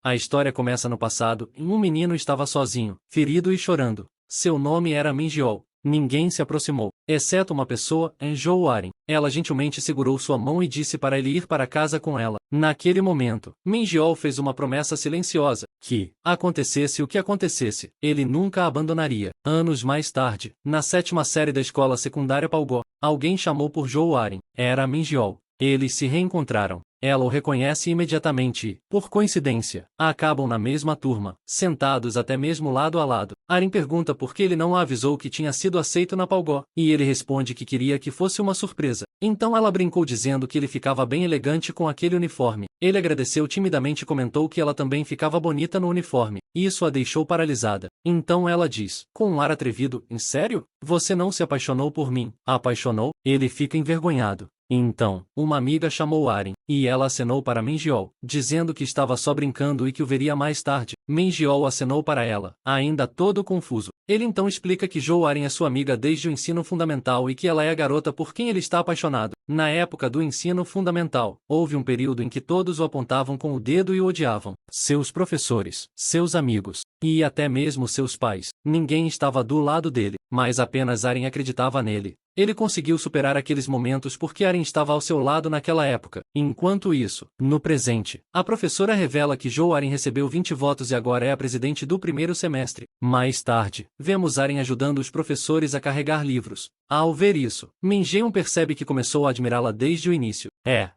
A história começa no passado, e um menino estava sozinho, ferido e chorando. Seu nome era Minjiol. Ninguém se aproximou, exceto uma pessoa, Enjou Arin. Ela gentilmente segurou sua mão e disse para ele ir para casa com ela. Naquele momento, Minjiol fez uma promessa silenciosa, que, acontecesse o que acontecesse, ele nunca a abandonaria. Anos mais tarde, na 7ª série da escola secundária Palgó, alguém chamou por Jou Arin. Era Minjiol. Eles se reencontraram. Ela o reconhece imediatamente e, por coincidência, acabam na mesma turma, sentados até mesmo lado a lado. Arin pergunta por que ele não a avisou que tinha sido aceito na Palgó, e ele responde que queria que fosse uma surpresa. Então ela brincou dizendo que ele ficava bem elegante com aquele uniforme. Ele agradeceu timidamente e comentou que ela também ficava bonita no uniforme. Isso a deixou paralisada. Então ela diz, com um ar atrevido, em sério? Você não se apaixonou por mim? Apaixonou? Ele fica envergonhado. Então, uma amiga chamou Arin, e ela acenou para Minjiol, dizendo que estava só brincando e que o veria mais tarde. Minjiol acenou para ela, ainda todo confuso. Ele então explica que Jou Arin é sua amiga desde o ensino fundamental e que ela é a garota por quem ele está apaixonado. Na época do ensino fundamental, houve um período em que todos o apontavam com o dedo e o odiavam. Seus professores, seus amigos, e até mesmo seus pais. Ninguém estava do lado dele, mas apenas Arin acreditava nele. Ele conseguiu superar aqueles momentos porque Arin estava ao seu lado naquela época. Enquanto isso, no presente, a professora revela que Jou Arin recebeu 20 votos e agora é a presidente do primeiro semestre. Mais tarde, vemos Arin ajudando os professores a carregar livros. Ao ver isso, Minjeon percebe que começou a admirá-la desde o início.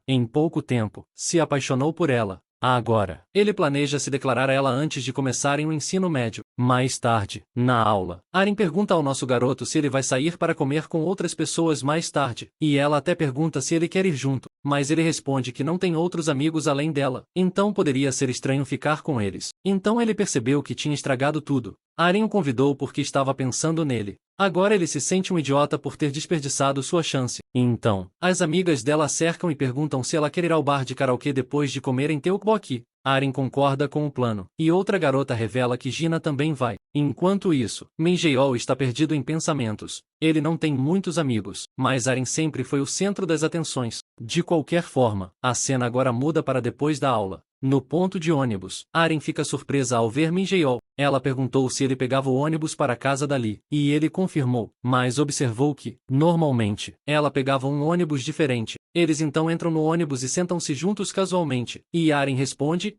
Em pouco tempo, se apaixonou por ela. Agora, ele planeja se declarar a ela antes de começarem o ensino médio. Mais tarde, na aula, Arin pergunta ao nosso garoto se ele vai sair para comer com outras pessoas mais tarde, e ela até pergunta se ele quer ir junto, mas ele responde que não tem outros amigos além dela, então poderia ser estranho ficar com eles. Então ele percebeu que tinha estragado tudo. Arin o convidou porque estava pensando nele. Agora ele se sente um idiota por ter desperdiçado sua chance. Então, as amigas dela a cercam e perguntam se ela quer ir ao bar de karaokê depois de comer em Teokbokki. Arin concorda com o plano, e outra garota revela que Gina também vai. Enquanto isso, Minjeol está perdido em pensamentos. Ele não tem muitos amigos, mas Arin sempre foi o centro das atenções. De qualquer forma, a cena agora muda para depois da aula. No ponto de ônibus, Arin fica surpresa ao ver Minjeol. Ela perguntou se ele pegava o ônibus para casa dali, e ele confirmou, mas observou que, normalmente, ela pegava um ônibus diferente. Eles então entram no ônibus e sentam-se juntos casualmente, e Arin responde,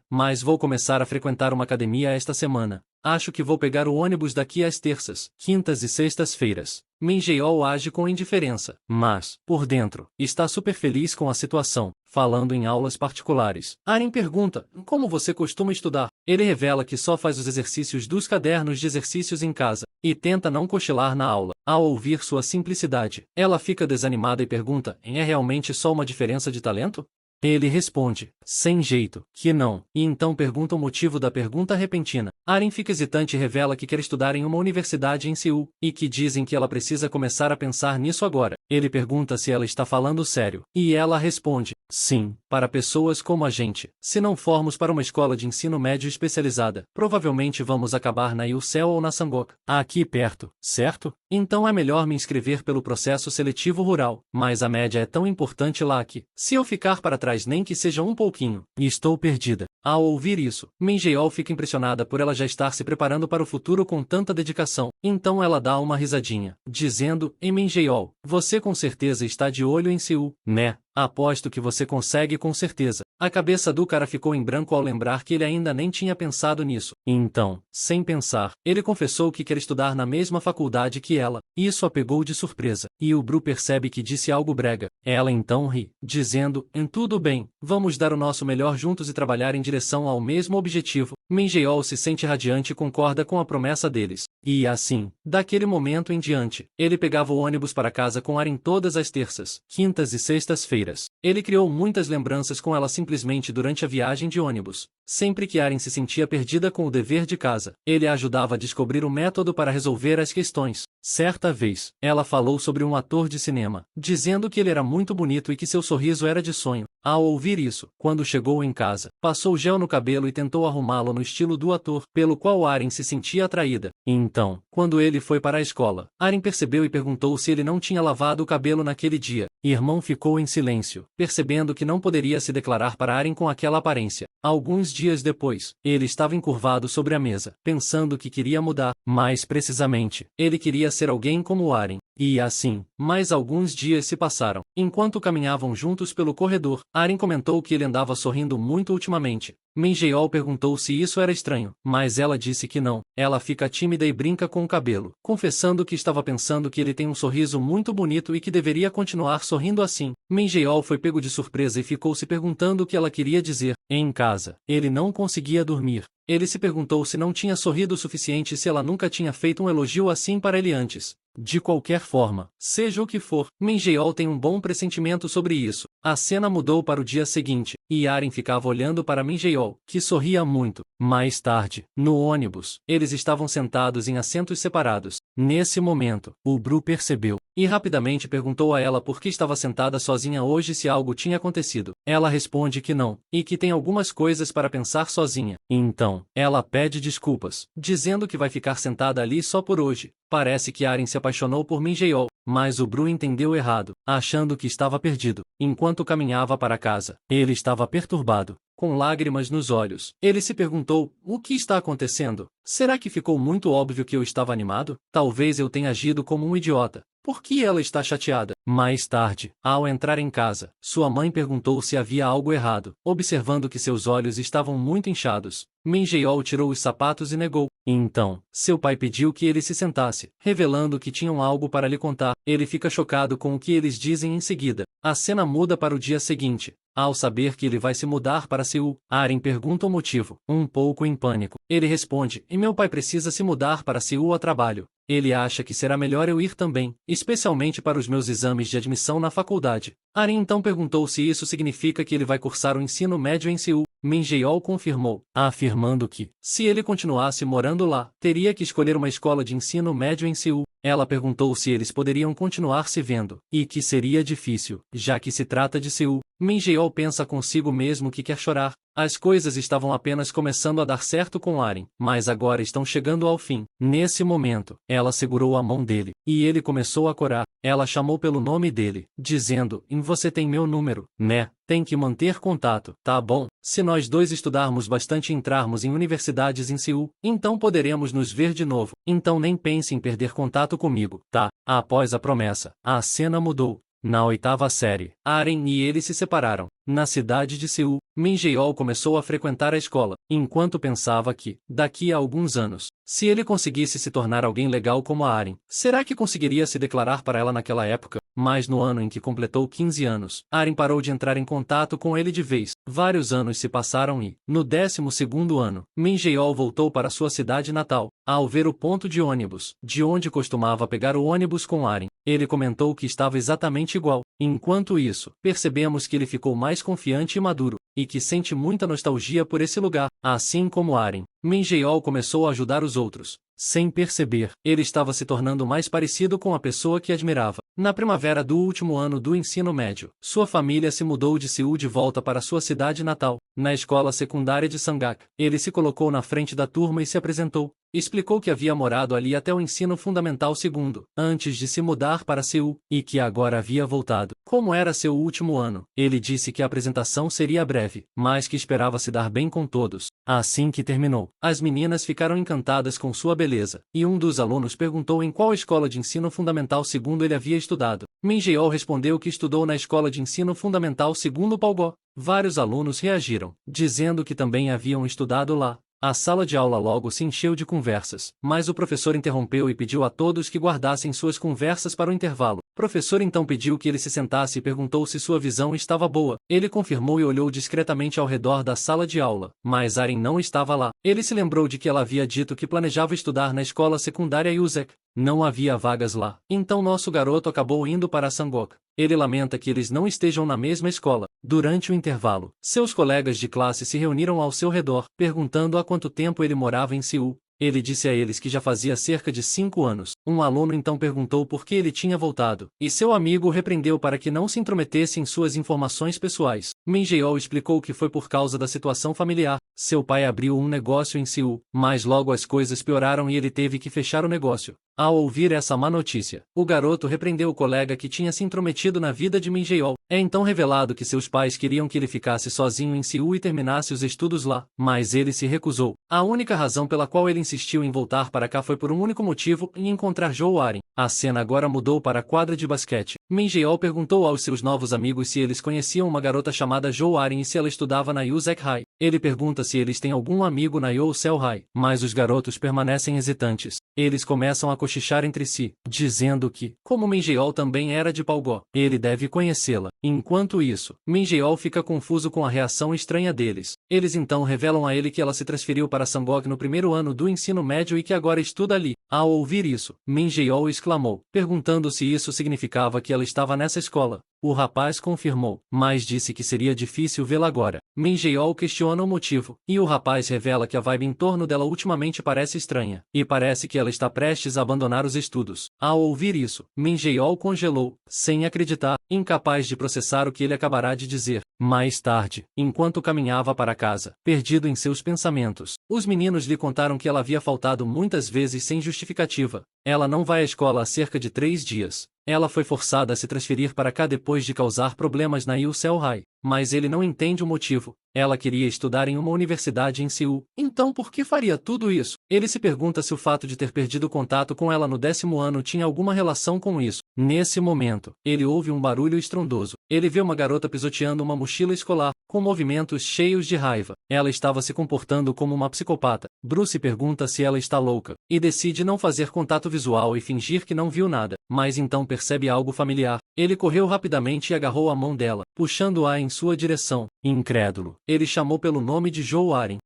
mas vou começar a frequentar uma academia esta semana. Acho que vou pegar o ônibus daqui às terças, quintas e sextas-feiras. Minjeol age com indiferença, mas, por dentro, está super feliz com a situação. Falando em aulas particulares, Arin pergunta, como você costuma estudar? Ele revela que só faz os exercícios dos cadernos de exercícios em casa, e tenta não cochilar na aula. Ao ouvir sua simplicidade, ela fica desanimada e pergunta, é realmente só uma diferença de talento? Ele responde, sem jeito, que não, e então pergunta o motivo da pergunta repentina. Arin fica hesitante e revela que quer estudar em uma universidade em Seul, e que dizem que ela precisa começar a pensar nisso agora. Ele pergunta se ela está falando sério, e ela responde, sim, para pessoas como a gente. Se não formos para uma escola de ensino médio especializada, provavelmente vamos acabar na Yusel ou na Sangok, aqui perto, certo? Então é melhor me inscrever pelo processo seletivo rural, mas a média é tão importante lá que, se eu ficar para trás nem que seja um pouquinho, estou perdida. Ao ouvir isso, Minjeol fica impressionada por ela já estar se preparando para o futuro com tanta dedicação. Então ela dá uma risadinha, dizendo, Minjeol, você com certeza está de olho em Seul, né? Aposto que você consegue com certeza. A cabeça do cara ficou em branco ao lembrar que ele ainda nem tinha pensado nisso. Então, sem pensar, ele confessou que quer estudar na mesma faculdade que ela. Isso a pegou de surpresa, e o Bru percebe que disse algo brega. Ela então ri, dizendo, tudo bem, vamos dar o nosso melhor juntos e trabalhar em direção ao mesmo objetivo. Minjeol se sente radiante e concorda com a promessa deles. E assim, daquele momento em diante, ele pegava o ônibus para casa com Arin todas as terças, quintas e sextas-feiras. Ele criou muitas lembranças com ela simplesmente durante a viagem de ônibus. Sempre que Arin se sentia perdida com o dever de casa, ele a ajudava a descobrir o método para resolver as questões. Certa vez, ela falou sobre um ator de cinema, dizendo que ele era muito bonito e que seu sorriso era de sonho. Ao ouvir isso, quando chegou em casa, passou gel no cabelo e tentou arrumá-lo no estilo do ator, pelo qual Arin se sentia atraída. Então, quando ele foi para a escola, Arin percebeu e perguntou se ele não tinha lavado o cabelo naquele dia. Irmão ficou em silêncio, percebendo que não poderia se declarar para Arin com aquela aparência. Alguns dias depois, ele estava encurvado sobre a mesa, pensando que queria mudar. Mais precisamente, ele queria ser alguém como Aren. E assim, mais alguns dias se passaram. Enquanto caminhavam juntos pelo corredor, Aren comentou que ele andava sorrindo muito ultimamente. Minjeol perguntou se isso era estranho, mas ela disse que não. Ela fica tímida e brinca com o cabelo, confessando que estava pensando que ele tem um sorriso muito bonito e que deveria continuar sorrindo assim. Minjeol foi pego de surpresa e ficou se perguntando o que ela queria dizer. Em casa, ele não conseguia dormir. Ele se perguntou se não tinha sorrido o suficiente e se ela nunca tinha feito um elogio assim para ele antes. De qualquer forma, seja o que for, Minjeol tem um bom pressentimento sobre isso. A cena mudou para o dia seguinte, e Aren ficava olhando para Minjeol, que sorria muito. Mais tarde, no ônibus, eles estavam sentados em assentos separados. Nesse momento, o Bru percebeu, e rapidamente perguntou a ela por que estava sentada sozinha hoje e se algo tinha acontecido. Ela responde que não, e que tem algumas coisas para pensar sozinha. Então, ela pede desculpas, dizendo que vai ficar sentada ali só por hoje. Parece que Aren se apaixonou por Minjeol, mas o Bru entendeu errado, achando que estava perdido. Enquanto caminhava para casa, ele estava perturbado, com lágrimas nos olhos. Ele se perguntou, o que está acontecendo? Será que ficou muito óbvio que eu estava animado? Talvez eu tenha agido como um idiota. Por que ela está chateada? Mais tarde, ao entrar em casa, sua mãe perguntou se havia algo errado, observando que seus olhos estavam muito inchados. Minjeol tirou os sapatos e negou. Então, seu pai pediu que ele se sentasse, revelando que tinham algo para lhe contar. Ele fica chocado com o que eles dizem em seguida. A cena muda para o dia seguinte. Ao saber que ele vai se mudar para Seul, Aren pergunta o motivo, um pouco em pânico. Ele responde, e meu pai precisa se mudar para Seul a trabalho. Ele acha que será melhor eu ir também, especialmente para os meus exames de admissão na faculdade. Aren então perguntou se isso significa que ele vai cursar o ensino médio em Seul. Minjeol confirmou, afirmando que, se ele continuasse morando lá, teria que escolher uma escola de ensino médio em Seul. Ela perguntou se eles poderiam continuar se vendo, e que seria difícil, já que se trata de Seul. Minjeol pensa consigo mesmo que quer chorar. As coisas estavam apenas começando a dar certo com Aren, mas agora estão chegando ao fim. Nesse momento, ela segurou a mão dele, e ele começou a corar. Ela chamou pelo nome dele, dizendo, você tem meu número, né? Tem que manter contato, tá bom? Se nós dois estudarmos bastante e entrarmos em universidades em Seul, então poderemos nos ver de novo. Então nem pense em perder contato comigo, tá? Após a promessa, a cena mudou. Na 8ª série, Aren e ele se separaram. Na cidade de Seul, Minjeol começou a frequentar a escola, enquanto pensava que, daqui a alguns anos, se ele conseguisse se tornar alguém legal como a Aren, será que conseguiria se declarar para ela naquela época? Mas no ano em que completou 15 anos, Aren parou de entrar em contato com ele de vez. Vários anos se passaram e, no 12º ano, Minjeol voltou para sua cidade natal. Ao ver o ponto de ônibus, de onde costumava pegar o ônibus com Aren, ele comentou que estava exatamente igual. Enquanto isso, percebemos que ele ficou mais confiante e maduro, e que sente muita nostalgia por esse lugar. Assim como Aren, Minjeol começou a ajudar os outros. Sem perceber, ele estava se tornando mais parecido com a pessoa que admirava. Na primavera do último ano do ensino médio, sua família se mudou de Seul de volta para sua cidade natal. Na escola secundária de Sangak, ele se colocou na frente da turma e se apresentou. Explicou que havia morado ali até o ensino fundamental 2º, antes de se mudar para Seul, e que agora havia voltado. Como era seu último ano, ele disse que a apresentação seria breve, mas que esperava se dar bem com todos. Assim que terminou, as meninas ficaram encantadas com sua beleza, e um dos alunos perguntou em qual escola de ensino fundamental 2º ele havia estudado. Minjeol respondeu que estudou na escola de ensino fundamental 2º Palgó. Vários alunos reagiram, dizendo que também haviam estudado lá. A sala de aula logo se encheu de conversas, mas o professor interrompeu e pediu a todos que guardassem suas conversas para o intervalo. O professor então pediu que ele se sentasse e perguntou se sua visão estava boa. Ele confirmou e olhou discretamente ao redor da sala de aula, mas Aren não estava lá. Ele se lembrou de que ela havia dito que planejava estudar na escola secundária Yuzek. Não havia vagas lá. Então nosso garoto acabou indo para Sangok. Ele lamenta que eles não estejam na mesma escola. Durante o intervalo, seus colegas de classe se reuniram ao seu redor, perguntando há quanto tempo ele morava em Seul. Ele disse a eles que já fazia cerca de 5 anos. Um aluno então perguntou por que ele tinha voltado, e seu amigo o repreendeu para que não se intrometesse em suas informações pessoais. Minjeol explicou que foi por causa da situação familiar. Seu pai abriu um negócio em Seul, mas logo as coisas pioraram e ele teve que fechar o negócio. Ao ouvir essa má notícia, o garoto repreendeu o colega que tinha se intrometido na vida de Min Jae-ol. É então revelado que seus pais queriam que ele ficasse sozinho em Seul e terminasse os estudos lá, mas ele se recusou. A única razão pela qual ele insistiu em voltar para cá foi por um único motivo, em encontrar Jo Arin. A cena agora mudou para a quadra de basquete. Min Jae-ol perguntou aos seus novos amigos se eles conheciam uma garota chamada Jo Arin e se ela estudava na Yusek High. Ele pergunta se eles têm algum amigo na Yosel High, mas os garotos permanecem hesitantes. Eles começam a cochichar entre si, dizendo que, como Min Jae-ol também era de Palgó, ele deve conhecê-la. Enquanto isso, Min Jae-ol fica confuso com a reação estranha deles. Eles então revelam a ele que ela se transferiu para Sangok no primeiro ano do ensino médio e que agora estuda ali. Ao ouvir isso, Min Jae-ol exclamou, perguntando se isso significava que ela estava nessa escola. O rapaz confirmou, mas disse que seria difícil vê-la agora. Min Jae-ol questiona o motivo, e o rapaz revela que a vibe em torno dela ultimamente parece estranha, e parece que ela está prestes a abandonar os estudos. Ao ouvir isso, Min Jae-ol congelou, sem acreditar, incapaz de processar o que ele acabará de dizer. Mais tarde, enquanto caminhava para casa, perdido em seus pensamentos, os meninos lhe contaram que ela havia faltado muitas vezes sem justificativa. Ela não vai à escola há cerca de 3 dias. Ela foi forçada a se transferir para cá depois de causar problemas na Yusel High, mas ele não entende o motivo. Ela queria estudar em uma universidade em Seul. Então por que faria tudo isso? Ele se pergunta se o fato de ter perdido contato com ela no 10º ano tinha alguma relação com isso. Nesse momento, ele ouve um barulho estrondoso. Ele vê uma garota pisoteando uma mochila escolar, com movimentos cheios de raiva. Ela estava se comportando como uma psicopata. Bruce pergunta se ela está louca, e decide não fazer contato visual e fingir que não viu nada, mas então percebe algo familiar. Ele correu rapidamente e agarrou a mão dela, puxando-a em sua direção. Incrédulo, ele chamou pelo nome de Jo Arin.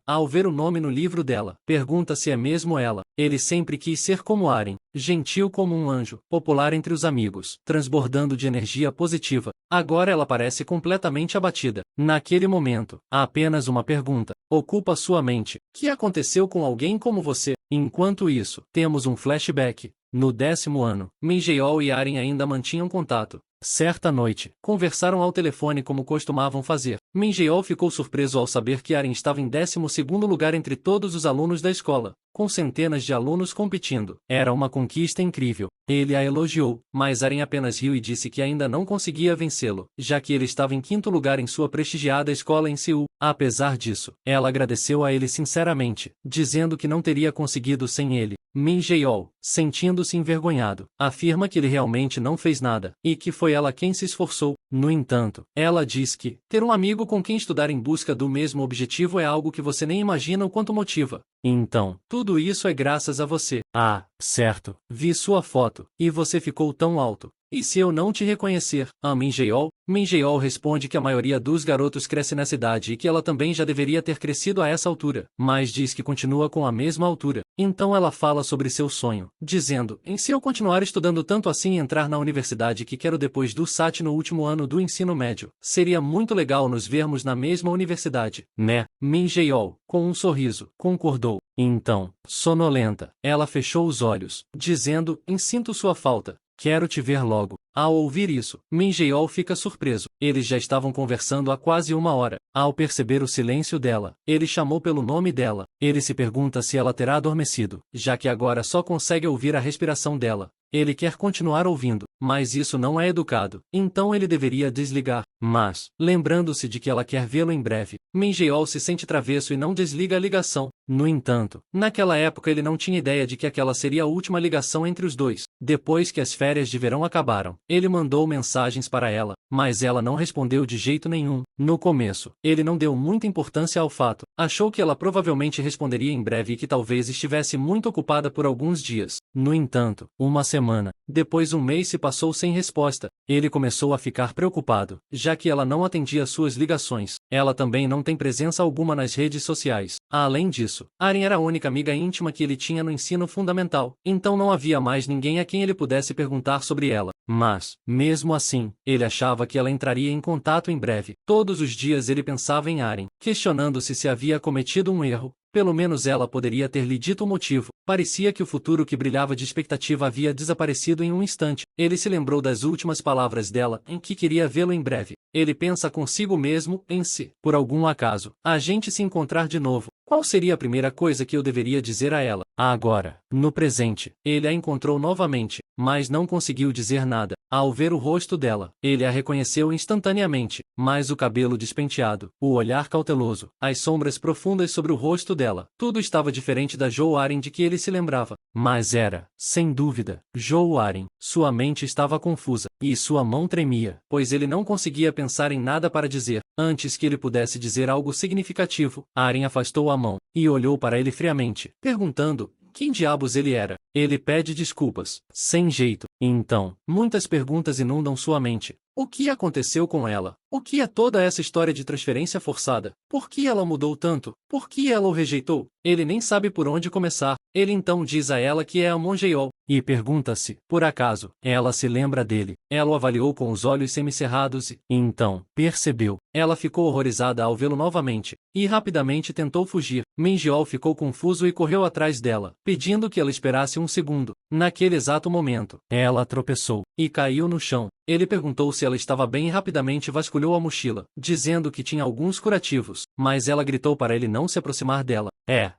Ao ver o nome no livro dela, pergunta se é mesmo ela. Ele sempre quis ser como Arin, gentil como um anjo, popular entre os amigos, transbordando de energia positiva. Agora ela parece completamente abatida. Naquele momento, há apenas uma pergunta ocupa sua mente: que aconteceu com alguém como você? Enquanto isso, temos um flashback. No 10º ano, Min Jae-ol e Arin ainda mantinham contato. Certa noite, conversaram ao telefone como costumavam fazer. Min Jae-ol ficou surpreso ao saber que Arin estava em 12º lugar entre todos os alunos da escola, com centenas de alunos competindo. Era uma conquista incrível. Ele a elogiou, mas Arin apenas riu e disse que ainda não conseguia vencê-lo, já que ele estava em 5º lugar em sua prestigiada escola em Seul. Apesar disso, ela agradeceu a ele sinceramente, dizendo que não teria conseguido sem ele. Min Jae-ol, sentindo-se envergonhado, afirma que ele realmente não fez nada, e que foi ela quem se esforçou. No entanto, ela diz que ter um amigo com quem estudar em busca do mesmo objetivo é algo que você nem imagina o quanto motiva. Então, tudo isso é graças a você. Ah, certo, vi sua foto, e você ficou tão alto. E se eu não te reconhecer? Min Jae-ol? Min Jae-ol responde que a maioria dos garotos cresce nessa idade e que ela também já deveria ter crescido a essa altura, mas diz que continua com a mesma altura. Então ela fala sobre seu sonho, dizendo: e se eu continuar estudando tanto assim e entrar na universidade que quero depois do SAT no último ano do ensino médio, seria muito legal nos vermos na mesma universidade, né? Min Jae-ol, com um sorriso, concordou. Então, sonolenta, ela fechou os olhos, dizendo: sinto sua falta. Quero te ver logo. Ao ouvir isso, Min Jae-ol fica surpreso. Eles já estavam conversando há quase 1 hora. Ao perceber o silêncio dela, ele chamou pelo nome dela. Ele se pergunta se ela terá adormecido, já que agora só consegue ouvir a respiração dela. Ele quer continuar ouvindo, mas isso não é educado, então ele deveria desligar. Mas, lembrando-se de que ela quer vê-lo em breve, Min Jae-ol se sente travesso e não desliga a ligação. No entanto, naquela época ele não tinha ideia de que aquela seria a última ligação entre os dois. Depois que as férias de verão acabaram, ele mandou mensagens para ela, mas ela não respondeu de jeito nenhum. No começo, ele não deu muita importância ao fato, achou que ela provavelmente responderia em breve e que talvez estivesse muito ocupada por alguns dias. No entanto, uma semana, depois 1 mês se passou sem resposta. Ele começou a ficar preocupado, já que ela não atendia suas ligações. Ela também não tem presença alguma nas redes sociais. Além disso, Arin era a única amiga íntima que ele tinha no ensino fundamental, então não havia mais ninguém a quem ele pudesse perguntar sobre ela. Mas, mesmo assim, ele achava que ela entraria em contato em breve. Todos os dias ele pensava em Arin, questionando-se se havia cometido um erro. Pelo menos ela poderia ter lhe dito o motivo. Parecia que o futuro que brilhava de expectativa havia desaparecido em um instante. Ele se lembrou das últimas palavras dela, em que queria vê-lo em breve. Ele pensa consigo mesmo, em se, por algum acaso, a gente se encontrar de novo, Qual seria a primeira coisa que eu deveria dizer a ela? Agora, no presente, ele a encontrou novamente, mas não conseguiu dizer nada. Ao ver o rosto dela, ele a reconheceu instantaneamente, mas o cabelo despenteado, o olhar cauteloso, as sombras profundas sobre o rosto dela, tudo estava diferente da Jo Warren de que ele se lembrava. Mas era, sem dúvida, Jo Warren. Sua mente estava confusa, e sua mão tremia, pois ele não conseguia pensar em nada para dizer. Antes que ele pudesse dizer algo significativo, Aren afastou a mão, e olhou para ele friamente, perguntando quem diabos ele era. Ele pede desculpas, sem jeito. Então, muitas perguntas inundam sua mente. O que aconteceu com ela? O que é toda essa história de transferência forçada? Por que ela mudou tanto? Por que ela o rejeitou? Ele nem sabe por onde começar. Ele então diz a ela que é a Mongeol, e pergunta-se, por acaso, ela se lembra dele. Ela o avaliou com os olhos semicerrados e, então, percebeu. Ela ficou horrorizada ao vê-lo novamente, e rapidamente tentou fugir. Mingeol ficou confuso e correu atrás dela, pedindo que ela esperasse um segundo. Naquele exato momento, ela tropeçou, e caiu no chão. Ele perguntou se ela estava bem e rapidamente vasculhou a mochila, dizendo que tinha alguns curativos, mas ela gritou para ele não se aproximar dela.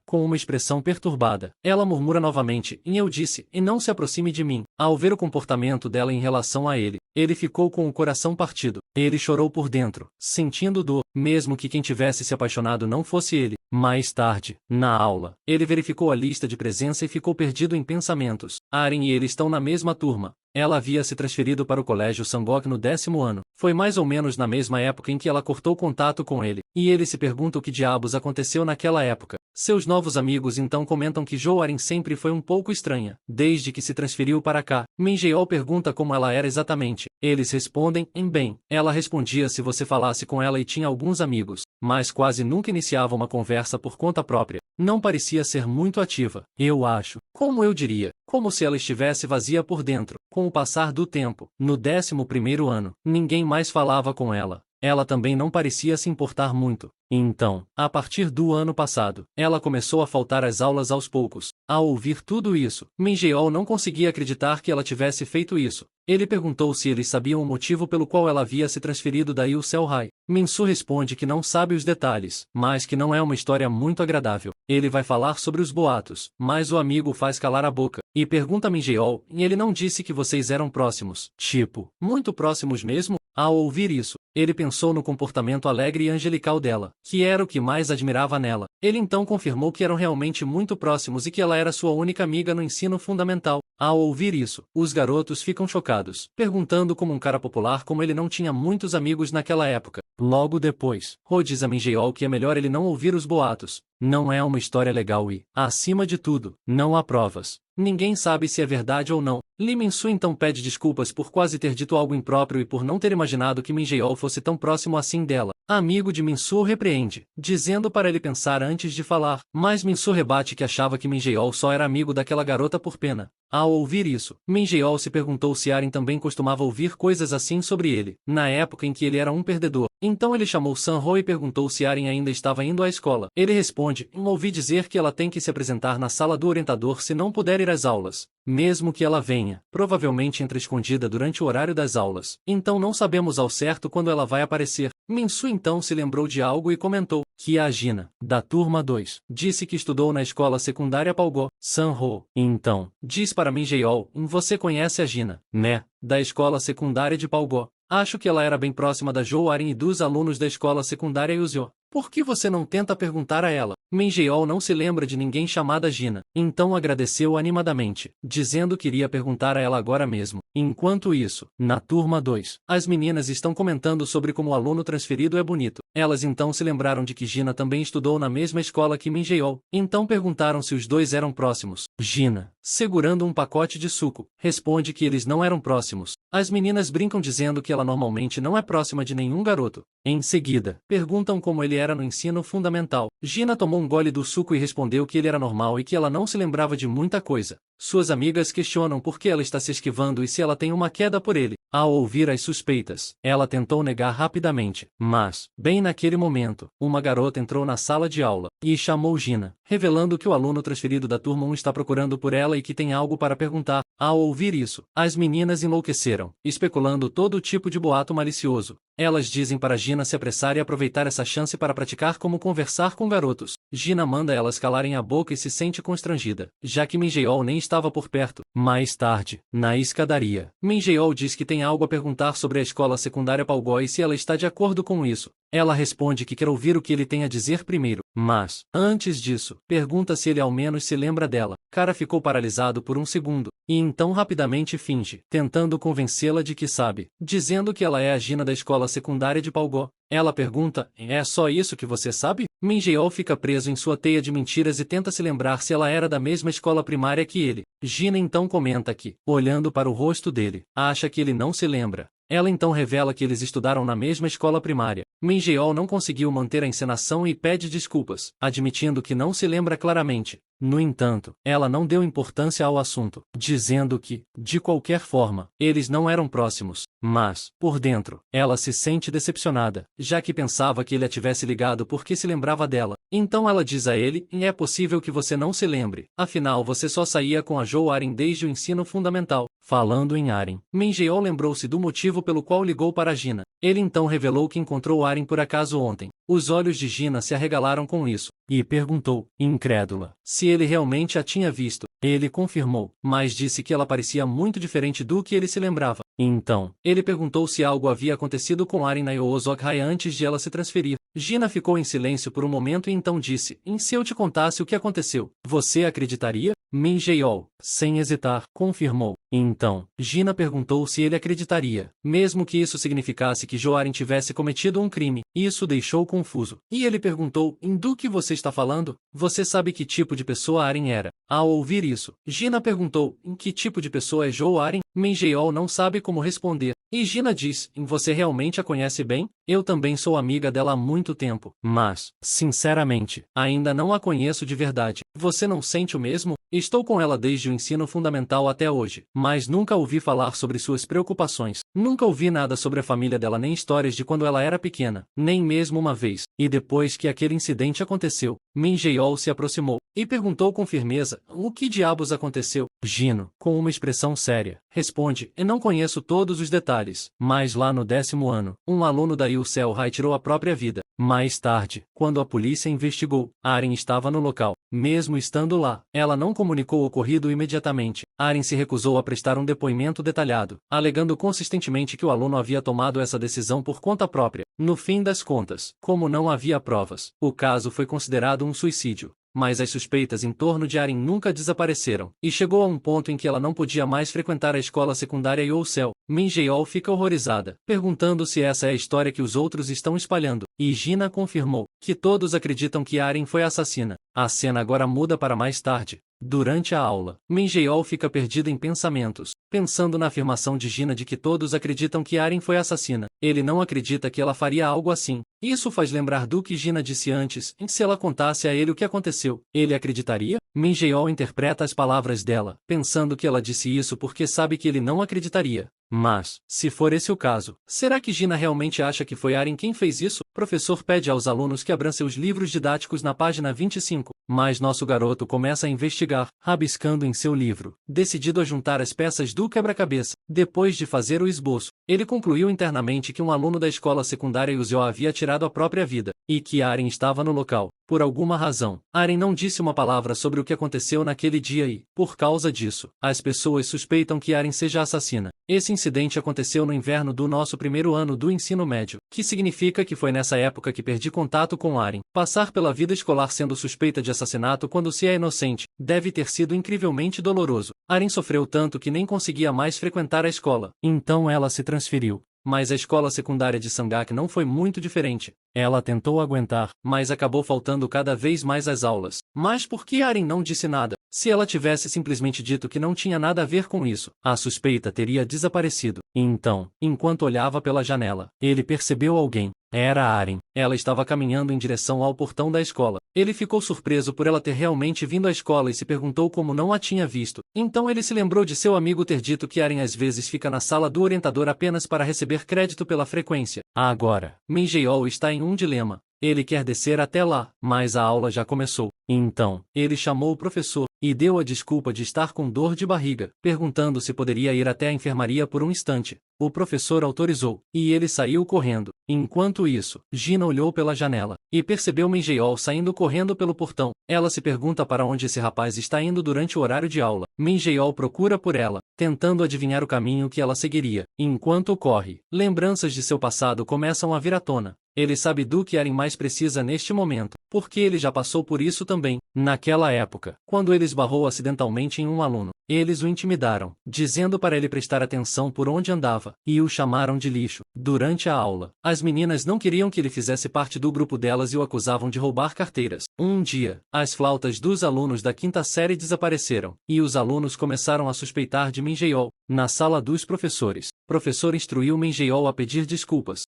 Com uma expressão perturbada, ela murmura novamente, e eu disse, e não se aproxime de mim. Ao ver o comportamento dela em relação a ele, ele ficou com o coração partido. Ele chorou por dentro, sentindo dor, mesmo que quem tivesse se apaixonado não fosse ele. Mais tarde, na aula, ele verificou a lista de presença e ficou perdido em pensamentos. Aren e ele estão na mesma turma. Ela havia se transferido para o colégio Sangok no 10º ano. Foi mais ou menos na mesma época em que ela cortou contato com ele, e ele se pergunta o que diabos aconteceu naquela época. Seus novos amigos então comentam que Jo Warren sempre foi um pouco estranha, desde que se transferiu para cá. Mingeol pergunta como ela era exatamente. Eles respondem, bem. Ela respondia se você falasse com ela e tinha alguns amigos, mas quase nunca iniciava uma conversa por conta própria. Não parecia ser muito ativa. Eu acho, como eu diria, como se ela estivesse vazia por dentro. Com o passar do tempo, no 11º ano, ninguém mais falava com ela. Ela também não parecia se importar muito. Então, a partir do ano passado, ela começou a faltar às aulas aos poucos. Ao ouvir tudo isso, Mingeol não conseguia acreditar que ela tivesse feito isso. Ele perguntou se eles sabiam o motivo pelo qual ela havia se transferido da Ilselhai. Minsu responde que não sabe os detalhes, mas que não é uma história muito agradável. Ele vai falar sobre os boatos, mas o amigo faz calar a boca, e pergunta a Mingeol, e ele não disse que vocês eram próximos. Tipo, muito próximos mesmo? Ao ouvir isso, ele pensou no comportamento alegre e angelical dela, que era o que mais admirava nela. Ele então confirmou que eram realmente muito próximos e que ela era sua única amiga no ensino fundamental. Ao ouvir isso, os garotos ficam chocados, perguntando como um cara popular como ele não tinha muitos amigos naquela época. Logo depois, Ho diz a Mingeol que é melhor ele não ouvir os boatos. Não é uma história legal e, acima de tudo, não há provas. Ninguém sabe se é verdade ou não. Lee Min-soo então pede desculpas por quase ter dito algo impróprio e por não ter imaginado que Mingeol fosse tão próximo assim dela. Amigo de Min-soo o repreende, dizendo para ele pensar antes de falar, mas Min-soo rebate que achava que Mingeol só era amigo daquela garota por pena. Ao ouvir isso, Mingeol se perguntou se Aren também costumava ouvir coisas assim sobre ele, na época em que ele era um perdedor. Então ele chamou San-ho e perguntou se Aren ainda estava indo à escola. Ele responde, ouvi dizer que ela tem que se apresentar na sala do orientador se não puder ir às aulas. Mesmo que ela venha, provavelmente entra escondida durante o horário das aulas. Então não sabemos ao certo quando ela vai aparecer. Min-soo então se lembrou de algo e comentou que a Gina, da turma 2, disse que estudou na escola secundária Palgo. San-ho, então, diz para Mingeol, você conhece a Gina, né? Da escola secundária de Palgo. Acho que ela era bem próxima da Jo Warren e dos alunos da escola secundária Yuzio. Por que você não tenta perguntar a ela? Mingeol não se lembra de ninguém chamada Gina, então agradeceu animadamente, dizendo que iria perguntar a ela agora mesmo. Enquanto isso, na turma 2, as meninas estão comentando sobre como o aluno transferido é bonito. Elas então se lembraram de que Gina também estudou na mesma escola que Mingeol, então perguntaram se os dois eram próximos. Gina, segurando um pacote de suco, responde que eles não eram próximos. As meninas brincam dizendo que ela normalmente não é próxima de nenhum garoto. Em seguida, perguntam como ele era no ensino fundamental. Gina tomou um gole do suco e respondeu que ele era normal e que ela não se lembrava de muita coisa. Suas amigas questionam por que ela está se esquivando e se ela tem uma queda por ele. Ao ouvir as suspeitas, ela tentou negar rapidamente, mas, bem naquele momento, uma garota entrou na sala de aula e chamou Gina, revelando que o aluno transferido da turma 1 está procurando por ela e que tem algo para perguntar. Ao ouvir isso, as meninas enlouqueceram, especulando todo tipo de boato malicioso. Elas dizem para Gina se apressar e aproveitar essa chance para praticar como conversar com garotos. Gina manda elas calarem a boca e se sente constrangida, já que Minjeol nem estava por perto. Mais tarde, na escadaria, Minjeol diz que tem algo a perguntar sobre a escola secundária Palgó e se ela está de acordo com isso. Ela responde que quer ouvir o que ele tem a dizer primeiro, mas, antes disso, pergunta se ele ao menos se lembra dela. Cara ficou paralisado por um segundo, e então rapidamente finge, tentando convencê-la de que sabe, dizendo que ela é a Gina da escola secundária de Palgó. Ela pergunta, é só isso que você sabe? Minjeol fica preso em sua teia de mentiras e tenta se lembrar se ela era da mesma escola primária que ele. Gina então comenta que, olhando para o rosto dele, acha que ele não se lembra. Ela então revela que eles estudaram na mesma escola primária. Minjeol não conseguiu manter a encenação e pede desculpas, admitindo que não se lembra claramente. No entanto, ela não deu importância ao assunto, dizendo que, de qualquer forma, eles não eram próximos. Mas, por dentro, ela se sente decepcionada, já que pensava que ele a tivesse ligado porque se lembrava dela. Então ela diz a ele, é possível que você não se lembre, afinal você só saía com a Jo Aren desde o ensino fundamental. Falando em Aren, Minjeol lembrou-se do motivo pelo qual ligou para Gina. Ele então revelou que encontrou Aren por acaso ontem. Os olhos de Gina se arregalaram com isso, e perguntou, incrédula, se ele realmente a tinha visto. Ele confirmou, mas disse que ela parecia muito diferente do que ele se lembrava. Então, ele perguntou se algo havia acontecido com Aren na Yoozok-hai antes de ela se transferir. Gina ficou em silêncio por um momento e então disse, se eu te contasse o que aconteceu, você acreditaria? Minjeol, sem hesitar, confirmou. Então, Gina perguntou se ele acreditaria, mesmo que isso significasse que Jo Aren tivesse cometido um crime. Isso deixou confuso. E ele perguntou, do que você está falando? Você sabe que tipo de pessoa Aren era? Ao ouvir isso, Gina perguntou, em que tipo de pessoa é Jo Aren? Minjeol não sabe como responder. E Gina diz, você realmente a conhece bem? Eu também sou amiga dela há muito tempo, mas, sinceramente, ainda não a conheço de verdade. Você não sente o mesmo? Estou com ela desde o ensino fundamental até hoje, mas nunca ouvi falar sobre suas preocupações. Nunca ouvi nada sobre a família dela nem histórias de quando ela era pequena, nem mesmo uma vez. E depois que aquele incidente aconteceu, Minjeol se aproximou e perguntou com firmeza, o que diabos aconteceu? Gino, com uma expressão séria, responde, não conheço todos os detalhes, mas lá no 10º ano, um aluno da Yoozok-hai tirou a própria vida. Mais tarde, quando a polícia investigou, Aren estava no local. Mesmo estando lá, ela não comunicou o ocorrido imediatamente. Aren se recusou a prestar um depoimento detalhado, alegando consistentemente que o aluno havia tomado essa decisão por conta própria. No fim das contas, como não havia provas, o caso foi considerado um suicídio. Mas as suspeitas em torno de Aren nunca desapareceram, e chegou a um ponto em que ela não podia mais frequentar a escola secundária Yousel. Minjeol fica horrorizada, perguntando se essa é a história que os outros estão espalhando, e Gina confirmou que todos acreditam que Aren foi a assassina. A cena agora muda para mais tarde. Durante a aula, Minjeol fica perdida em pensamentos, pensando na afirmação de Gina de que todos acreditam que Aren foi a assassina. Ele não acredita que ela faria algo assim. Isso faz lembrar do que Gina disse antes, se ela contasse a ele o que aconteceu, ele acreditaria? Minjeol interpreta as palavras dela, pensando que ela disse isso porque sabe que ele não acreditaria. Mas, se for esse o caso, será que Gina realmente acha que foi Aren quem fez isso? O professor pede aos alunos que abram seus livros didáticos na página 25, mas nosso garoto começa a investigar, rabiscando em seu livro, decidido a juntar as peças do quebra-cabeça. Depois de fazer o esboço, ele concluiu internamente que um aluno da escola secundária Youseo havia tirado a própria vida, e que Aren estava no local. Por alguma razão, Aren não disse uma palavra sobre o que aconteceu naquele dia e, por causa disso, as pessoas suspeitam que Aren seja assassina. Esse incidente aconteceu no inverno do nosso primeiro ano do ensino médio, que significa que foi nessa época que perdi contato com Aren. Passar pela vida escolar sendo suspeita de assassinato quando se é inocente, deve ter sido incrivelmente doloroso. Aren sofreu tanto que nem conseguia mais frequentar a escola. Então ela se transferiu. Mas a escola secundária de Sangak não foi muito diferente. Ela tentou aguentar, mas acabou faltando cada vez mais às aulas. Mas por que Aren não disse nada? Se ela tivesse simplesmente dito que não tinha nada a ver com isso, a suspeita teria desaparecido. Então, enquanto olhava pela janela, ele percebeu alguém. Era Aren. Ela estava caminhando em direção ao portão da escola. Ele ficou surpreso por ela ter realmente vindo à escola e se perguntou como não a tinha visto. Então ele se lembrou de seu amigo ter dito que Aren às vezes fica na sala do orientador apenas para receber crédito pela frequência. Agora, Minjeol está em um dilema. Ele quer descer até lá, mas a aula já começou. Então, ele chamou o professor e deu a desculpa de estar com dor de barriga, perguntando se poderia ir até a enfermaria por um instante. O professor autorizou, e ele saiu correndo. Enquanto isso, Gina olhou pela janela e percebeu Minjeol saindo correndo pelo portão. Ela se pergunta para onde esse rapaz está indo durante o horário de aula. Minjeol procura por ela, tentando adivinhar o caminho que ela seguiria. Enquanto corre, lembranças de seu passado começam a vir à tona. Ele sabe do que Aren mais precisa neste momento, porque ele já passou por isso também. Naquela época, quando ele esbarrou acidentalmente em um aluno, eles o intimidaram, dizendo para ele prestar atenção por onde andava, e o chamaram de lixo. Durante a aula, as meninas não queriam que ele fizesse parte do grupo delas e o acusavam de roubar carteiras. Um dia, as flautas dos alunos da quinta série desapareceram, e os alunos começaram a suspeitar de Minjeol. Na sala dos professores, o professor instruiu Minjeol a pedir desculpas.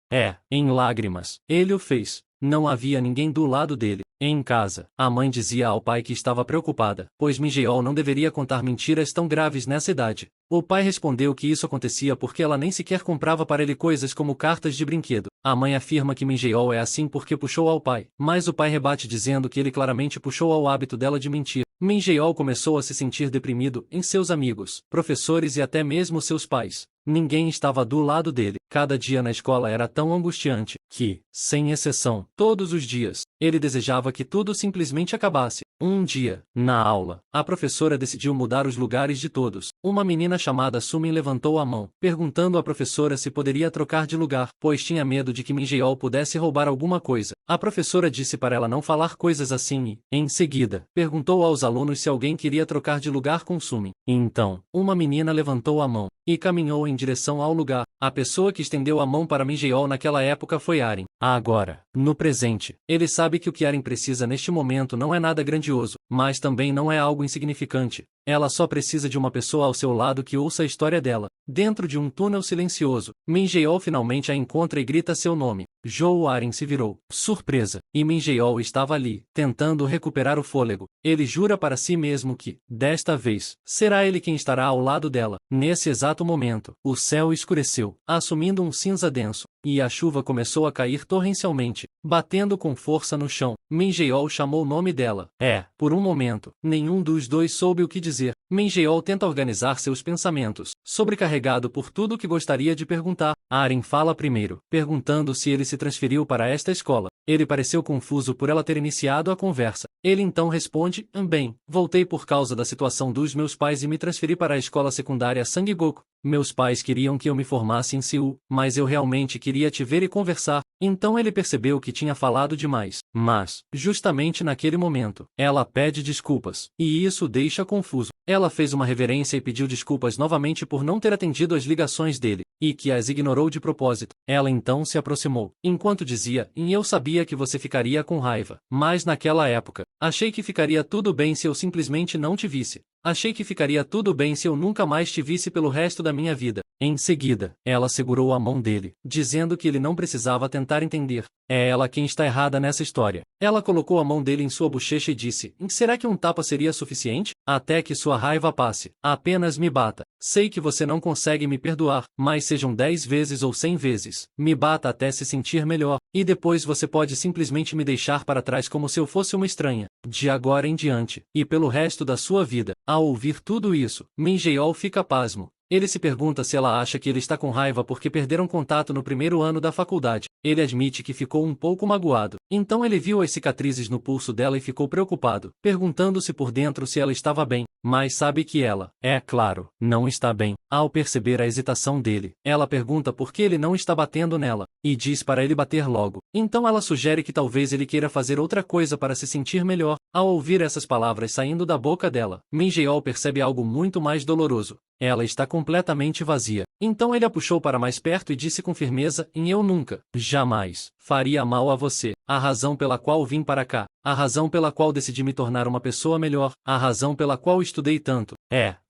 Em lágrimas, ele o fez. Não havia ninguém do lado dele. Em casa, a mãe dizia ao pai que estava preocupada, pois Minjeol não deveria contar mentiras tão graves nessa idade. O pai respondeu que isso acontecia porque ela nem sequer comprava para ele coisas como cartas de brinquedo. A mãe afirma que Minjeol é assim porque puxou ao pai, mas o pai rebate dizendo que ele claramente puxou ao hábito dela de mentir. Minjeol começou a se sentir deprimido em seus amigos, professores e até mesmo seus pais. Ninguém estava do lado dele. Cada dia na escola era tão angustiante que, sem exceção, todos os dias, ele desejava que tudo simplesmente acabasse. Um dia, na aula, a professora decidiu mudar os lugares de todos. Uma menina chamada Sumin levantou a mão, perguntando à professora se poderia trocar de lugar, pois tinha medo de que Minjeol pudesse roubar alguma coisa. A professora disse para ela não falar coisas assim e, em seguida, perguntou aos alunos se alguém queria trocar de lugar com Sumin. Então, uma menina levantou a mão e caminhou em direção ao lugar. A pessoa que estendeu a mão para Minjeol naquela época foi Aren. Agora, no presente, ele sabe que o que Aren precisa neste momento não é nada grandioso, mas também não é algo insignificante. Ela só precisa de uma pessoa ao seu lado que ouça a história dela. Dentro de um túnel silencioso, Minjeol finalmente a encontra e grita seu nome. Aren se virou, surpresa, e Minjeol estava ali, tentando recuperar o fôlego. Ele jura para si mesmo que, desta vez, será ele quem estará ao lado dela. Nesse exato momento, o céu escureceu, assumindo um cinza denso, e a chuva começou a cair torrencialmente, batendo com força no chão. Minjeol chamou o nome dela. Por um momento, nenhum dos dois soube o que dizer. Minjeol tenta organizar seus pensamentos, sobrecarregado por tudo o que gostaria de perguntar. Aren fala primeiro, perguntando se ele se transferiu para esta escola. Ele pareceu confuso por ela ter iniciado a conversa. Ele então responde, bem, voltei por causa da situação dos meus pais e me transferi para a escola secundária Sanggoku. Meus pais queriam que eu me formasse em Seul, mas eu realmente queria te ver e conversar. Então ele percebeu que tinha falado demais. Mas, justamente naquele momento, ela pede desculpas, e isso o deixa confuso. Ela fez uma reverência e pediu desculpas novamente por não ter atendido às ligações dele, e que as ignorou de propósito. Ela então se aproximou, enquanto dizia, eu sabia que você ficaria com raiva, mas naquela época, achei que ficaria tudo bem se eu simplesmente não te visse. Achei que ficaria tudo bem se eu nunca mais te visse pelo resto da minha vida. Em seguida, ela segurou a mão dele, dizendo que ele não precisava tentar entender. É ela quem está errada nessa história. Ela colocou a mão dele em sua bochecha e disse, será que um tapa seria suficiente? Até que sua raiva passe. Apenas me bata. Sei que você não consegue me perdoar, mas sejam 10 vezes ou 100 vezes. Me bata até se sentir melhor, e depois você pode simplesmente me deixar para trás como se eu fosse uma estranha. De agora em diante, e pelo resto da sua vida. Ao ouvir tudo isso, Minjeol fica pasmo. Ele se pergunta se ela acha que ele está com raiva porque perderam contato no primeiro ano da faculdade. Ele admite que ficou um pouco magoado. Então ele viu as cicatrizes no pulso dela e ficou preocupado, perguntando-se por dentro se ela estava bem. Mas sabe que ela, é claro, não está bem. Ao perceber a hesitação dele, ela pergunta por que ele não está batendo nela, e diz para ele bater logo. Então ela sugere que talvez ele queira fazer outra coisa para se sentir melhor. Ao ouvir essas palavras saindo da boca dela, Minjeol percebe algo muito mais doloroso. Ela está completamente vazia. Então ele a puxou para mais perto e disse com firmeza, eu nunca, jamais, faria mal a você. A razão pela qual vim para cá, a razão pela qual decidi me tornar uma pessoa melhor, a razão pela qual estudei tanto,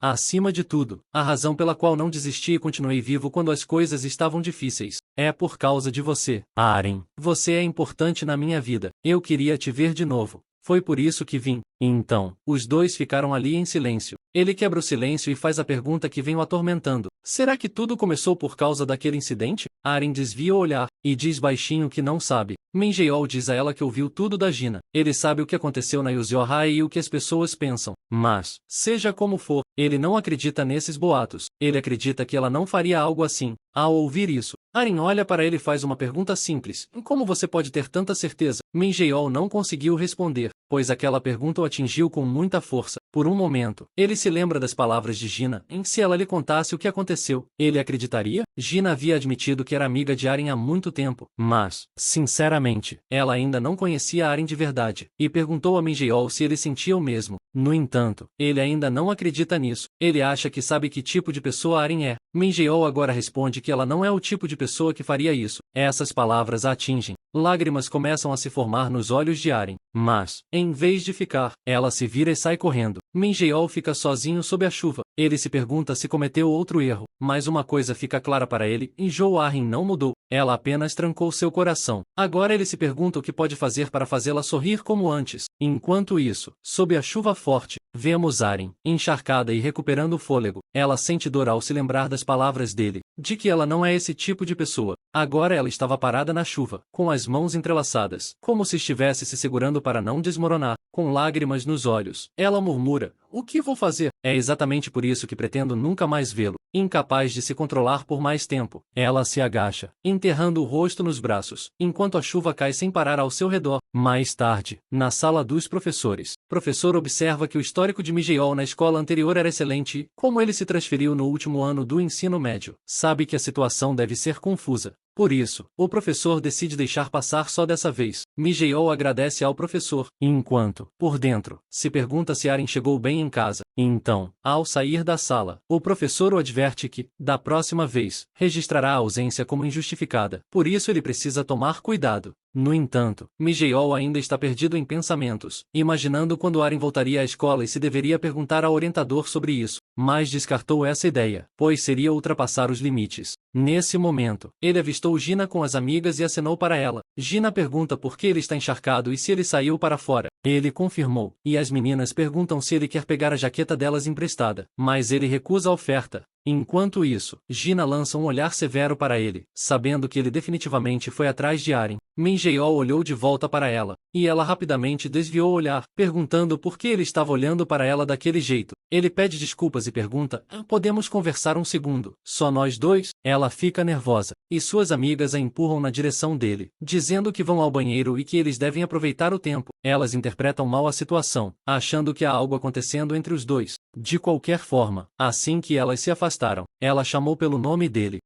acima de tudo, a razão pela qual não desisti e continuei vivo quando as coisas estavam difíceis. É por causa de você. Aren, você é importante na minha vida. Eu queria te ver de novo. Foi por isso que vim. Então, os dois ficaram ali em silêncio. Ele quebra o silêncio e faz a pergunta que vem o atormentando. Será que tudo começou por causa daquele incidente? Aren desvia o olhar e diz baixinho que não sabe. Minjeol diz a ela que ouviu tudo da Gina. Ele sabe o que aconteceu na Yuziohai e o que as pessoas pensam. Mas, seja como for, ele não acredita nesses boatos. Ele acredita que ela não faria algo assim. Ao ouvir isso, Aren olha para ele e faz uma pergunta simples. Como você pode ter tanta certeza? Minjeol não conseguiu responder, pois aquela pergunta o atingiu com muita força. Por um momento, ele se lembra das palavras de Gina. Se ela lhe contasse o que aconteceu, ele acreditaria? Gina havia admitido que era amiga de Aren há muito tempo, mas, sinceramente, ela ainda não conhecia Aren de verdade, e perguntou a Minjeol se ele sentia o mesmo. No entanto, ele ainda não acredita nisso. Ele acha que sabe que tipo de pessoa Aren é. Minjeol agora responde que ela não é o tipo de pessoa que faria isso. Essas palavras a atingem. Lágrimas começam a se formar nos olhos de Aren, mas, em vez de ficar, ela se vira e sai correndo. Minjeol fica sozinho sob a chuva. Ele se pergunta se cometeu outro erro, mas uma coisa fica clara para ele: Aren não mudou. Ela apenas trancou seu coração. Agora ele se pergunta o que pode fazer para fazê-la sorrir como antes. Enquanto isso, sob a chuva forte, vemos Aren, encharcada e recuperando o fôlego. Ela sente dor ao se lembrar das palavras dele, de que ela não é esse tipo de pessoa. Agora ela estava parada na chuva, com as mãos entrelaçadas, como se estivesse se segurando para não desmoronar, com lágrimas nos olhos. Ela murmura: o que vou fazer? É exatamente por isso que pretendo nunca mais vê-lo. Incapaz de se controlar por mais tempo, ela se agacha, enterrando o rosto nos braços, enquanto a chuva cai sem parar ao seu redor. Mais tarde, na sala dos professores, o professor observa que o histórico de Minjeol na escola anterior era excelente e, como ele se transferiu no último ano do ensino médio, sabe que a situação deve ser confusa. Por isso, o professor decide deixar passar só dessa vez. Minjeol agradece ao professor, enquanto, por dentro, se pergunta se Aren chegou bem em casa. Então, ao sair da sala, o professor o adverte que, da próxima vez, registrará a ausência como injustificada. Por isso ele precisa tomar cuidado. No entanto, Minjeol ainda está perdido em pensamentos, imaginando quando Aren voltaria à escola e se deveria perguntar ao orientador sobre isso, mas descartou essa ideia, pois seria ultrapassar os limites. Nesse momento, ele avistou Gina com as amigas e acenou para ela. Gina pergunta por que ele está encharcado e se ele saiu para fora. Ele confirmou, e as meninas perguntam se ele quer pegar a jaqueta delas emprestada, mas ele recusa a oferta. Enquanto isso, Gina lança um olhar severo para ele, sabendo que ele definitivamente foi atrás de Aren. Minjeol olhou de volta para ela, e ela rapidamente desviou o olhar, perguntando por que ele estava olhando para ela daquele jeito. Ele pede desculpas e pergunta: podemos conversar um segundo? Só nós dois? Ela fica nervosa, e suas amigas a empurram na direção dele, dizendo que vão ao banheiro e que eles devem aproveitar o tempo. Elas interpretam mal a situação, achando que há algo acontecendo entre os dois. De qualquer forma, assim que elas se afastaram, ela chamou pelo nome dele.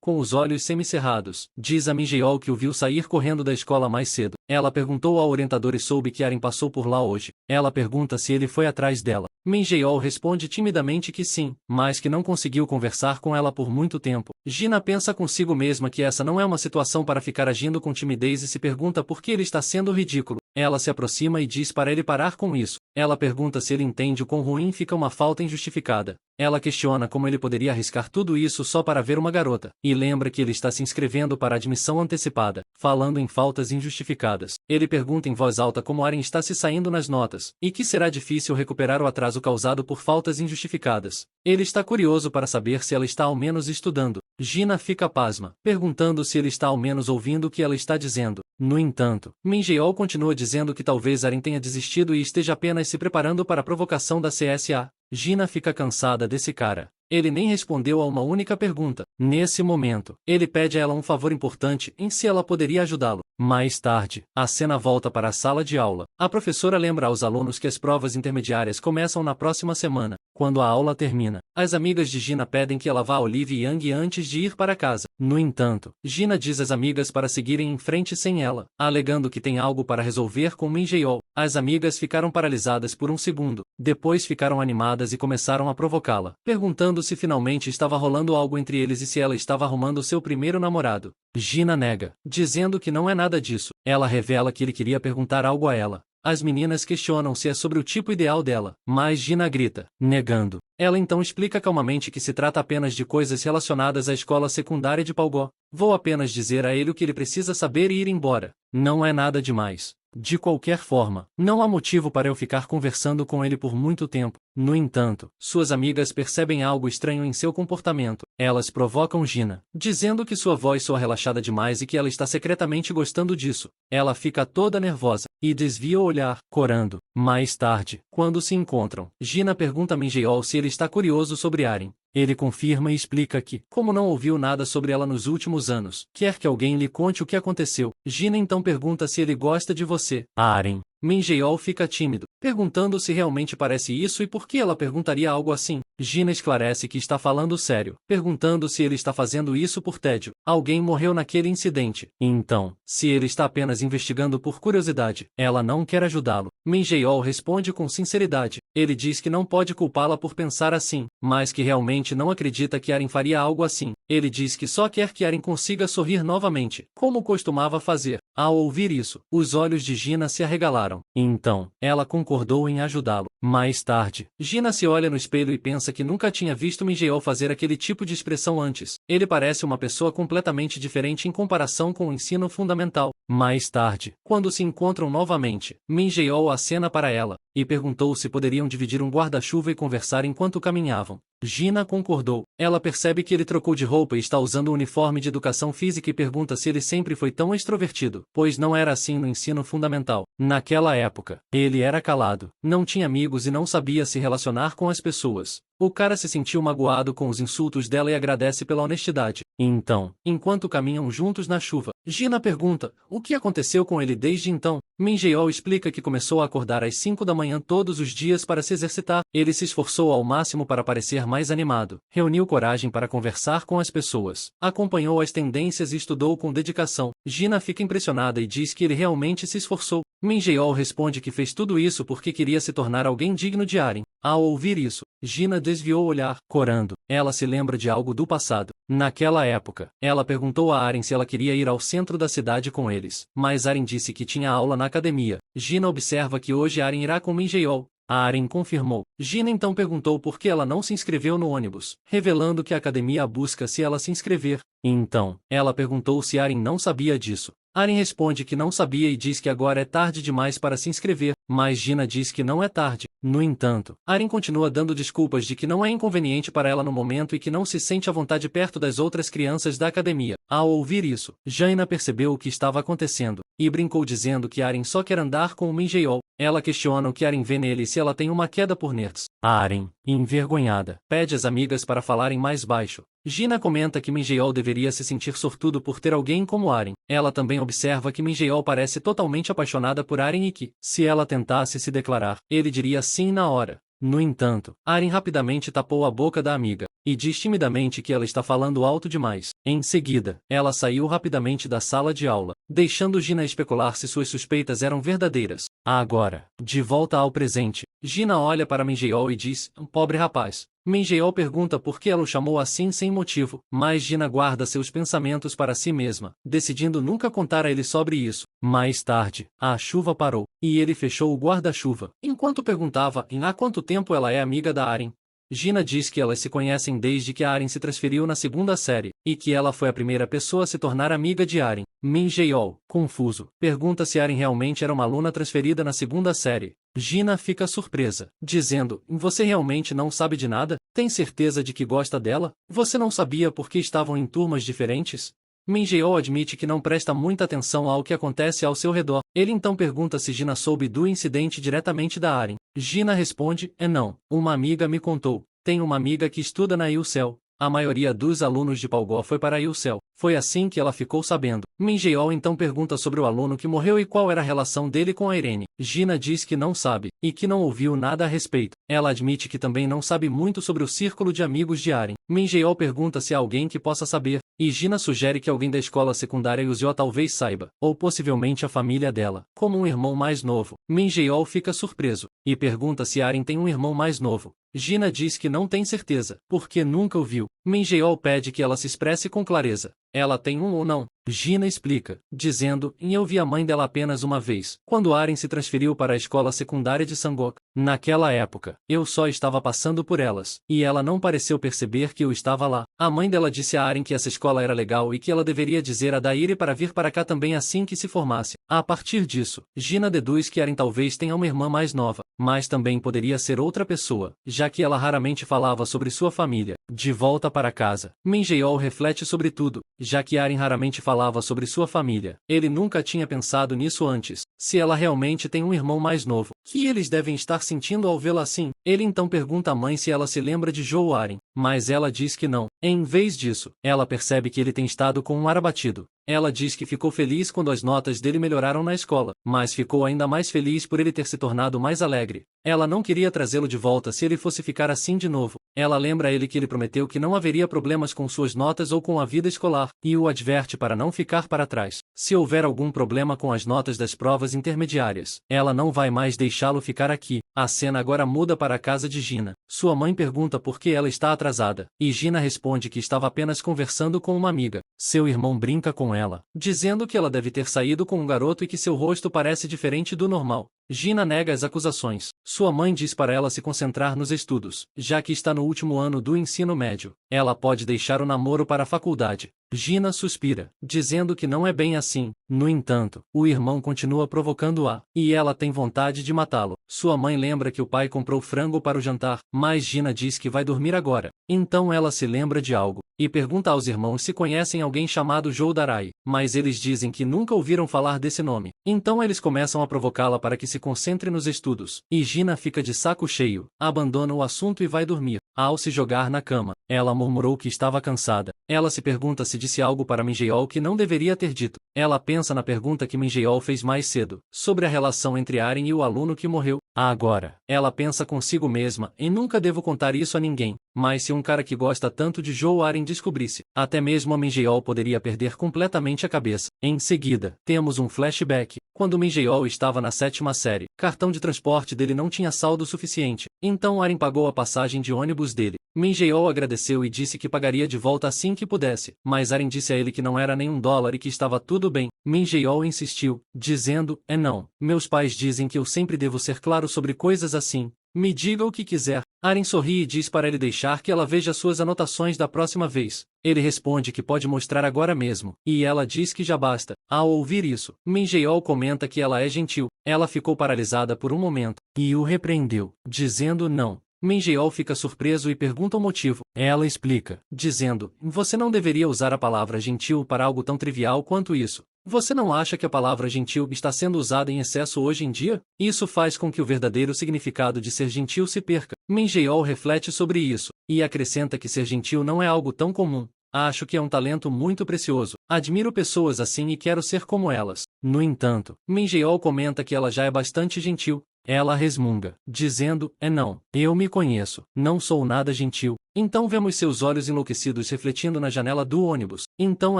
Com os olhos semicerrados, diz a Minjeol que o viu sair correndo da escola mais cedo. Ela perguntou ao orientador e soube que Aren passou por lá hoje. Ela pergunta se ele foi atrás dela. Minjeol responde timidamente que sim, mas que não conseguiu conversar com ela por muito tempo. Gina pensa consigo mesma que essa não é uma situação para ficar agindo com timidez e se pergunta por que ele está sendo ridículo. Ela se aproxima e diz para ele parar com isso. Ela pergunta se ele entende o quão ruim fica uma falta injustificada. Ela questiona como ele poderia arriscar tudo isso só para ver uma garota, e lembra que ele está se inscrevendo para a admissão antecipada, falando em faltas injustificadas. Ele pergunta em voz alta como Aren está se saindo nas notas, e que será difícil recuperar o atraso causado por faltas injustificadas. Ele está curioso para saber se ela está ao menos estudando. Gina fica pasma, perguntando se ele está ao menos ouvindo o que ela está dizendo. No entanto, Minjeol continua dizendo que talvez Aren tenha desistido e esteja apenas se preparando para a provocação da CSA. Gina fica cansada desse cara. Ele nem respondeu a uma única pergunta. Nesse momento, ele pede a ela um favor importante em se ela poderia ajudá-lo. Mais tarde, a cena volta para a sala de aula. A professora lembra aos alunos que as provas intermediárias começam na próxima semana. Quando a aula termina, as amigas de Gina pedem que ela vá a Olive Yang antes de ir para casa. No entanto, Gina diz às amigas para seguirem em frente sem ela, alegando que tem algo para resolver com Minjeol. As amigas ficaram paralisadas por um segundo, depois ficaram animadas e começaram a provocá-la, perguntando se finalmente estava rolando algo entre eles e se ela estava arrumando seu primeiro namorado. Gina nega, dizendo que não é nada disso. Ela revela que ele queria perguntar algo a ela. As meninas questionam se é sobre o tipo ideal dela, mas Gina grita, negando. Ela então explica calmamente que se trata apenas de coisas relacionadas à escola secundária de Palgó. Vou apenas dizer a ele o que ele precisa saber e ir embora. Não é nada demais. De qualquer forma, não há motivo para eu ficar conversando com ele por muito tempo. No entanto, suas amigas percebem algo estranho em seu comportamento. Elas provocam Gina, dizendo que sua voz soa relaxada demais e que ela está secretamente gostando disso. Ela fica toda nervosa e desvia o olhar, corando. Mais tarde, quando se encontram, Gina pergunta a Minjeol se ele está curioso sobre Aren. Ele confirma e explica que, como não ouviu nada sobre ela nos últimos anos, quer que alguém lhe conte o que aconteceu. Gina então pergunta se ele gosta de você, Aren. Minjeol fica tímido, perguntando se realmente parece isso e por que ela perguntaria algo assim. Gina esclarece que está falando sério, perguntando se ele está fazendo isso por tédio. Alguém morreu naquele incidente. Então, se ele está apenas investigando por curiosidade, ela não quer ajudá-lo. Minjeol responde com sinceridade. Ele diz que não pode culpá-la por pensar assim, mas que realmente não acredita que Aren faria algo assim. Ele diz que só quer que Aren consiga sorrir novamente, como costumava fazer. Ao ouvir isso, os olhos de Gina se arregalaram. Então, ela concordou em ajudá-lo. Mais tarde, Gina se olha no espelho e pensa que nunca tinha visto Minjeol fazer aquele tipo de expressão antes. Ele parece uma pessoa completamente diferente em comparação com o ensino fundamental. Mais tarde, quando se encontram novamente, Minjeol acena para ela e perguntou se poderiam dividir um guarda-chuva e conversar enquanto caminhavam. Gina concordou. Ela percebe que ele trocou de roupa e está usando um uniforme de educação física e pergunta se ele sempre foi tão extrovertido, pois não era assim no ensino fundamental. Naquela época, ele era calado, não tinha amigos e não sabia se relacionar com as pessoas. O cara se sentiu magoado com os insultos dela e agradece pela honestidade. Então, enquanto caminham juntos na chuva, Gina pergunta o que aconteceu com ele desde então. Minjeol explica que começou a acordar às 5 da manhã todos os dias para se exercitar. Ele se esforçou ao máximo para parecer mais animado, reuniu coragem para conversar com as pessoas, acompanhou as tendências e estudou com dedicação. Gina fica impressionada e diz que ele realmente se esforçou. Minjeol responde que fez tudo isso porque queria se tornar alguém digno de Aren. Ao ouvir isso, Gina desviou o olhar, corando. Ela se lembra de algo do passado. Naquela época, ela perguntou a Aren se ela queria ir ao centro da cidade com eles, mas Aren disse que tinha aula na academia. Gina observa que hoje Aren irá com Minjeol. Aren confirmou. Gina então perguntou por que ela não se inscreveu no ônibus, revelando que a academia a busca se ela se inscrever. Então, ela perguntou se Aren não sabia disso. Aren responde que não sabia e diz que agora é tarde demais para se inscrever, mas Gina diz que não é tarde. No entanto, Aren continua dando desculpas de que não é inconveniente para ela no momento e que não se sente à vontade perto das outras crianças da academia. Ao ouvir isso, Jaina percebeu o que estava acontecendo, e brincou dizendo que Aren só quer andar com o Minjeol. Ela questiona o que Aren vê nele e se ela tem uma queda por nerds. Aren, envergonhada, pede às amigas para falarem mais baixo. Gina comenta que Minjeol deveria se sentir sortudo por ter alguém como Aren. Ela também observa que Minjeol parece totalmente apaixonada por Aren e que, se ela tentasse se declarar, ele diria sim na hora. No entanto, Aren rapidamente tapou a boca da amiga, e diz timidamente que ela está falando alto demais. Em seguida, ela saiu rapidamente da sala de aula, deixando Gina especular se suas suspeitas eram verdadeiras. Agora, de volta ao presente, Gina olha para Minjeol e diz, pobre rapaz. Minjeol pergunta por que ela o chamou assim sem motivo, mas Gina guarda seus pensamentos para si mesma, decidindo nunca contar a ele sobre isso. Mais tarde, a chuva parou, e ele fechou o guarda-chuva, enquanto perguntava há quanto tempo ela é amiga da Aren. Gina diz que elas se conhecem desde que Aren se transferiu na segunda série, e que ela foi a primeira pessoa a se tornar amiga de Aren. Minjeol, confuso, pergunta se Aren realmente era uma aluna transferida na segunda série. Gina fica surpresa, dizendo, você realmente não sabe de nada? Tem certeza de que gosta dela? Você não sabia por que estavam em turmas diferentes? Minjeol admite que não presta muita atenção ao que acontece ao seu redor. Ele então pergunta se Gina soube do incidente diretamente da Aren. Gina responde, não, uma amiga me contou. Tenho uma amiga que estuda na UCL. A maioria dos alunos de Palgó foi para a UCL. Foi assim que ela ficou sabendo. Minjeol então pergunta sobre o aluno que morreu e qual era a relação dele com a Irene. Gina diz que não sabe, e que não ouviu nada a respeito. Ela admite que também não sabe muito sobre o círculo de amigos de Aren. Minjeol pergunta se há alguém que possa saber, e Gina sugere que alguém da escola secundária Yuzhou talvez saiba, ou possivelmente a família dela, como um irmão mais novo. Minjeol fica surpreso, e pergunta se Aren tem um irmão mais novo. Gina diz que não tem certeza, porque nunca o viu. Minjeol pede que ela se expresse com clareza. Ela tem um ou não? Gina explica, dizendo, eu vi a mãe dela apenas uma vez, quando Aren se transferiu para a escola secundária de Sangok. Naquela época, eu só estava passando por elas, e ela não pareceu perceber que eu estava lá. A mãe dela disse a Aren que essa escola era legal e que ela deveria dizer a Daire para vir para cá também assim que se formasse. A partir disso, Gina deduz que Aren talvez tenha uma irmã mais nova, mas também poderia ser outra pessoa, já que ela raramente falava sobre sua família. De volta para casa, Minjeol reflete sobre tudo, já que Aren raramente falava sobre sua família. Ele nunca tinha pensado nisso antes. Se ela realmente tem um irmão mais novo, que eles devem estar sentindo ao vê-la assim? Ele então pergunta à mãe se ela se lembra de Joe Aren, mas ela diz que não. Em vez disso, ela percebe que ele tem estado com um ar abatido. Ela diz que ficou feliz quando as notas dele melhoraram na escola, mas ficou ainda mais feliz por ele ter se tornado mais alegre. Ela não queria trazê-lo de volta se ele fosse ficar assim de novo. Ela lembra a ele que ele prometeu que não haveria problemas com suas notas ou com a vida escolar, e o adverte para não ficar para trás. Se houver algum problema com as notas das provas intermediárias, ela não vai mais deixá-lo ficar aqui. A cena agora muda para a casa de Gina. Sua mãe pergunta por que ela está atrasada, e Gina responde que estava apenas conversando com uma amiga. Seu irmão brinca com ela, dizendo que ela deve ter saído com um garoto e que seu rosto parece diferente do normal. Gina nega as acusações. Sua mãe diz para ela se concentrar nos estudos, já que está no último ano do ensino médio. Ela pode deixar o namoro para a faculdade. Gina suspira, dizendo que não é bem assim. No entanto, o irmão continua provocando-a, e ela tem vontade de matá-lo. Sua mãe lembra que o pai comprou frango para o jantar, mas Gina diz que vai dormir agora. Então ela se lembra de algo, e pergunta aos irmãos se conhecem alguém chamado Joe Darai, mas eles dizem que nunca ouviram falar desse nome. Então eles começam a provocá-la para que se concentre nos estudos, e Gina fica de saco cheio, abandona o assunto e vai dormir. Ao se jogar na cama, ela murmurou que estava cansada. Ela se pergunta se disse algo para Minjeol que não deveria ter dito. Ela pensa na pergunta que Minjeol fez mais cedo, sobre a relação entre Aren e o aluno que morreu. Agora, ela pensa consigo mesma, e nunca devo contar isso a ninguém. Mas se um cara que gosta tanto de Joe Aren descobrisse, até mesmo a Minjeol poderia perder completamente a cabeça. Em seguida, temos um flashback. Quando Minjeol estava na 7ª série, cartão de transporte dele não tinha saldo suficiente, então Aren pagou a passagem de ônibus dele. Minjeol agradeceu e disse que pagaria de volta assim que pudesse, mas Aren disse a ele que não era nem $1 e que estava tudo bem. Minjeol insistiu, dizendo, não, meus pais dizem que eu sempre devo ser claro sobre coisas assim. Me diga o que quiser. Aren sorri e diz para ele deixar que ela veja suas anotações da próxima vez. Ele responde que pode mostrar agora mesmo, e ela diz que já basta. Ao ouvir isso, Minjeol comenta que ela é gentil. Ela ficou paralisada por um momento, e o repreendeu, dizendo não. Minjeol fica surpreso e pergunta o motivo. Ela explica, dizendo, você não deveria usar a palavra gentil para algo tão trivial quanto isso. Você não acha que a palavra gentil está sendo usada em excesso hoje em dia? Isso faz com que o verdadeiro significado de ser gentil se perca. Minjeol reflete sobre isso, e acrescenta que ser gentil não é algo tão comum. Acho que é um talento muito precioso. Admiro pessoas assim e quero ser como elas. No entanto, Minjeol comenta que ela já é bastante gentil. Ela resmunga, dizendo, não, eu me conheço, não sou nada gentil. Então vemos seus olhos enlouquecidos refletindo na janela do ônibus. Então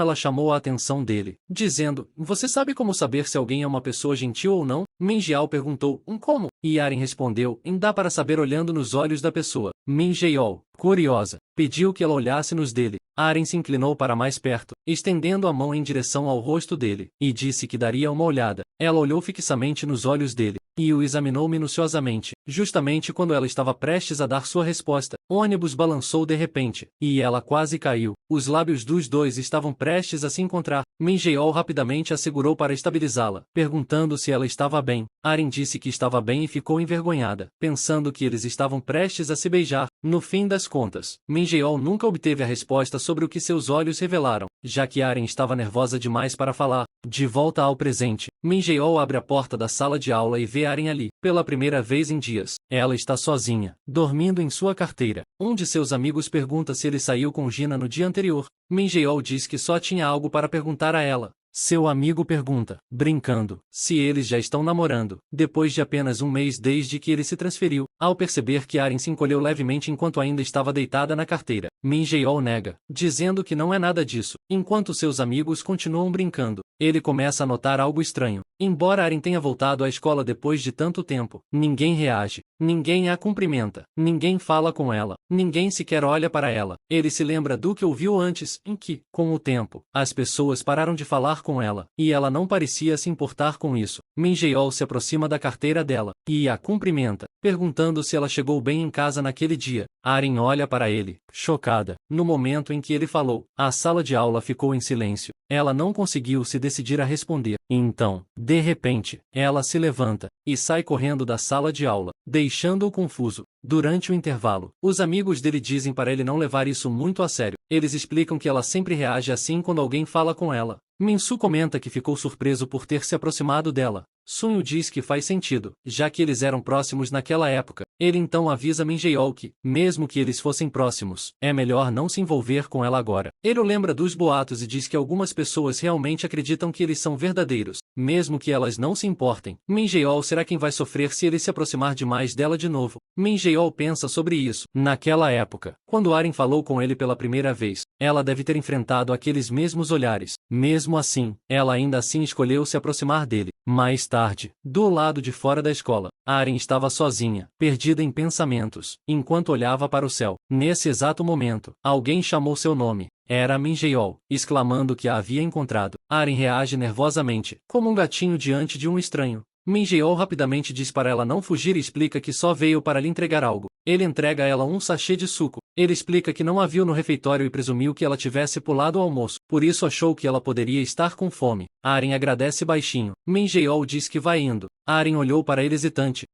ela chamou a atenção dele, dizendo, você sabe como saber se alguém é uma pessoa gentil ou não? Minjeol perguntou, como? E Aren respondeu, dá para saber olhando nos olhos da pessoa. Minjeol, curiosa, pediu que ela olhasse nos dele. Aren se inclinou para mais perto, estendendo a mão em direção ao rosto dele, e disse que daria uma olhada. Ela olhou fixamente nos olhos dele, e o examinou minuciosamente. Justamente quando ela estava prestes a dar sua resposta, o ônibus balançou de repente, e ela quase caiu. Os lábios dos dois estavam prestes a se encontrar. Minjeol rapidamente a segurou para estabilizá-la, perguntando se ela estava bem. Aren disse que estava bem e ficou envergonhada, pensando que eles estavam prestes a se beijar. No fim das contas, Minjeol nunca obteve a resposta sobre o que seus olhos revelaram, já que Aren estava nervosa demais para falar. De volta ao presente, Minjeol abre a porta da sala de aula e vê Aren ali, pela primeira vez em dias. Ela está sozinha, dormindo em sua carteira. Um de seus amigos pergunta se ele saiu com Gina no dia anterior. Minjeol diz que só tinha algo para perguntar a ela. Seu amigo pergunta, brincando, se eles já estão namorando, depois de apenas um mês desde que ele se transferiu. Ao perceber que Aren se encolheu levemente enquanto ainda estava deitada na carteira, Min Jae-ol nega, dizendo que não é nada disso. Enquanto seus amigos continuam brincando, ele começa a notar algo estranho. Embora Aren tenha voltado à escola depois de tanto tempo, ninguém reage, ninguém a cumprimenta, ninguém fala com ela, ninguém sequer olha para ela. Ele se lembra do que ouviu antes, em que, com o tempo, as pessoas pararam de falar com ela, e ela não parecia se importar com isso. Min Jae-ol se aproxima da carteira dela, e a cumprimenta, perguntando se ela chegou bem em casa naquele dia. Aren olha para ele, chocada. No momento em que ele falou, a sala de aula ficou em silêncio. Ela não conseguiu se decidir a responder. Então, de repente, ela se levanta e sai correndo da sala de aula, deixando-o confuso. Durante o intervalo, os amigos dele dizem para ele não levar isso muito a sério. Eles explicam que ela sempre reage assim quando alguém fala com ela. Min-soo comenta que ficou surpreso por ter se aproximado dela. Sun-yu diz que faz sentido, já que eles eram próximos naquela época. Ele então avisa Min Jae-ol que, mesmo que eles fossem próximos, é melhor não se envolver com ela agora. Ele lembra dos boatos e diz que algumas pessoas realmente acreditam que eles são verdadeiros, mesmo que elas não se importem. Min Jae-ol será quem vai sofrer se ele se aproximar demais dela de novo. Min Jae-ol pensa sobre isso. Naquela época, quando Aren falou com ele pela primeira vez, ela deve ter enfrentado aqueles mesmos olhares. Mesmo assim, ela ainda assim escolheu se aproximar dele. Mais tarde, do lado de fora da escola, Aren estava sozinha, perdida em pensamentos, enquanto olhava para o céu. Nesse exato momento, alguém chamou seu nome. Era Min Jae-ol, exclamando que a havia encontrado. Aren reage nervosamente, como um gatinho diante de um estranho. Min Jae-ol rapidamente diz para ela não fugir e explica que só veio para lhe entregar algo. Ele entrega a ela um sachê de suco. Ele explica que não a viu no refeitório e presumiu que ela tivesse pulado o almoço, por isso achou que ela poderia estar com fome. Aren agradece baixinho. Min Jae-ol diz que vai indo. Aren olhou para ele hesitante.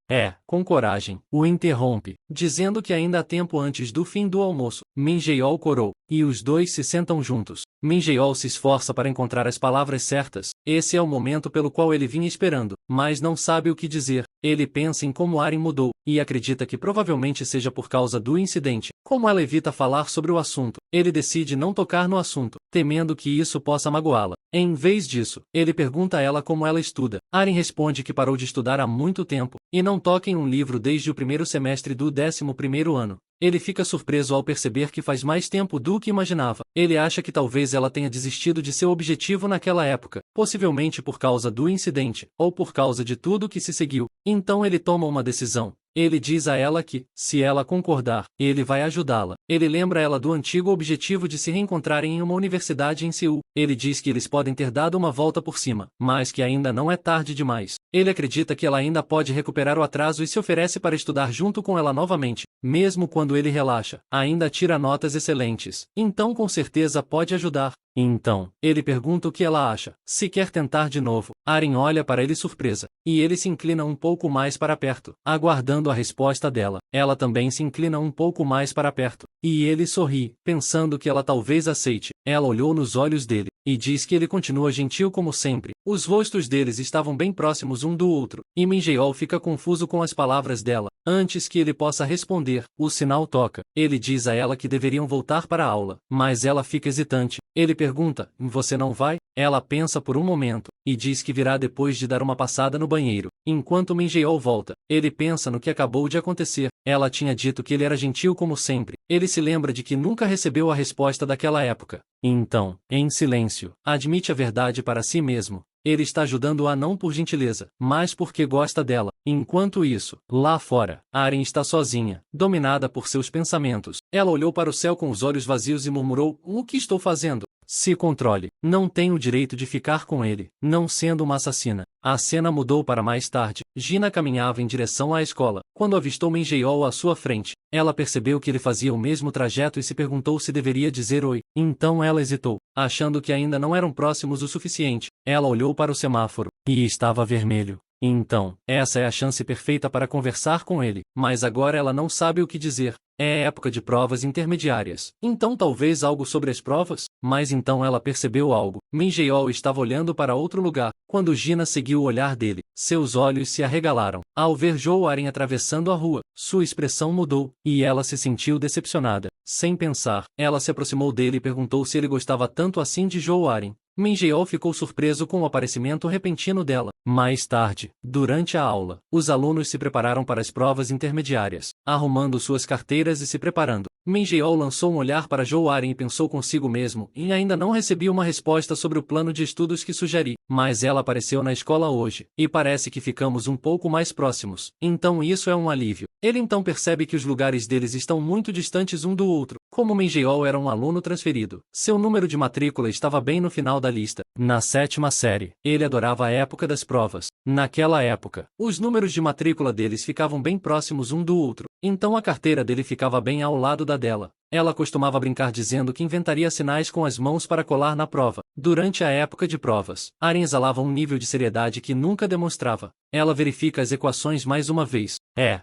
Com coragem, o interrompe, dizendo que ainda há tempo antes do fim do almoço. Min Jae-ol corou, e os dois se sentam juntos. Min Jae-ol se esforça para encontrar as palavras certas. Esse é o momento pelo qual ele vinha esperando, mas não sabe o que dizer. Ele pensa em como Aren mudou, e acredita que provavelmente seja por causa do incidente. Como ela evita falar sobre o assunto, ele decide não tocar no assunto, temendo que isso possa magoá-la. Em vez disso, ele pergunta a ela como ela estuda. Aren responde que parou de estudar há muito tempo, e não toca em um livro desde o primeiro semestre do 11º ano. Ele fica surpreso ao perceber que faz mais tempo do que imaginava. Ele acha que talvez ela tenha desistido de seu objetivo naquela época, possivelmente por causa do incidente, ou por causa de tudo que se seguiu. Então ele toma uma decisão. Ele diz a ela que, se ela concordar, ele vai ajudá-la. Ele lembra ela do antigo objetivo de se reencontrarem em uma universidade em Seul. Ele diz que eles podem ter dado uma volta por cima, mas que ainda não é tarde demais. Ele acredita que ela ainda pode recuperar o atraso e se oferece para estudar junto com ela novamente. Mesmo quando ele relaxa, ainda tira notas excelentes. Então com certeza pode ajudar. Então, ele pergunta o que ela acha. Se quer tentar de novo, Aren olha para ele surpresa, e ele se inclina um pouco mais para perto, aguardando a resposta dela. Ela também se inclina um pouco mais para perto, e ele sorri, pensando que ela talvez aceite. Ela olhou nos olhos dele, e diz que ele continua gentil como sempre. Os rostos deles estavam bem próximos um do outro, e Min Jae-ol fica confuso com as palavras dela. Antes que ele possa responder, o sinal toca. Ele diz a ela que deveriam voltar para a aula, mas ela fica hesitante. Ele pergunta, você não vai? Ela pensa por um momento, e diz que virá depois de dar uma passada no banheiro. Enquanto Min Jae-ol volta, ele pensa no que acabou de acontecer. Ela tinha dito que ele era gentil como sempre. Ele se lembra de que nunca recebeu a resposta daquela época. Então, em silêncio, admite a verdade para si mesmo. Ele está ajudando-a não por gentileza, mas porque gosta dela. Enquanto isso, lá fora, Aren está sozinha, dominada por seus pensamentos. Ela olhou para o céu com os olhos vazios e murmurou, o que estou fazendo? Se controle. Não tem o direito de ficar com ele, não sendo uma assassina. A cena mudou para mais tarde. Gina caminhava em direção à escola, quando avistou Min Jae-ol à sua frente. Ela percebeu que ele fazia o mesmo trajeto e se perguntou se deveria dizer oi. Então ela hesitou, achando que ainda não eram próximos o suficiente. Ela olhou para o semáforo, e estava vermelho. Então, essa é a chance perfeita para conversar com ele, mas agora ela não sabe o que dizer. É época de provas intermediárias. Então talvez algo sobre as provas? Mas então ela percebeu algo. Min Jae-ol estava olhando para outro lugar, quando Gina seguiu o olhar dele. Seus olhos se arregalaram. Ao ver Jo Aren atravessando a rua, sua expressão mudou, e ela se sentiu decepcionada. Sem pensar, ela se aproximou dele e perguntou se ele gostava tanto assim de Jo Aren. Minjeol ficou surpreso com o aparecimento repentino dela. Mais tarde, durante a aula, os alunos se prepararam para as provas intermediárias, arrumando suas carteiras e se preparando. Minjeol lançou um olhar para Jouaren e pensou consigo mesmo, e ainda não recebi uma resposta sobre o plano de estudos que sugeri, mas ela apareceu na escola hoje, e parece que ficamos um pouco mais próximos, então isso é um alívio. Ele então percebe que os lugares deles estão muito distantes um do outro. Como Minjeol era um aluno transferido, seu número de matrícula estava bem no final da lista. Na sétima série, ele adorava a época das provas. Naquela época, os números de matrícula deles ficavam bem próximos um do outro, então a carteira dele ficava bem ao lado da dela. Ela costumava brincar dizendo que inventaria sinais com as mãos para colar na prova. Durante a época de provas, Aren exalava um nível de seriedade que nunca demonstrava. Ela verifica as equações mais uma vez.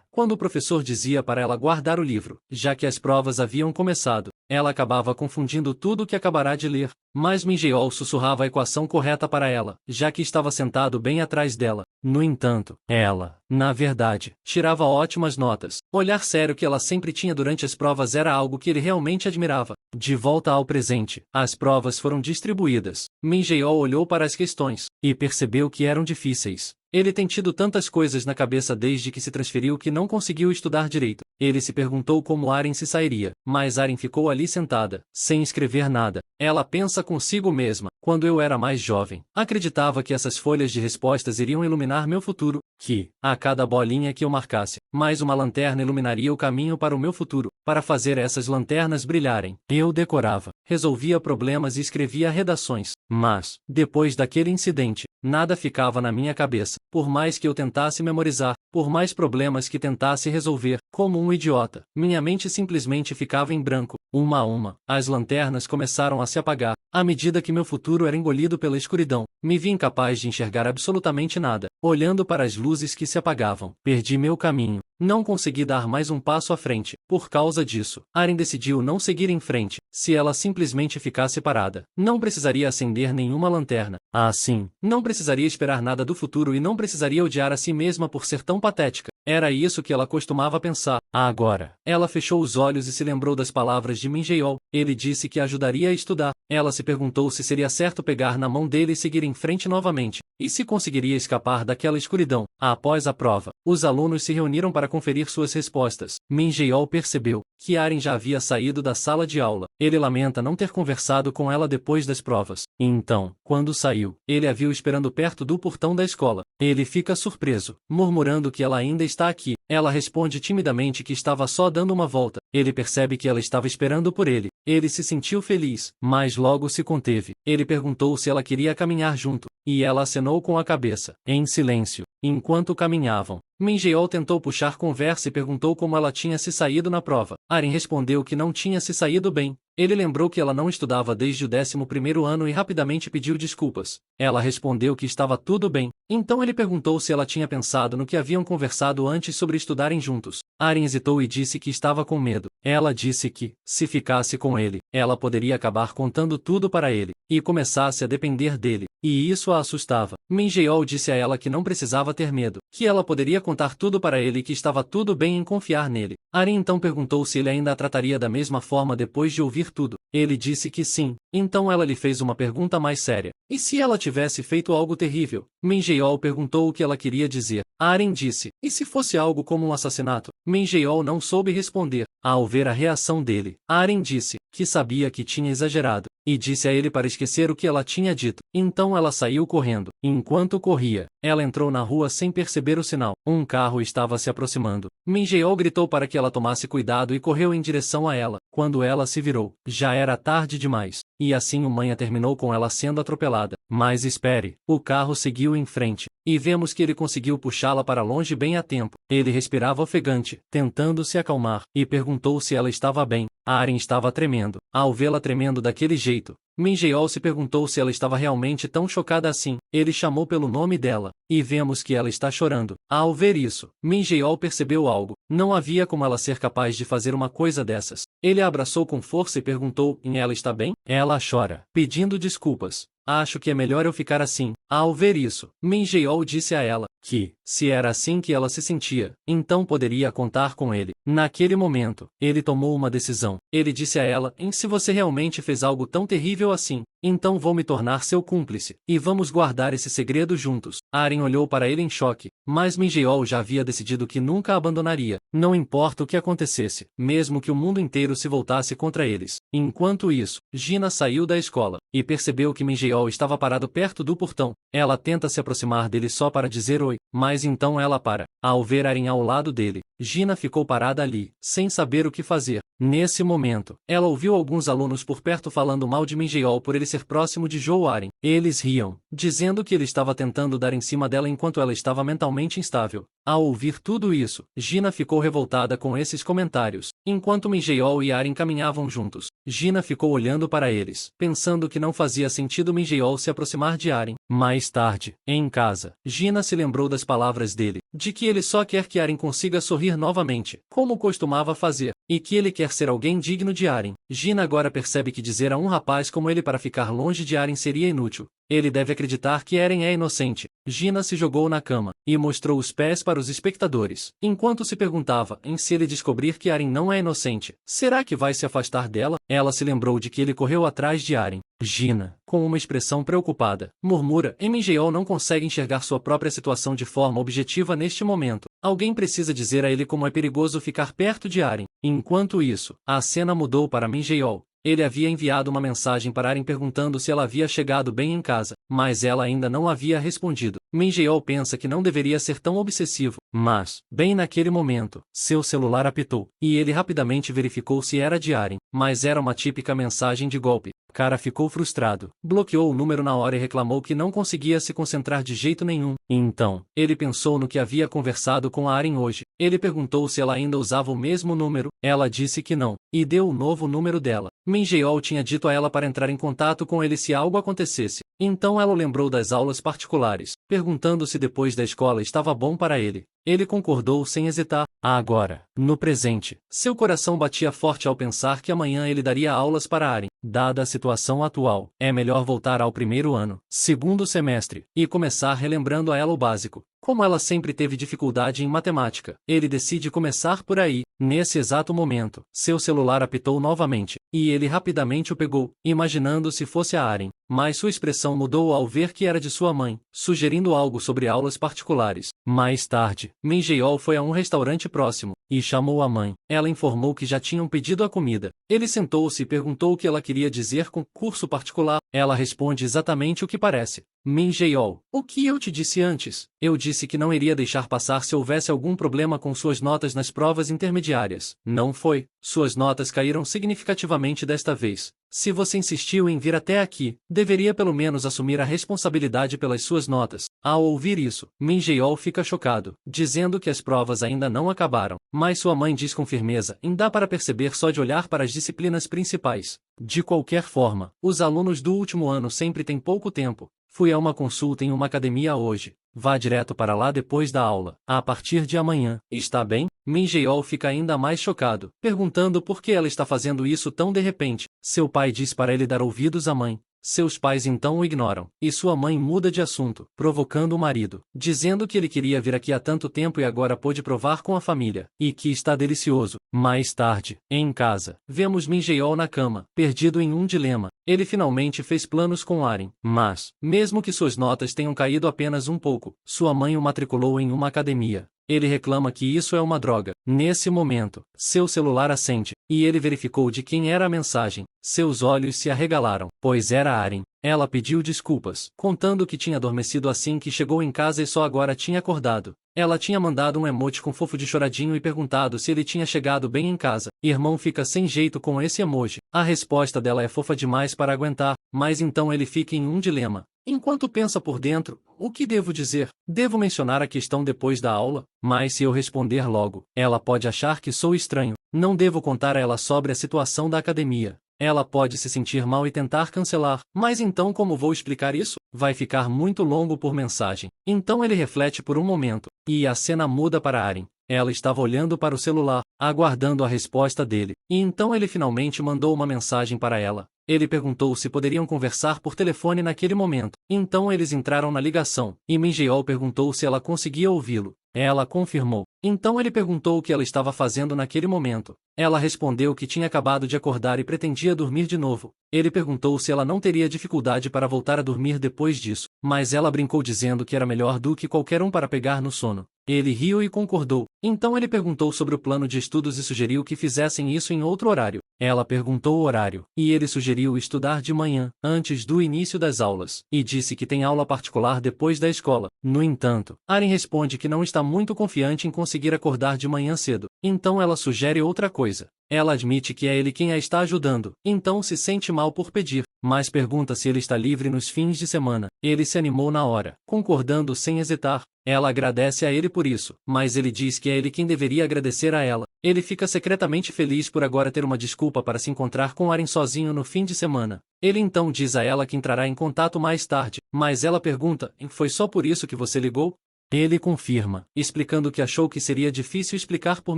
Quando o professor dizia para ela guardar o livro, já que as provas haviam começado, ela acabava confundindo tudo o que acabará de ler. Mas Minjeol sussurrava a equação correta para ela, já que estava sentado bem atrás dela. No entanto, ela, na verdade, tirava ótimas notas. O olhar sério que ela sempre tinha durante as provas era algo que ele realmente admirava. De volta ao presente, as provas foram distribuídas. Minjeol olhou para as questões e percebeu que eram difíceis. Ele tem tido tantas coisas na cabeça desde que se transferiu que não conseguiu estudar direito. Ele se perguntou como Aren se sairia, mas Aren ficou ali sentada, sem escrever nada. Ela pensa consigo mesma. Quando eu era mais jovem, acreditava que essas folhas de respostas iriam iluminar meu futuro, que, a cada bolinha que eu marcasse, mais uma lanterna iluminaria o caminho para o meu futuro. Para fazer essas lanternas brilharem, eu decorava, resolvia problemas e escrevia redações. Mas, depois daquele incidente, nada ficava na minha cabeça. Por mais que eu tentasse memorizar, por mais problemas que tentasse resolver, como um idiota, minha mente simplesmente ficava em branco. Uma a uma, as lanternas começaram a se apagar. À medida que meu futuro era engolido pela escuridão, me vi incapaz de enxergar absolutamente nada. Olhando para as luzes que se apagavam, perdi meu caminho. Não consegui dar mais um passo à frente. Por causa disso, Aren decidiu não seguir em frente. Se ela simplesmente ficasse parada, não precisaria acender nenhuma lanterna. Assim, não precisaria esperar nada do futuro e não precisaria odiar a si mesma por ser tão patética. Era isso que ela costumava pensar. Agora, ela fechou os olhos e se lembrou das palavras de Minjeol. Ele disse que a ajudaria a estudar. Ela se perguntou se seria certo pegar na mão dele e seguir em frente novamente, e se conseguiria escapar daquela escuridão. Após a prova, os alunos se reuniram para conferir suas respostas. Minjeol percebeu que Aren já havia saído da sala de aula. Ele lamenta não ter conversado com ela depois das provas. Então, quando saiu, ele a viu esperando perto do portão da escola. Ele fica surpreso, murmurando que ela ainda está aqui. Ela responde timidamente que estava só dando uma volta. Ele percebe que ela estava esperando por ele. Ele se sentiu feliz, mas logo se conteve. Ele perguntou se ela queria caminhar junto, e ela acenou com a cabeça, em silêncio. Enquanto caminhavam, Minjeol tentou puxar conversa e perguntou como ela tinha se saído na prova. Aren respondeu que não tinha se saído bem. Ele lembrou que ela não estudava desde o 11º ano e rapidamente pediu desculpas. Ela respondeu que estava tudo bem. Então ele perguntou se ela tinha pensado no que haviam conversado antes sobre estudarem juntos. Aren hesitou e disse que estava com medo. Ela disse que, se ficasse com ele, ela poderia acabar contando tudo para ele, e começasse a depender dele, e isso a assustava. Minjeol disse a ela que não precisava ter medo, que ela poderia contar tudo para ele e que estava tudo bem em confiar nele. Aren então perguntou se ele ainda a trataria da mesma forma depois de ouvir tudo. Ele disse que sim. Então ela lhe fez uma pergunta mais séria. E se ela tivesse feito algo terrível? Minjeol perguntou o que ela queria dizer. Aren disse, e se fosse algo como um assassinato? Minjeol não soube responder. Ao ver a reação dele, Aren disse que sabia que tinha exagerado, e disse a ele para esquecer o que ela tinha dito. Então ela saiu correndo. Enquanto corria, ela entrou na rua sem perceber o sinal. Um carro estava se aproximando. Minjeol gritou para que ela tomasse cuidado e correu em direção a ela. Quando ela se virou, já era tarde demais. E assim o manhã terminou com ela sendo atropelada. Mas espere, o carro seguiu em frente, e vemos que ele conseguiu puxá-la para longe bem a tempo. Ele respirava ofegante, tentando se acalmar, e perguntou se ela estava bem. Aren estava tremendo. Ao vê-la tremendo daquele jeito, Minjeol se perguntou se ela estava realmente tão chocada assim. Ele chamou pelo nome dela, e vemos que ela está chorando. Ao ver isso, Minjeol percebeu algo. Não havia como ela ser capaz de fazer uma coisa dessas. Ele a abraçou com força e perguntou: ela está bem? Ela chora, pedindo desculpas. Acho que é melhor eu ficar assim. Ao ver isso, Minjeol disse a ela que, se era assim que ela se sentia, então poderia contar com ele. Naquele momento, ele tomou uma decisão. Ele disse a ela: se você realmente fez algo tão terrível assim, então vou me tornar seu cúmplice, e vamos guardar esse segredo juntos. Aren olhou para ele em choque, mas Minjeol já havia decidido que nunca a abandonaria, não importa o que acontecesse, mesmo que o mundo inteiro se voltasse contra eles. Enquanto isso, Gina saiu da escola, e percebeu que Minjeol estava parado perto do portão. Ela tenta se aproximar dele só para dizer oi, mas então ela para. Ao ver Aren ao lado dele, Gina ficou parada ali, sem saber o que fazer. Nesse momento, ela ouviu alguns alunos por perto falando mal de Minjeol por ele ser próximo de Zhou Aren. Eles riam, dizendo que ele estava tentando dar em cima dela enquanto ela estava mentalmente instável. Ao ouvir tudo isso, Gina ficou revoltada com esses comentários. Enquanto Minjeol e Aren caminhavam juntos, Gina ficou olhando para eles, pensando que não fazia sentido Minjeol se aproximar de Aren. Mais tarde, em casa, Gina se lembrou das palavras dele, de que ele só quer que Aren consiga sorrir novamente, como costumava fazer, e que ele quer ser alguém digno de Aren. Gina agora percebe que dizer a um rapaz como ele para ficar longe de Aren seria inútil. Ele deve acreditar que Eren é inocente. Gina se jogou na cama e mostrou os pés para os espectadores, enquanto se perguntava se ele descobrir que Eren não é inocente, será que vai se afastar dela? Ela se lembrou de que ele correu atrás de Eren. Gina, com uma expressão preocupada, murmura: Minjeol não consegue enxergar sua própria situação de forma objetiva neste momento. Alguém precisa dizer a ele como é perigoso ficar perto de Eren. Enquanto isso, a cena mudou para Minjeol. Ele havia enviado uma mensagem para Aren perguntando se ela havia chegado bem em casa, mas ela ainda não havia respondido. Minjeol pensa que não deveria ser tão obsessivo, mas, bem naquele momento, seu celular apitou, e ele rapidamente verificou se era de Aren, mas era uma típica mensagem de golpe. O cara ficou frustrado, bloqueou o número na hora e reclamou que não conseguia se concentrar de jeito nenhum. Então, ele pensou no que havia conversado com a Aren hoje. Ele perguntou se ela ainda usava o mesmo número, ela disse que não, e deu o novo número dela. Minjeol tinha dito a ela para entrar em contato com ele se algo acontecesse. Então ela lembrou das aulas particulares, perguntando se depois da escola estava bom para ele. Ele concordou sem hesitar. Agora, no presente, seu coração batia forte ao pensar que amanhã ele daria aulas para Aren. Dada a situação atual, é melhor voltar ao primeiro ano, segundo semestre, e começar relembrando a ela o básico. Como ela sempre teve dificuldade em matemática, ele decide começar por aí. Nesse exato momento, seu celular apitou novamente, e ele rapidamente o pegou, imaginando se fosse a Aren. Mas sua expressão mudou ao ver que era de sua mãe, sugerindo algo sobre aulas particulares. Mais tarde, Minjeol foi a um restaurante próximo, e chamou a mãe. Ela informou que já tinham pedido a comida. Ele sentou-se e perguntou o que ela queria dizer com curso particular. Ela responde exatamente o que parece. Minjeol, o que eu te disse antes? Eu disse que não iria deixar passar se houvesse algum problema com suas notas nas provas intermediárias. Não foi. Suas notas caíram significativamente desta vez. Se você insistiu em vir até aqui, deveria pelo menos assumir a responsabilidade pelas suas notas. Ao ouvir isso, Minjeol fica chocado, dizendo que as provas ainda não acabaram. Mas sua mãe diz com firmeza: dá para perceber só de olhar para as disciplinas principais. De qualquer forma, os alunos do último ano sempre têm pouco tempo. Fui a uma consulta em uma academia hoje. Vá direto para lá depois da aula. A partir de amanhã, está bem? Minjeol fica ainda mais chocado, perguntando por que ela está fazendo isso tão de repente. Seu pai diz para ele dar ouvidos à mãe. Seus pais então o ignoram, e sua mãe muda de assunto, provocando o marido, dizendo que ele queria vir aqui há tanto tempo e agora pôde provar com a família, e que está delicioso. Mais tarde, em casa, vemos Minjeol na cama, perdido em um dilema. Ele finalmente fez planos com Aren, mas, mesmo que suas notas tenham caído apenas um pouco, sua mãe o matriculou em uma academia. Ele reclama que isso é uma droga. Nesse momento, seu celular acende, e ele verificou de quem era a mensagem. Seus olhos se arregalaram, pois era Aren. Ela pediu desculpas, contando que tinha adormecido assim que chegou em casa e só agora tinha acordado. Ela tinha mandado um emoticon fofo de choradinho e perguntado se ele tinha chegado bem em casa. Irmão fica sem jeito com esse emoji. A resposta dela é fofa demais para aguentar, mas então ele fica em um dilema. Enquanto pensa por dentro, o que devo dizer? Devo mencionar a questão depois da aula? Mas se eu responder logo, ela pode achar que sou estranho. Não devo contar a ela sobre a situação da academia. Ela pode se sentir mal e tentar cancelar. Mas então como vou explicar isso? Vai ficar muito longo por mensagem. Então ele reflete por um momento, e a cena muda para Aren. Ela estava olhando para o celular, aguardando a resposta dele. E então ele finalmente mandou uma mensagem para ela. Ele perguntou se poderiam conversar por telefone naquele momento. Então eles entraram na ligação, e Min Jae-ol perguntou se ela conseguia ouvi-lo. Ela confirmou. Então ele perguntou o que ela estava fazendo naquele momento. Ela respondeu que tinha acabado de acordar e pretendia dormir de novo. Ele perguntou se ela não teria dificuldade para voltar a dormir depois disso, mas ela brincou dizendo que era melhor do que qualquer um para pegar no sono. Ele riu e concordou. Então ele perguntou sobre o plano de estudos e sugeriu que fizessem isso em outro horário. Ela perguntou o horário, e ele sugeriu estudar de manhã, antes do início das aulas, e disse que tem aula particular depois da escola. No entanto, Aren responde que não está muito confiante em conseguir acordar de manhã cedo. Então ela sugere outra coisa. Ela admite que é ele quem a está ajudando, então se sente mal por pedir, mas pergunta se ele está livre nos fins de semana. Ele se animou na hora, concordando sem hesitar. Ela agradece a ele por isso, mas ele diz que é ele quem deveria agradecer a ela. Ele fica secretamente feliz por agora ter uma desculpa para se encontrar com Aren sozinho no fim de semana. Ele então diz a ela que entrará em contato mais tarde, mas ela pergunta: "Foi só por isso que você ligou?" Ele confirma, explicando que achou que seria difícil explicar por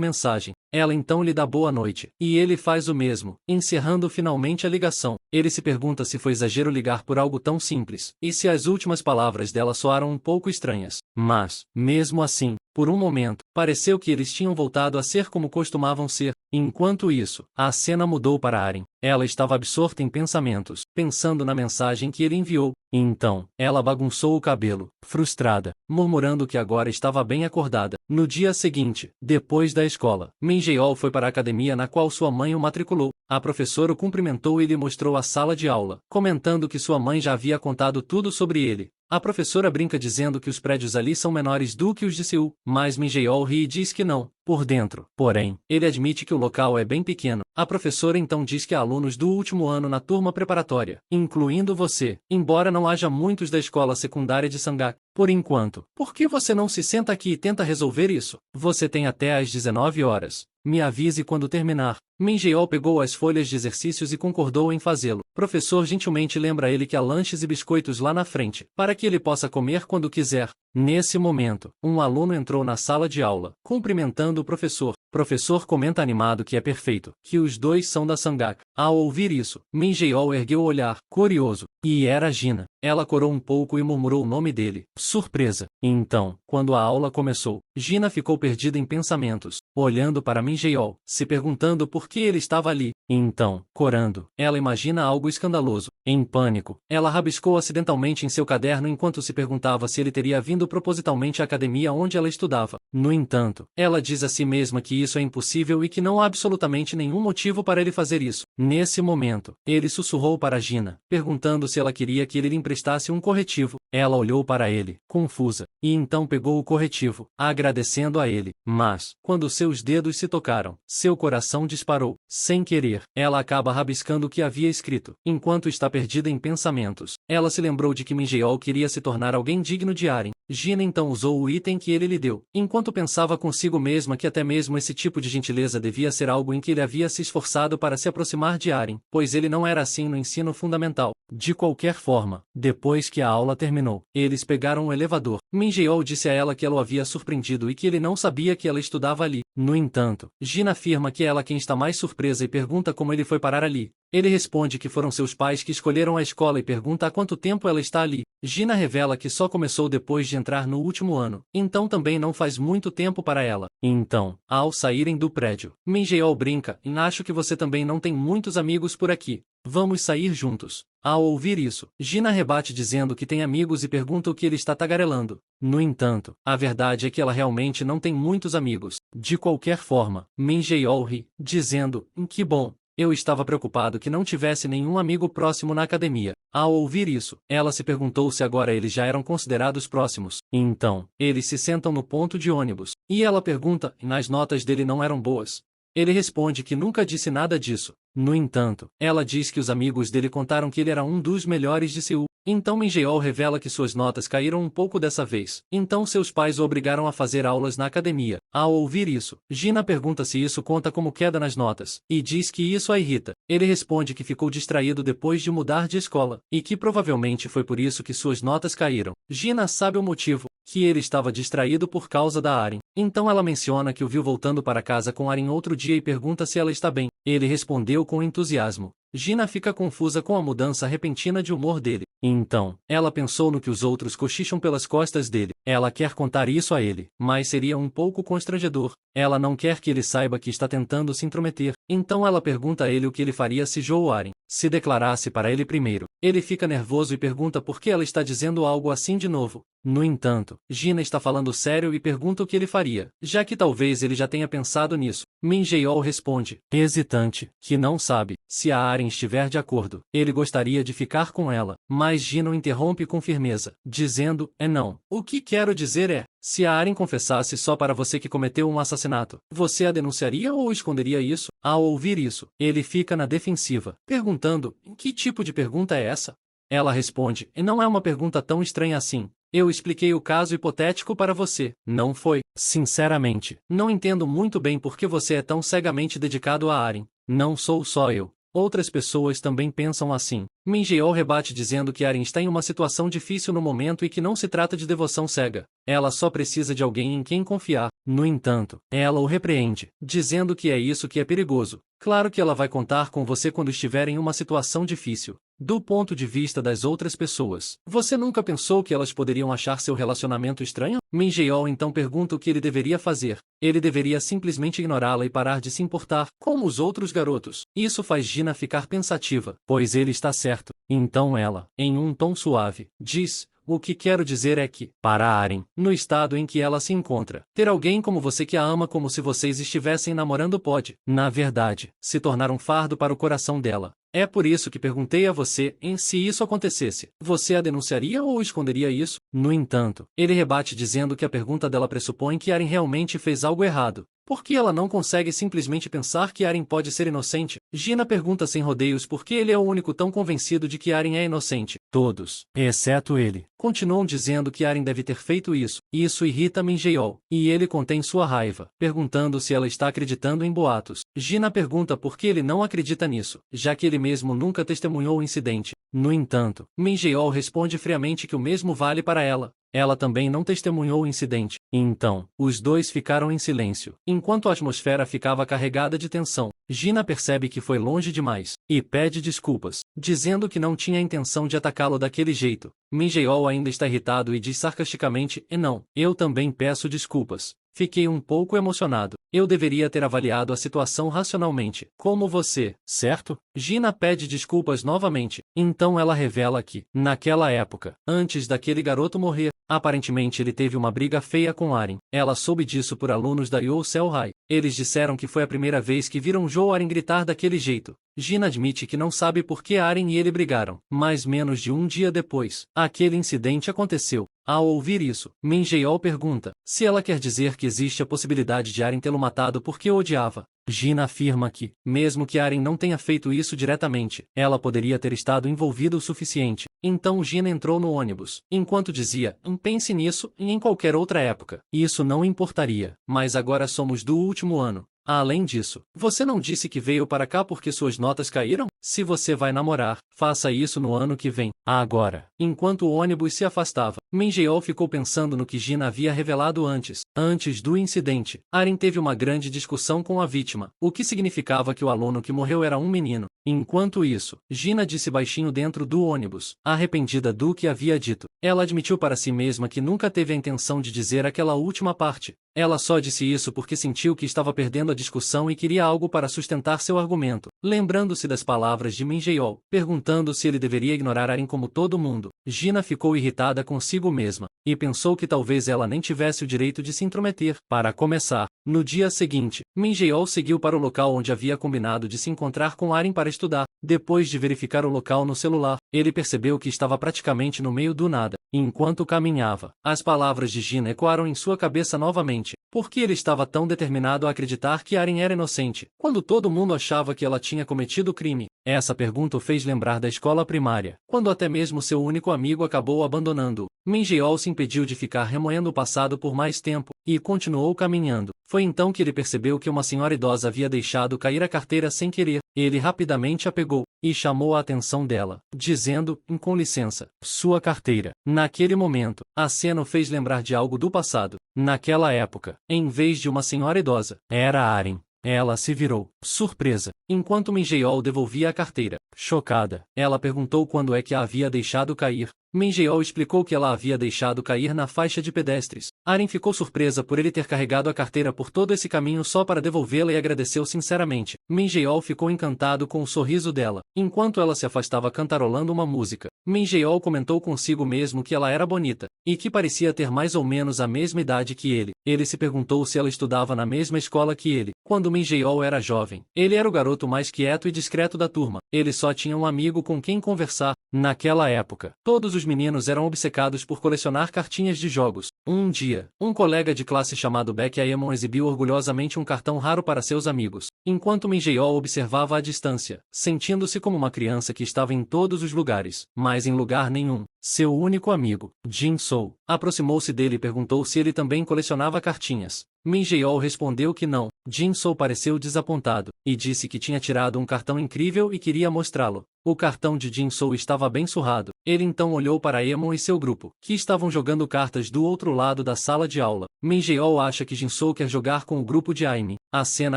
mensagem. Ela então lhe dá boa noite, e ele faz o mesmo, encerrando finalmente a ligação. Ele se pergunta se foi exagero ligar por algo tão simples, e se as últimas palavras dela soaram um pouco estranhas. Mas, mesmo assim, por um momento, pareceu que eles tinham voltado a ser como costumavam ser. Enquanto isso, a cena mudou para Aren. Ela estava absorta em pensamentos, pensando na mensagem que ele enviou. Então, ela bagunçou o cabelo, frustrada, murmurando que agora estava bem acordada. No dia seguinte, depois da escola, Min Jae-ol foi para a academia na qual sua mãe o matriculou. A professora o cumprimentou e lhe mostrou a sala de aula, comentando que sua mãe já havia contado tudo sobre ele. A professora brinca dizendo que os prédios ali são menores do que os de Seul, mas Min Jae-ol ri e diz que não, por dentro. Porém, ele admite que o local é bem pequeno. A professora então diz que há alunos do último ano na turma preparatória, incluindo você, embora não haja muitos da escola secundária de Sangak. Por enquanto, por que você não se senta aqui e tenta resolver isso? Você tem até às 19 horas. Me avise quando terminar. Min Jae-ol pegou as folhas de exercícios e concordou em fazê-lo. O professor gentilmente lembra ele que há lanches e biscoitos lá na frente, para que ele possa comer quando quiser. Nesse momento, um aluno entrou na sala de aula, cumprimentando o professor. O professor comenta animado que é perfeito, que os dois são da Sangak. Ao ouvir isso, Min Jae-ol ergueu o olhar, curioso, e era Gina. Ela corou um pouco e murmurou o nome dele. Surpresa! Então, quando a aula começou, Gina ficou perdida em pensamentos, olhando para Min Jae-ol, se perguntando por que ele estava ali. Então, corando, ela imagina algo escandaloso. Em pânico, ela rabiscou acidentalmente em seu caderno enquanto se perguntava se ele teria vindo propositalmente à academia onde ela estudava. No entanto, ela diz a si mesma que isso é impossível e que não há absolutamente nenhum motivo para ele fazer isso. Nesse momento, ele sussurrou para Gina, perguntando se ela queria que ele lhe emprestasse um corretivo. Ela olhou para ele, confusa, e então pegou o corretivo, agradecendo a ele. Mas, quando seus dedos se tocaram, seu coração disparou. Sem querer, ela acaba rabiscando o que havia escrito. Enquanto está perdida em pensamentos, ela se lembrou de que Min Jae-ol queria se tornar alguém digno de Aren. Gina então usou o item que ele lhe deu, enquanto pensava consigo mesma que até mesmo esse tipo de gentileza devia ser algo em que ele havia se esforçado para se aproximar de Aren, pois ele não era assim no ensino fundamental. De qualquer forma, depois que a aula terminou, eles pegaram o elevador. Min Jae-ol disse a ela que ela o havia surpreendido e que ele não sabia que ela estudava ali. No entanto, Gina afirma que é ela quem está mais surpresa e pergunta como ele foi parar ali. Ele responde que foram seus pais que escolheram a escola e pergunta há quanto tempo ela está ali. Gina revela que só começou depois de entrar no último ano, então também não faz muito tempo para ela. Então, ao saírem do prédio, Min Jae-ol brinca: "Acho que você também não tem muitos amigos por aqui. Vamos sair juntos." Ao ouvir isso, Gina rebate dizendo que tem amigos e pergunta o que ele está tagarelando. No entanto, a verdade é que ela realmente não tem muitos amigos. De qualquer forma, Min Jae-ol ri, dizendo: "Que bom. Eu estava preocupado que não tivesse nenhum amigo próximo na academia." Ao ouvir isso, ela se perguntou se agora eles já eram considerados próximos. Então, eles se sentam no ponto de ônibus, e ela pergunta: "As notas dele não eram boas?" Ele responde que nunca disse nada disso. No entanto, ela diz que os amigos dele contaram que ele era um dos melhores de Seul. Então Min Jae-ol revela que suas notas caíram um pouco dessa vez. Então seus pais o obrigaram a fazer aulas na academia. Ao ouvir isso, Gina pergunta se isso conta como queda nas notas, e diz que isso a irrita. Ele responde que ficou distraído depois de mudar de escola, e que provavelmente foi por isso que suas notas caíram. Gina sabe o motivo, que ele estava distraído por causa da Aren. Então ela menciona que o viu voltando para casa com Aren outro dia e pergunta se ela está bem. Ele respondeu com entusiasmo. Gina fica confusa com a mudança repentina de humor dele. Então, ela pensou no que os outros cochicham pelas costas dele. Ela quer contar isso a ele, mas seria um pouco constrangedor. Ela não quer que ele saiba que está tentando se intrometer. Então ela pergunta a ele o que ele faria se Joe Aren se declarasse para ele primeiro. Ele fica nervoso e pergunta por que ela está dizendo algo assim de novo. No entanto, Gina está falando sério e pergunta o que ele faria, já que talvez ele já tenha pensado nisso. Min Jae-ol responde, hesitante, que não sabe, se a Aren estiver de acordo, ele gostaria de ficar com ela. Mas Gina o interrompe com firmeza, dizendo, não. O que quero dizer é, se a Aren confessasse só para você que cometeu um assassinato, você a denunciaria ou esconderia isso? Ao ouvir isso, ele fica na defensiva, perguntando, que tipo de pergunta é essa? Ela responde, não é uma pergunta tão estranha assim. Eu expliquei o caso hipotético para você, não foi? Sinceramente, não entendo muito bem por que você é tão cegamente dedicado a Aren. Não sou só eu. Outras pessoas também pensam assim. Min Jae-ol rebate dizendo que Aren está em uma situação difícil no momento e que não se trata de devoção cega. Ela só precisa de alguém em quem confiar. No entanto, ela o repreende, dizendo que é isso que é perigoso. Claro que ela vai contar com você quando estiver em uma situação difícil. Do ponto de vista das outras pessoas, você nunca pensou que elas poderiam achar seu relacionamento estranho? Min Jae-ol então pergunta o que ele deveria fazer. Ele deveria simplesmente ignorá-la e parar de se importar, como os outros garotos. Isso faz Gina ficar pensativa, pois ele está certo. Então ela, em um tom suave, diz, o que quero dizer é que, para Aren, no estado em que ela se encontra, ter alguém como você que a ama como se vocês estivessem namorando pode, na verdade, se tornar um fardo para o coração dela. É por isso que perguntei a você, se isso acontecesse, você a denunciaria ou esconderia isso? No entanto, ele rebate dizendo que a pergunta dela pressupõe que Aren realmente fez algo errado. Por que ela não consegue simplesmente pensar que Aren pode ser inocente? Gina pergunta sem rodeios por que ele é o único tão convencido de que Aren é inocente. Todos, exceto ele, continuam dizendo que Aren deve ter feito isso. Isso irrita Min Jae-ol, e ele contém sua raiva, perguntando se ela está acreditando em boatos. Gina pergunta por que ele não acredita nisso, já que ele mesmo nunca testemunhou o incidente. No entanto, Min Jae-ol responde friamente que o mesmo vale para ela. Ela também não testemunhou o incidente. Então, os dois ficaram em silêncio, enquanto a atmosfera ficava carregada de tensão. Gina percebe que foi longe demais, e pede desculpas, dizendo que não tinha a intenção de atacá-lo daquele jeito. Min Jae-ol ainda está irritado e diz sarcasticamente, não, eu também peço desculpas. Fiquei um pouco emocionado. Eu deveria ter avaliado a situação racionalmente. Como você, certo? Gina pede desculpas novamente. Então ela revela que, naquela época, antes daquele garoto morrer, aparentemente ele teve uma briga feia com Aren. Ela soube disso por alunos da Youseo High. Eles disseram que foi a primeira vez que viram Joe Aren gritar daquele jeito. Gina admite que não sabe por que Aren e ele brigaram, mas menos de um dia depois, aquele incidente aconteceu. Ao ouvir isso, Min Jae-ol pergunta se ela quer dizer que existe a possibilidade de Aren tê-lo matado porque o odiava. Gina afirma que, mesmo que Aren não tenha feito isso diretamente, ela poderia ter estado envolvida o suficiente. Então Gina entrou no ônibus, enquanto dizia, pense nisso e em qualquer outra época. Isso não importaria, mas agora somos do último ano. Além disso, você não disse que veio para cá porque suas notas caíram? Se você vai namorar, faça isso no ano que vem. Agora, enquanto o ônibus se afastava, Min Jae-ol ficou pensando no que Gina havia revelado antes. Antes do incidente, Aren teve uma grande discussão com a vítima, o que significava que o aluno que morreu era um menino. Enquanto isso, Gina disse baixinho dentro do ônibus, arrependida do que havia dito. Ela admitiu para si mesma que nunca teve a intenção de dizer aquela última parte. Ela só disse isso porque sentiu que estava perdendo a discussão e queria algo para sustentar seu argumento. Lembrando-se das palavras de Min Jae-ol, perguntando se ele deveria ignorar Aren como todo mundo, Gina ficou irritada consigo mesma, e pensou que talvez ela nem tivesse o direito de se intrometer. Para começar, no dia seguinte, Min Jae-ol seguiu para o local onde havia combinado de se encontrar com Aren para estudar. Depois de verificar o local no celular, ele percebeu que estava praticamente no meio do nada. Enquanto caminhava, as palavras de Gina ecoaram em sua cabeça novamente. Por que ele estava tão determinado a acreditar que Aren era inocente, quando todo mundo achava que ela tinha cometido o crime? Essa pergunta o fez lembrar da escola primária, quando até mesmo seu único amigo acabou abandonando-o. Min Jae-ol se impediu de ficar remoendo o passado por mais tempo, e continuou caminhando. Foi então que ele percebeu que uma senhora idosa havia deixado cair a carteira sem querer. Ele rapidamente a pegou e chamou a atenção dela, dizendo, com licença, sua carteira. Naquele momento, a cena o fez lembrar de algo do passado. Naquela época, em vez de uma senhora idosa, era Aren. Ela se virou, surpresa, enquanto Minjeol devolvia a carteira. Chocada, ela perguntou quando é que a havia deixado cair. Minjeol explicou que ela a havia deixado cair na faixa de pedestres. Aren ficou surpresa por ele ter carregado a carteira por todo esse caminho só para devolvê-la e agradeceu sinceramente. Minjeol ficou encantado com o sorriso dela, enquanto ela se afastava cantarolando uma música. Minjeol comentou consigo mesmo que ela era bonita, e que parecia ter mais ou menos a mesma idade que ele. Ele se perguntou se ela estudava na mesma escola que ele. Quando Minjeol era jovem, ele era o garoto mais quieto e discreto da turma. Ele só tinha um amigo com quem conversar. Naquela época, todos os meninos eram obcecados por colecionar cartinhas de jogos. Um dia, um colega de classe chamado Beck Aemon exibiu orgulhosamente um cartão raro para seus amigos, enquanto Minjeol observava à distância, sentindo-se como uma criança que estava em todos os lugares, mas em lugar nenhum. Seu único amigo, Jin-soo, aproximou-se dele e perguntou se ele também colecionava cartinhas. Minjeol respondeu que não. Jin-soo pareceu desapontado, e disse que tinha tirado um cartão incrível e queria mostrá-lo. O cartão de Jin-soo estava bem surrado. Ele então olhou para Aemon e seu grupo, que estavam jogando cartas do outro lado da sala de aula. Minjeol acha que Jin-soo quer jogar com o grupo de Aime. A cena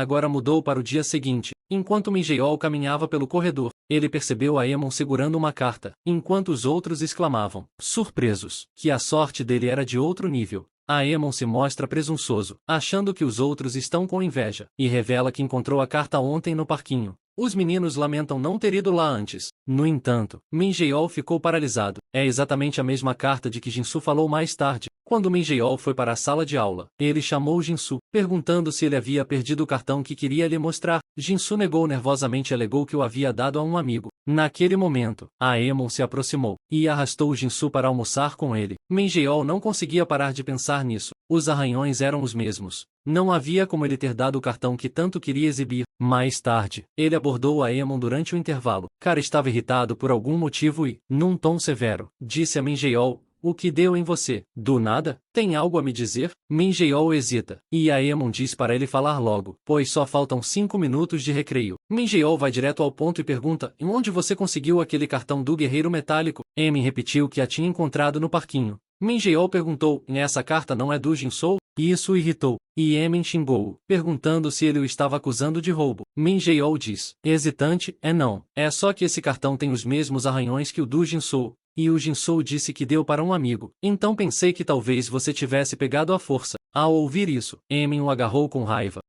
agora mudou para o dia seguinte. Enquanto Minjeol caminhava pelo corredor, ele percebeu Aemon segurando uma carta, enquanto os outros exclamavam, surpresos, que a sorte dele era de outro nível. Aemon se mostra presunçoso, achando que os outros estão com inveja, e revela que encontrou a carta ontem no parquinho. Os meninos lamentam não ter ido lá antes. No entanto, Minjeol ficou paralisado. É exatamente a mesma carta de que Jinsu falou mais tarde. Quando Minjeol foi para a sala de aula, ele chamou Jinsu, perguntando se ele havia perdido o cartão que queria lhe mostrar. Jinsu negou nervosamente e alegou que o havia dado a um amigo. Naquele momento, Aemon se aproximou e arrastou Jinsu para almoçar com ele. Minjeol não conseguia parar de pensar nisso. Os arranhões eram os mesmos. Não havia como ele ter dado o cartão que tanto queria exibir. Mais tarde, ele abordou Aemon durante o intervalo. Cara estava irritado por algum motivo e, num tom severo, disse a Minjeol, o que deu em você? Do nada? Tem algo a me dizer? Minjeol hesita, e Aemon diz para ele falar logo, pois só faltam 5 minutos de recreio. Minjeol vai direto ao ponto e pergunta, onde você conseguiu aquele cartão do guerreiro metálico? Emin repetiu que a tinha encontrado no parquinho. Minjeol perguntou, essa carta não é do Jin-soo? Isso o irritou, e Emin xingou-o, perguntando se ele o estava acusando de roubo. Minjeol diz, hesitante, não, é só que esse cartão tem os mesmos arranhões que o do Jin-soo. E o Jin-soo disse que deu para um amigo. Então pensei que talvez você tivesse pegado à força. Ao ouvir isso, Emin o agarrou com raiva.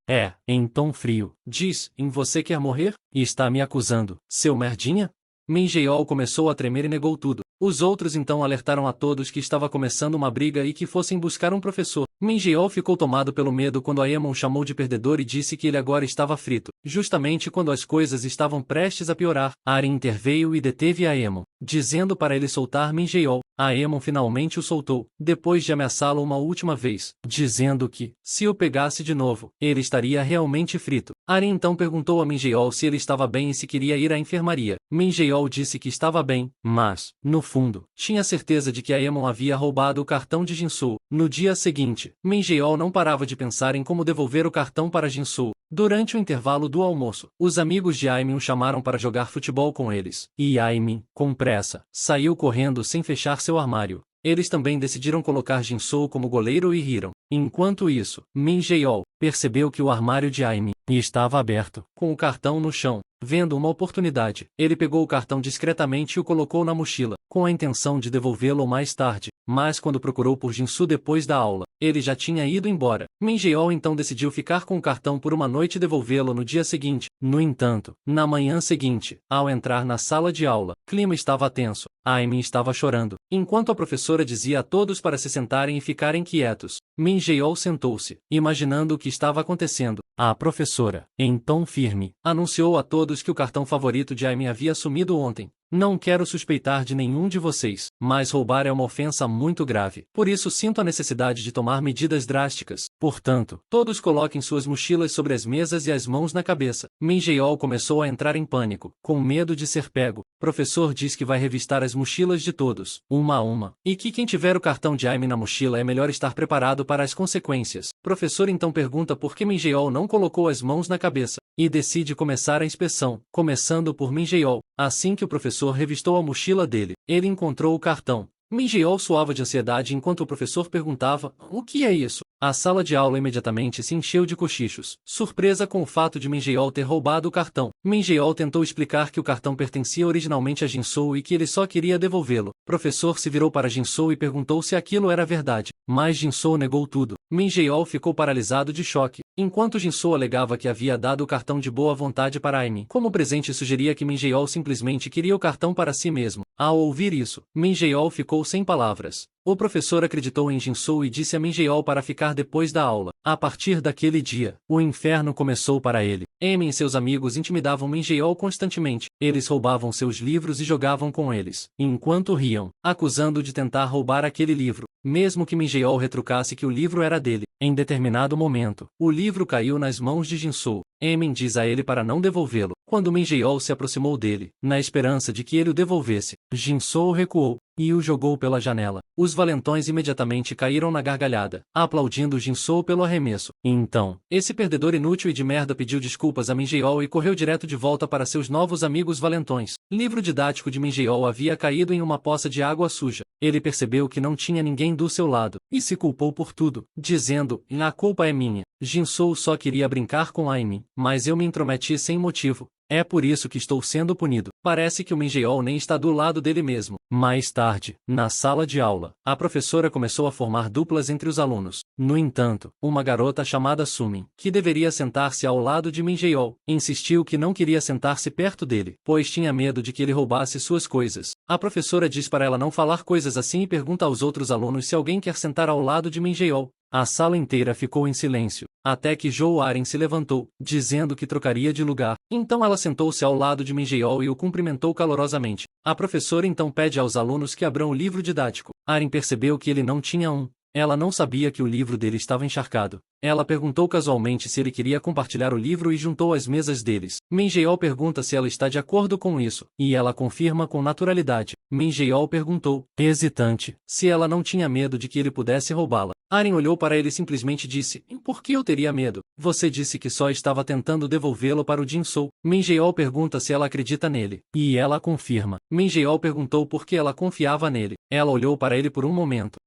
Em tom frio. Diz, você quer morrer? E está me acusando, seu merdinha? Minjeol começou a tremer e negou tudo. Os outros então alertaram a todos que estava começando uma briga e que fossem buscar um professor. Minjeol ficou tomado pelo medo quando Aemon chamou de perdedor e disse que ele agora estava frito. Justamente quando as coisas estavam prestes a piorar, Aren interveio e deteve Aemon, dizendo para ele soltar Minjeol. Aemon finalmente o soltou, depois de ameaçá-lo uma última vez, dizendo que, se o pegasse de novo, ele estaria realmente frito. Aren então perguntou a Minjeol se ele estava bem e se queria ir à enfermaria. Minjeol disse que estava bem, mas, no fundo, tinha certeza de que Aemon havia roubado o cartão de Jinsu. No dia seguinte, Minjeol não parava de pensar em como devolver o cartão para Jinsu. Durante o intervalo do almoço, os amigos de Aimin o chamaram para jogar futebol com eles, e Aimin, com pressa, saiu correndo sem fechar seu armário. Eles também decidiram colocar Jin-soo como goleiro e riram. Enquanto isso, Min-jeol percebeu que o armário de Aimin estava aberto, com o cartão no chão. Vendo uma oportunidade, ele pegou o cartão discretamente e o colocou na mochila, com a intenção de devolvê-lo mais tarde. Mas quando procurou por Jinsu depois da aula, ele já tinha ido embora. Min-jeol então decidiu ficar com o cartão por uma noite e devolvê-lo no dia seguinte. No entanto, na manhã seguinte, ao entrar na sala de aula, o clima estava tenso. Aimin estava chorando, enquanto a professora dizia a todos para se sentarem e ficarem quietos. Min-jeol sentou-se, imaginando o que estava acontecendo. A professora, em tom firme, anunciou a todos que o cartão favorito de Aimin havia sumido ontem. Não quero suspeitar de nenhum de vocês, mas roubar é uma ofensa muito grave. Por isso sinto a necessidade de tomar medidas drásticas. Portanto, todos coloquem suas mochilas sobre as mesas e as mãos na cabeça. Min Jae-ol começou a entrar em pânico, com medo de ser pego. Professor diz que vai revistar as mochilas de todos, uma a uma, e que quem tiver o cartão de Aime na mochila é melhor estar preparado para as consequências. Professor então pergunta por que Min Jae-ol não colocou as mãos na cabeça, e decide começar a inspeção, começando por Min Jae-ol. Assim que o professor revistou a mochila dele, ele encontrou o cartão. Min Jae-ol suava de ansiedade enquanto o professor perguntava: "O que é isso?" A sala de aula imediatamente se encheu de cochichos, surpresa com o fato de Min Jae-ol ter roubado o cartão. Min Jae-ol tentou explicar que o cartão pertencia originalmente a Jin-soo e que ele só queria devolvê-lo. O professor se virou para Jin-soo e perguntou se aquilo era verdade, mas Jin-soo negou tudo. Min Jae-ol ficou paralisado de choque, enquanto Jin-soo alegava que havia dado o cartão de boa vontade para Aime. Como presente sugeria que Min Jae-ol simplesmente queria o cartão para si mesmo. Ao ouvir isso, Min Jae-ol ficou sem palavras. O professor acreditou em Jin-soo e disse a Min Jae-ol para ficar depois da aula. A partir daquele dia, o inferno começou para ele. Aime e seus amigos intimidavam Min Jae-ol constantemente. Eles roubavam seus livros e jogavam com eles, enquanto riam, acusando-o de tentar roubar aquele livro, mesmo que Min Jae-ol retrucasse que o livro era dele. Em determinado momento, o livro caiu nas mãos de Jin-soo. Aime diz a ele para não devolvê-lo. Quando Min Jae-ol se aproximou dele, na esperança de que ele o devolvesse, Jin-soo recuou e o jogou pela janela. Os valentões imediatamente caíram na gargalhada, aplaudindo Jin-soo pelo arremesso. Então, esse perdedor inútil e de merda pediu desculpas a Min Jae-ol e correu direto de volta para seus novos amigos valentões. Livro didático de Min Jae-ol havia caído em uma poça de água suja. Ele percebeu que não tinha ninguém do seu lado, e se culpou por tudo, dizendo: "A culpa é minha. Jin-soo só queria brincar com Aime, mas eu me intrometi sem motivo. É por isso que estou sendo punido." Parece que o Min Jae-ol nem está do lado dele mesmo. Mais tarde, na sala de aula, a professora começou a formar duplas entre os alunos. No entanto, uma garota chamada Sumin, que deveria sentar-se ao lado de Min Jae-ol, insistiu que não queria sentar-se perto dele, pois tinha medo de que ele roubasse suas coisas. A professora diz para ela não falar coisas assim e pergunta aos outros alunos se alguém quer sentar ao lado de Min Jae-ol. A sala inteira ficou em silêncio, até que Jo Arin se levantou, dizendo que trocaria de lugar. Então ela sentou-se ao lado de Min Jae-ol e o cumprimentou calorosamente. A professora então pede aos alunos que abram o livro didático. Arin percebeu que ele não tinha um. Ela não sabia que o livro dele estava encharcado. Ela perguntou casualmente se ele queria compartilhar o livro e juntou as mesas deles. Min Jae-ol pergunta se ela está de acordo com isso, e ela confirma com naturalidade. Min Jae-ol perguntou, hesitante, se ela não tinha medo de que ele pudesse roubá-la. Arin olhou para ele e simplesmente disse: "Por que eu teria medo? Você disse que só estava tentando devolvê-lo para o Jin-soo." Min Jae-ol pergunta se ela acredita nele, e ela confirma. Min Jae-ol perguntou por que ela confiava nele. Ela olhou para ele por um momento.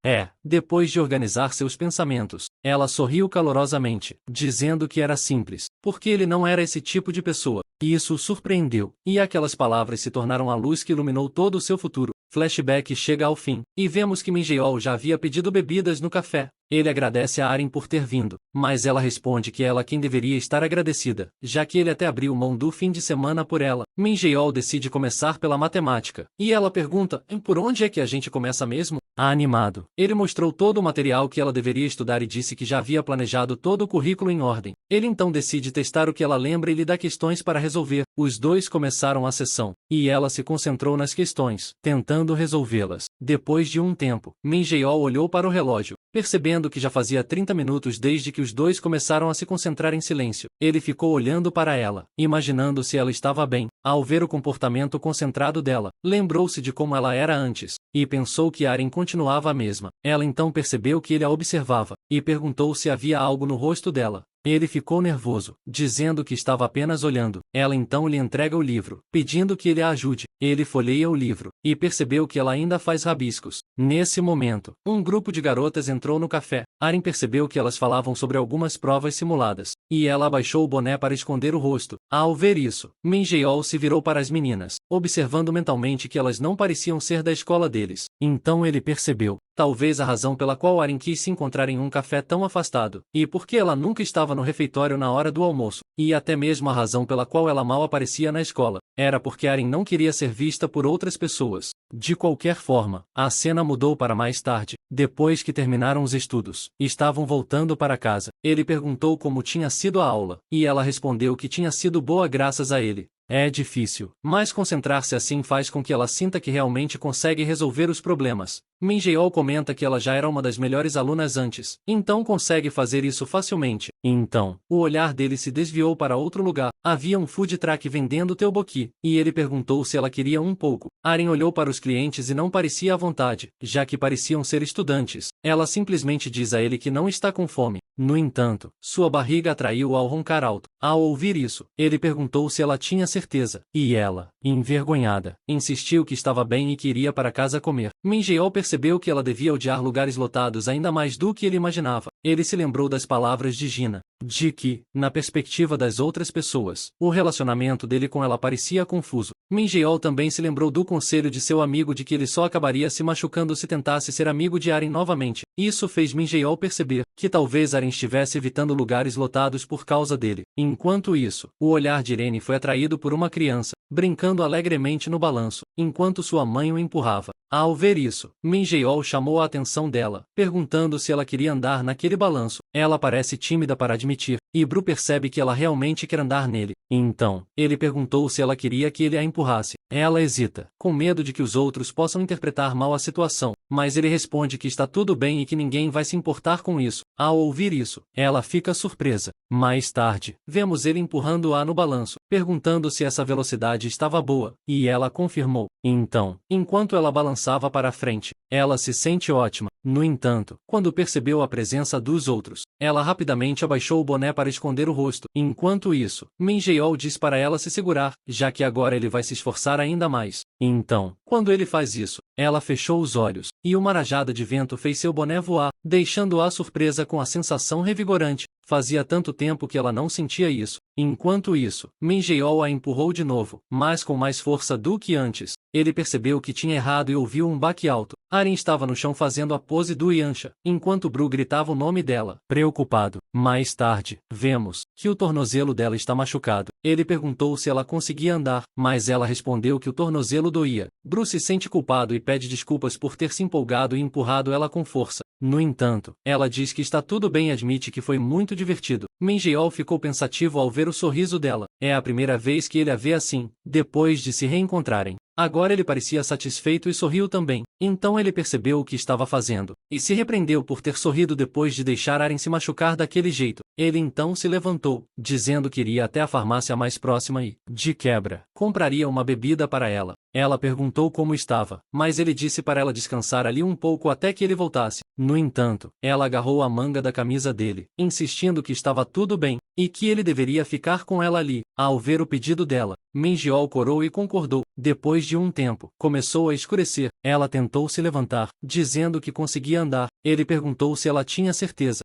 Depois de organizar seus pensamentos, ela sorriu calorosamente, dizendo que era simples, porque ele não era esse tipo de pessoa. E isso o surpreendeu, e aquelas palavras se tornaram a luz que iluminou todo o seu futuro. Flashback chega ao fim, e vemos que Min Jae-ol já havia pedido bebidas no café. Ele agradece a Arin por ter vindo, mas ela responde que ela quem deveria estar agradecida, já que ele até abriu mão do fim de semana por ela. Min Jae-ol decide começar pela matemática, e ela pergunta: "Por onde é que a gente começa mesmo?" Animado, ele mostrou todo o material que ela deveria estudar e disse que já havia planejado todo o currículo em ordem. Ele então decide testar o que ela lembra e lhe dá questões para resolver. Os dois começaram a sessão, e ela se concentrou nas questões, tentando resolvê-las. Depois de um tempo, Min Jae-ol olhou para o relógio, percebendo que já fazia 30 minutos desde que os dois começaram a se concentrar em silêncio. Ele ficou olhando para ela, imaginando se ela estava bem. Ao ver o comportamento concentrado dela, lembrou-se de como ela era antes, e pensou que Arin continuava a mesma. Ela então percebeu que ele a observava, e perguntou se havia algo no rosto dela. Ele ficou nervoso, dizendo que estava apenas olhando. Ela então lhe entrega o livro, pedindo que ele a ajude. Ele folheia o livro, e percebeu que ela ainda faz rabiscos. Nesse momento, um grupo de garotas entrou no café. Arin percebeu que elas falavam sobre algumas provas simuladas, e ela abaixou o boné para esconder o rosto. Ao ver isso, Min Jae-ol se virou para as meninas, observando mentalmente que elas não pareciam ser da escola deles. Então ele percebeu, talvez a razão pela qual Arin quis se encontrar em um café tão afastado, e porque ela nunca estava no refeitório na hora do almoço, e até mesmo a razão pela qual ela mal aparecia na escola, era porque Arin não queria ser vista por outras pessoas. De qualquer forma, a cena mudou para mais tarde, depois que terminaram os estudos. Estavam voltando para casa. Ele perguntou como tinha sido a aula, e ela respondeu que tinha sido boa graças a ele. É difícil, mas concentrar-se assim faz com que ela sinta que realmente consegue resolver os problemas. Minjeol comenta que ela já era uma das melhores alunas antes, então consegue fazer isso facilmente. Então, o olhar dele se desviou para outro lugar. Havia um food truck vendendo tteokbokki, e ele perguntou se ela queria um pouco. Aren olhou para os clientes e não parecia à vontade, já que pareciam ser estudantes. Ela simplesmente diz a ele que não está com fome. No entanto, sua barriga atraiu-o ao roncar alto. Ao ouvir isso, ele perguntou se ela tinha certeza, e ela, envergonhada, insistiu que estava bem e que iria para casa comer. Minjeol percebeu que ela devia odiar lugares lotados ainda mais do que ele imaginava. Ele se lembrou das palavras de Gina, de que, na perspectiva das outras pessoas, o relacionamento dele com ela parecia confuso. Minjeol também se lembrou do conselho de seu amigo de que ele só acabaria se machucando se tentasse ser amigo de Aren novamente. Isso fez Minjeol perceber que talvez Aren estivesse evitando lugares lotados por causa dele. Enquanto isso, o olhar de Irene foi atraído por uma criança, brincando alegremente no balanço, enquanto sua mãe o empurrava. Ao ver isso, Minjeol chamou a atenção dela, perguntando se ela queria andar naquele balanço. Ela parece tímida para admitir, e Bru percebe que ela realmente quer andar nele. Então, ele perguntou se ela queria que ele a empurrasse. Ela hesita, com medo de que os outros possam interpretar mal a situação, mas ele responde que está tudo bem e que ninguém vai se importar com isso. Ao ouvir isso, ela fica surpresa. Mais tarde, vemos ele empurrando-a no balanço, perguntando se essa velocidade estava boa, e ela confirmou. Então, enquanto ela balançava para frente, ela se sente ótima. No entanto, quando percebeu a presença dos outros, ela rapidamente abaixou o boné para esconder o rosto. Enquanto isso, Minjeol diz para ela se segurar, já que agora ele vai se esforçar ainda mais. Então, quando ele faz isso, ela fechou os olhos, e uma rajada de vento fez seu boné voar, deixando-a surpresa com a sensação revigorante. Fazia tanto tempo que ela não sentia isso. Enquanto isso, Minjeol a empurrou de novo, mas com mais força do que antes. Ele percebeu que tinha errado e ouviu um baque alto. Aren estava no chão fazendo a pose do Yancha, enquanto Bru gritava o nome dela, preocupado. Mais tarde, vemos que o tornozelo dela está machucado. Ele perguntou se ela conseguia andar, mas ela respondeu que o tornozelo doía. Bru se sente culpado e pede desculpas por ter se empolgado e empurrado ela com força. No entanto, ela diz que está tudo bem e admite que foi muito divertido. Minjeol ficou pensativo ao ver o sorriso dela. É a primeira vez que ele a vê assim, depois de se reencontrarem. Agora ele parecia satisfeito e sorriu também. Então ele percebeu o que estava fazendo, e se repreendeu por ter sorrido depois de deixar Aren se machucar daquele jeito. Ele então se levantou, dizendo que iria até a farmácia mais próxima e, de quebra, compraria uma bebida para ela. Ela perguntou como estava, mas ele disse para ela descansar ali um pouco até que ele voltasse. No entanto, ela agarrou a manga da camisa dele, insistindo que estava tudo bem, e que ele deveria ficar com ela ali. Ao ver o pedido dela, Minjeol corou e concordou. Depois de um tempo, começou a escurecer. Ela tentou se levantar, dizendo que conseguia andar. Ele perguntou se ela tinha certeza.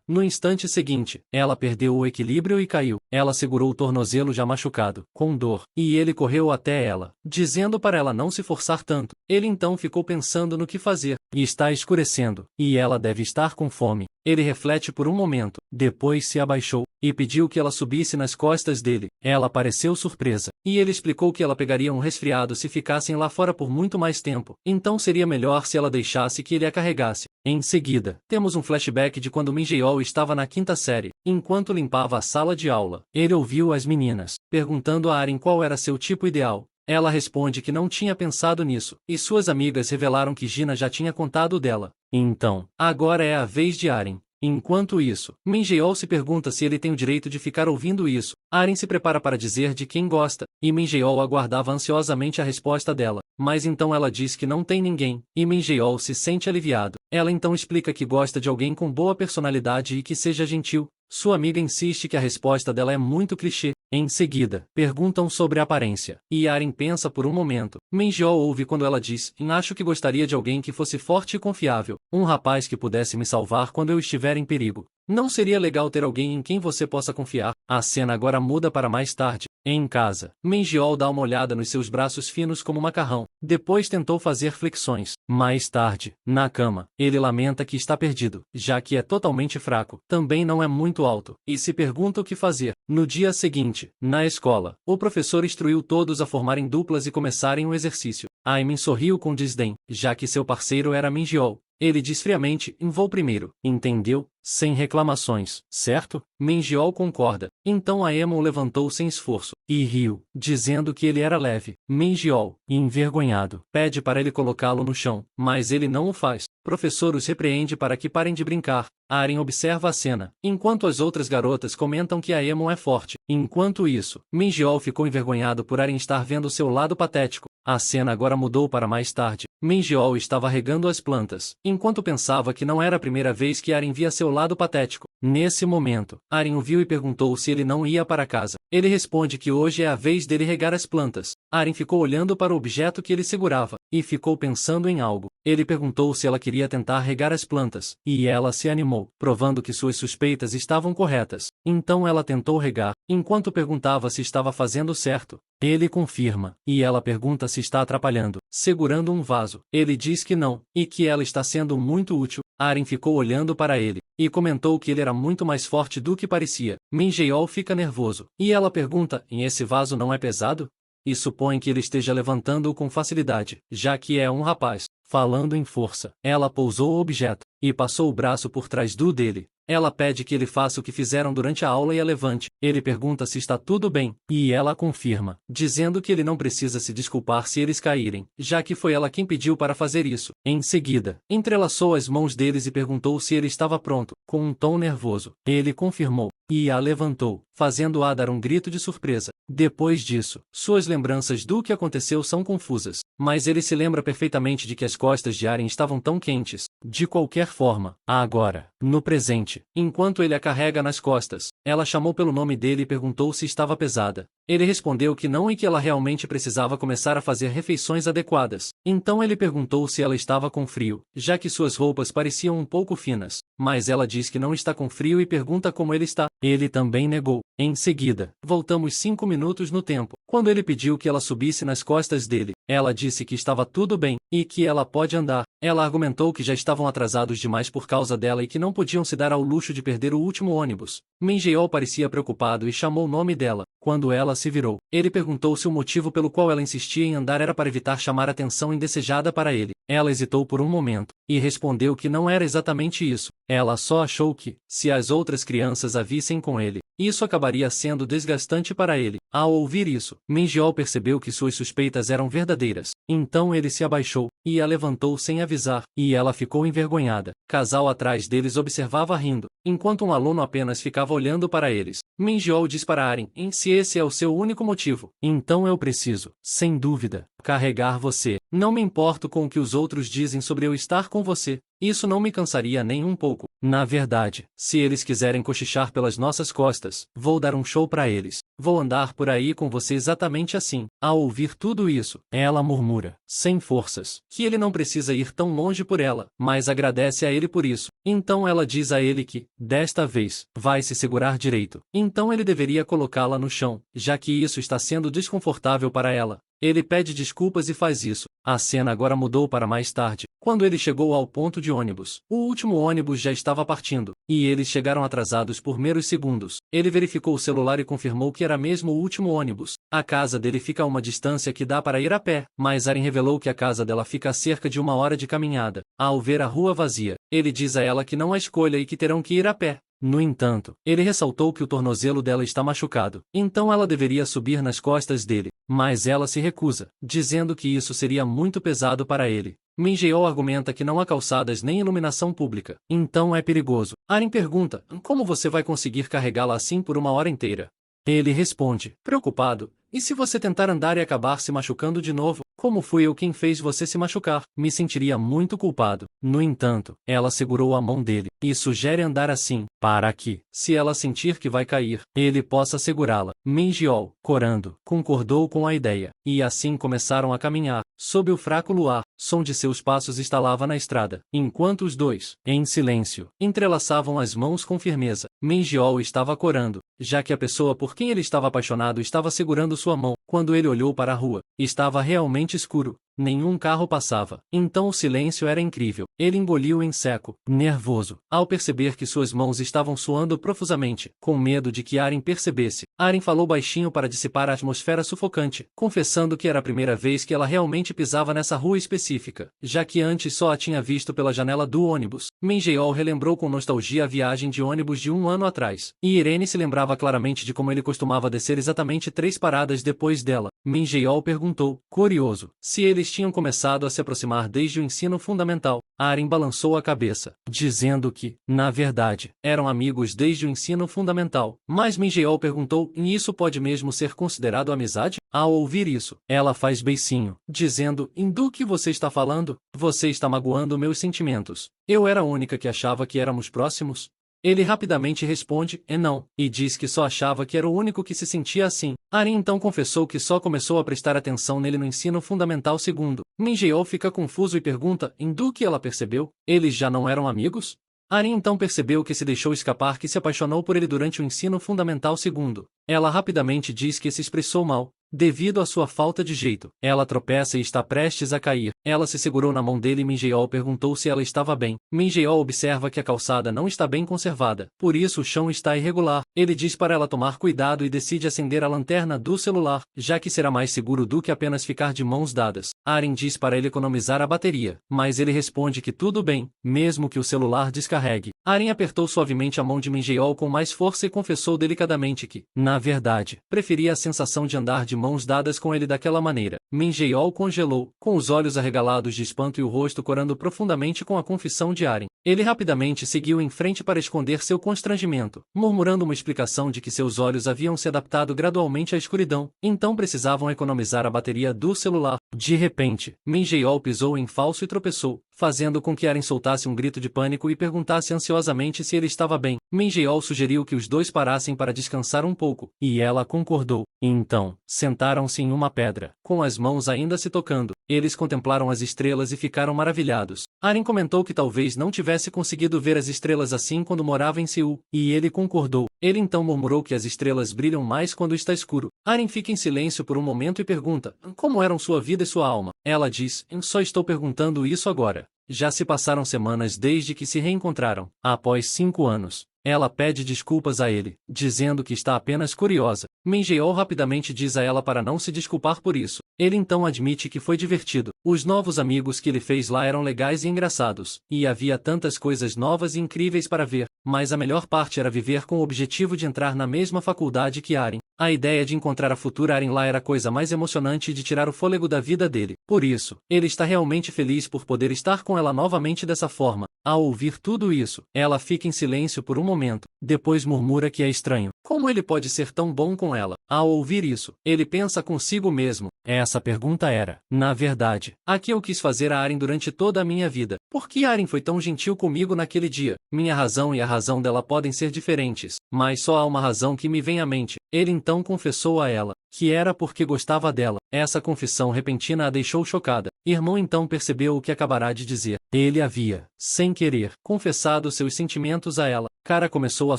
No instante seguinte, ela perdeu o equilíbrio e caiu. Ela segurou o tornozelo já machucado, com dor, e ele correu até ela, dizendo para ela não se forçar tanto. Ele então ficou pensando no que fazer. E está escurecendo, e ela deve estar com fome. Ele reflete por um momento, depois se abaixou, e pediu que ela subisse nas costas dele. Ela pareceu surpresa, e ele explicou que ela pegaria um resfriado se ficassem lá fora por muito mais tempo, então seria melhor se ela deixasse que ele a carregasse. Em seguida, temos um flashback de quando Minjeol estava na quinta série. Enquanto limpava a sala de aula, ele ouviu as meninas perguntando a Aren qual era seu tipo ideal. Ela responde que não tinha pensado nisso, e suas amigas revelaram que Gina já tinha contado dela. Então, agora é a vez de Aren. Enquanto isso, Minjeol se pergunta se ele tem o direito de ficar ouvindo isso. Aren se prepara para dizer de quem gosta, e Minjeol aguardava ansiosamente a resposta dela. Mas então ela diz que não tem ninguém, e Minjeol se sente aliviado. Ela então explica que gosta de alguém com boa personalidade e que seja gentil. Sua amiga insiste que a resposta dela é muito clichê. Em seguida, perguntam sobre a aparência, e Aren pensa por um momento. Minjeol ouve quando ela diz: acho que gostaria de alguém que fosse forte e confiável, um rapaz que pudesse me salvar quando eu estiver em perigo. Não seria legal ter alguém em quem você possa confiar? A cena agora muda para mais tarde. Em casa, Minjeol dá uma olhada nos seus braços finos como macarrão. Depois tentou fazer flexões. Mais tarde, na cama, ele lamenta que está perdido, já que é totalmente fraco. Também não é muito alto, e se pergunta o que fazer. No dia seguinte, na escola, o professor instruiu todos a formarem duplas e começarem o exercício. Aimin sorriu com desdém, já que seu parceiro era Minjeol. Ele diz friamente: vou primeiro. Entendeu? Sem reclamações, certo? Mengiol concorda. Então Aemon levantou sem esforço e riu, dizendo que ele era leve. Mengiol, envergonhado, pede para ele colocá-lo no chão, mas ele não o faz. Professor os repreende para que parem de brincar. Aren observa a cena, enquanto as outras garotas comentam que Aemon é forte. Enquanto isso, Mengiol ficou envergonhado por Aren estar vendo seu lado patético. A cena agora mudou para mais tarde. Mengiol estava regando as plantas, enquanto pensava que não era a primeira vez que Aren via seu lado patético. Nesse momento, Aren o viu e perguntou se ele não ia para casa. Ele responde que hoje é a vez dele regar as plantas. Aren ficou olhando para o objeto que ele segurava, e ficou pensando em algo. Ele perguntou se ela queria tentar regar as plantas, e ela se animou, provando que suas suspeitas estavam corretas. Então ela tentou regar, enquanto perguntava se estava fazendo certo. Ele confirma, e ela pergunta se está atrapalhando, segurando um vaso. Ele diz que não, e que ela está sendo muito útil. Aren ficou olhando para ele, e comentou que ele era muito mais forte do que parecia. Mengiol fica nervoso, e ela pergunta: e esse vaso não é pesado? E supõe que ele esteja levantando-o com facilidade, já que é um rapaz. Falando em força, ela pousou o objeto, e passou o braço por trás do dele. Ela pede que ele faça o que fizeram durante a aula e a levante. Ele pergunta se está tudo bem, e ela confirma, dizendo que ele não precisa se desculpar se eles caírem, já que foi ela quem pediu para fazer isso. Em seguida, entrelaçou as mãos deles e perguntou se ele estava pronto, com um tom nervoso. Ele confirmou, e a levantou, fazendo-a dar um grito de surpresa. Depois disso, suas lembranças do que aconteceu são confusas, mas ele se lembra perfeitamente de que as costas de Aren estavam tão quentes. De qualquer forma, agora, no presente, enquanto ele a carrega nas costas, ela chamou pelo nome dele e perguntou se estava pesada. Ele respondeu que não e que ela realmente precisava começar a fazer refeições adequadas. Então ele perguntou se ela estava com frio, já que suas roupas pareciam um pouco finas. Mas ela diz que não está com frio e pergunta como ele está. Ele também negou. Em seguida, voltamos 5 minutos no tempo, quando ele pediu que ela subisse nas costas dele. Ela disse que estava tudo bem, e que ela pode andar. Ela argumentou que já estavam atrasados demais por causa dela e que não podiam se dar ao luxo de perder o último ônibus. Mengiol parecia preocupado e chamou o nome dela. Quando ela se virou, ele perguntou se o motivo pelo qual ela insistia em andar era para evitar chamar atenção indesejada para ele. Ela hesitou por um momento, e respondeu que não era exatamente isso. Ela só achou que, se as outras crianças a vissem com ele, isso acabaria sendo desgastante para ele. Ao ouvir isso, Mengiol percebeu que suas suspeitas eram verdadeiras. Então ele se abaixou, e a levantou sem avisar, e ela ficou envergonhada. Casal atrás deles observava rindo, enquanto um aluno apenas ficava olhando para eles. Mengiol diz para Aren: se esse é o seu único motivo, então eu preciso, sem dúvida, carregar você. Não me importo com o que os outros dizem sobre eu estar com você. Isso não me cansaria nem um pouco. Na verdade, se eles quiserem cochichar pelas nossas costas, vou dar um show para eles. Vou andar por aí com você exatamente assim. Ao ouvir tudo isso, ela murmura, sem forças, que ele não precisa ir tão longe por ela, mas agradece a ele por isso. Então ela diz a ele que, desta vez, vai se segurar direito. Então ele deveria colocá-la no chão, já que isso está sendo desconfortável para ela. Ele pede desculpas e faz isso. A cena agora mudou para mais tarde, quando ele chegou ao ponto de ônibus. O último ônibus já estava partindo, e eles chegaram atrasados por meros segundos. Ele verificou o celular e confirmou que era mesmo o último ônibus. A casa dele fica a uma distância que dá para ir a pé, mas Aren revelou que a casa dela fica a cerca de 1 hora de caminhada. Ao ver a rua vazia, ele diz a ela que não há escolha e que terão que ir a pé. No entanto, ele ressaltou que o tornozelo dela está machucado, então ela deveria subir nas costas dele, mas ela se recusa, dizendo que isso seria muito pesado para ele. Mengiol argumenta que não há calçadas nem iluminação pública, então é perigoso. Aren pergunta: como você vai conseguir carregá-la assim por 1 hora inteira? Ele responde, preocupado: e se você tentar andar e acabar se machucando de novo? Como fui eu quem fez você se machucar? Me sentiria muito culpado. No entanto, ela segurou a mão dele, e sugere andar assim, para que, se ela sentir que vai cair, ele possa segurá-la. Mengiol, corando, concordou com a ideia, e assim começaram a caminhar. Sob o fraco luar, som de seus passos estalava na estrada, enquanto os dois, em silêncio, entrelaçavam as mãos com firmeza. Mengiol estava corando, já que a pessoa por quem ele estava apaixonado estava segurando sua mão. Quando ele olhou para a rua, estava realmente escuro. Nenhum carro passava. Então o silêncio era incrível. Ele engoliu em seco, nervoso, ao perceber que suas mãos estavam suando profusamente, com medo de que Aren percebesse. Aren falou baixinho para dissipar a atmosfera sufocante, confessando que era a primeira vez que ela realmente pisava nessa rua específica, já que antes só a tinha visto pela janela do ônibus. Minjeol relembrou com nostalgia a viagem de ônibus de um ano atrás, e Irene se lembrava claramente de como ele costumava descer exatamente 3 paradas depois dela. Minjeol perguntou, curioso, se eles tinham começado a se aproximar desde o ensino fundamental. Aren balançou a cabeça, dizendo que, na verdade, eram amigos desde o ensino fundamental. Mas Minjeol perguntou, e isso pode mesmo ser considerado amizade? Ao ouvir isso, ela faz beicinho, dizendo, do que você está falando? Você está magoando meus sentimentos. Eu era a única que achava que éramos próximos? Ele rapidamente responde, não, e diz que só achava que era o único que se sentia assim. Aren então confessou que só começou a prestar atenção nele no ensino fundamental segundo. Minjeol fica confuso e pergunta, do que ela percebeu? Eles já não eram amigos? Aren então percebeu que se deixou escapar que se apaixonou por ele durante o ensino fundamental segundo. Ela rapidamente diz que se expressou mal, devido à sua falta de jeito. Ela tropeça e está prestes a cair. Ela se segurou na mão dele e Minjeol perguntou se ela estava bem. Minjeol observa que a calçada não está bem conservada, por isso o chão está irregular. Ele diz para ela tomar cuidado e decide acender a lanterna do celular, já que será mais seguro do que apenas ficar de mãos dadas. Aren diz para ele economizar a bateria, mas ele responde que tudo bem, mesmo que o celular descarregue. Aren apertou suavemente a mão de Minjeol com mais força e confessou delicadamente que, na verdade, preferia a sensação de andar de mãos dadas com ele daquela maneira. Minjeol congelou, com os olhos arregalados de espanto e o rosto corando profundamente com a confissão de Aren. Ele rapidamente seguiu em frente para esconder seu constrangimento, murmurando uma explicação de que seus olhos haviam se adaptado gradualmente à escuridão, então precisavam economizar a bateria do celular. De repente, Minjeol pisou em falso e tropeçou, fazendo com que Aren soltasse um grito de pânico e perguntasse ansiosamente se ele estava bem. Minjeol sugeriu que os dois parassem para descansar um pouco, e ela concordou. Então, sentaram-se em uma pedra, com as mãos ainda se tocando. Eles contemplaram as estrelas e ficaram maravilhados. Aren comentou que talvez não tivesse conseguido ver as estrelas assim quando morava em Seul, e ele concordou. Ele então murmurou que as estrelas brilham mais quando está escuro. Aren fica em silêncio por um momento e pergunta, como eram sua vida e sua alma? Ela diz, só estou perguntando isso agora. Já se passaram semanas desde que se reencontraram. Após 5 anos. Ela pede desculpas a ele, dizendo que está apenas curiosa. Minjeol rapidamente diz a ela para não se desculpar por isso. Ele então admite que foi divertido. Os novos amigos que ele fez lá eram legais e engraçados, e havia tantas coisas novas e incríveis para ver, mas a melhor parte era viver com o objetivo de entrar na mesma faculdade que Aren. A ideia de encontrar a futura Aren lá era a coisa mais emocionante e de tirar o fôlego da vida dele. Por isso, ele está realmente feliz por poder estar com ela novamente dessa forma. Ao ouvir tudo isso, ela fica em silêncio por um momento, depois murmura que é estranho. Como ele pode ser tão bom com ela? Ao ouvir isso, ele pensa consigo mesmo. Essa pergunta era, na verdade, a que eu quis fazer a Aren durante toda a minha vida. Por que Aren foi tão gentil comigo naquele dia? Minha razão e a razão dela podem ser diferentes, mas só há uma razão que me vem à mente. Ele então confessou a ela, que era porque gostava dela. Essa confissão repentina a deixou chocada. Irmão então percebeu o que acabará de dizer. Ele havia, sem querer, confessado seus sentimentos a ela. Cara começou a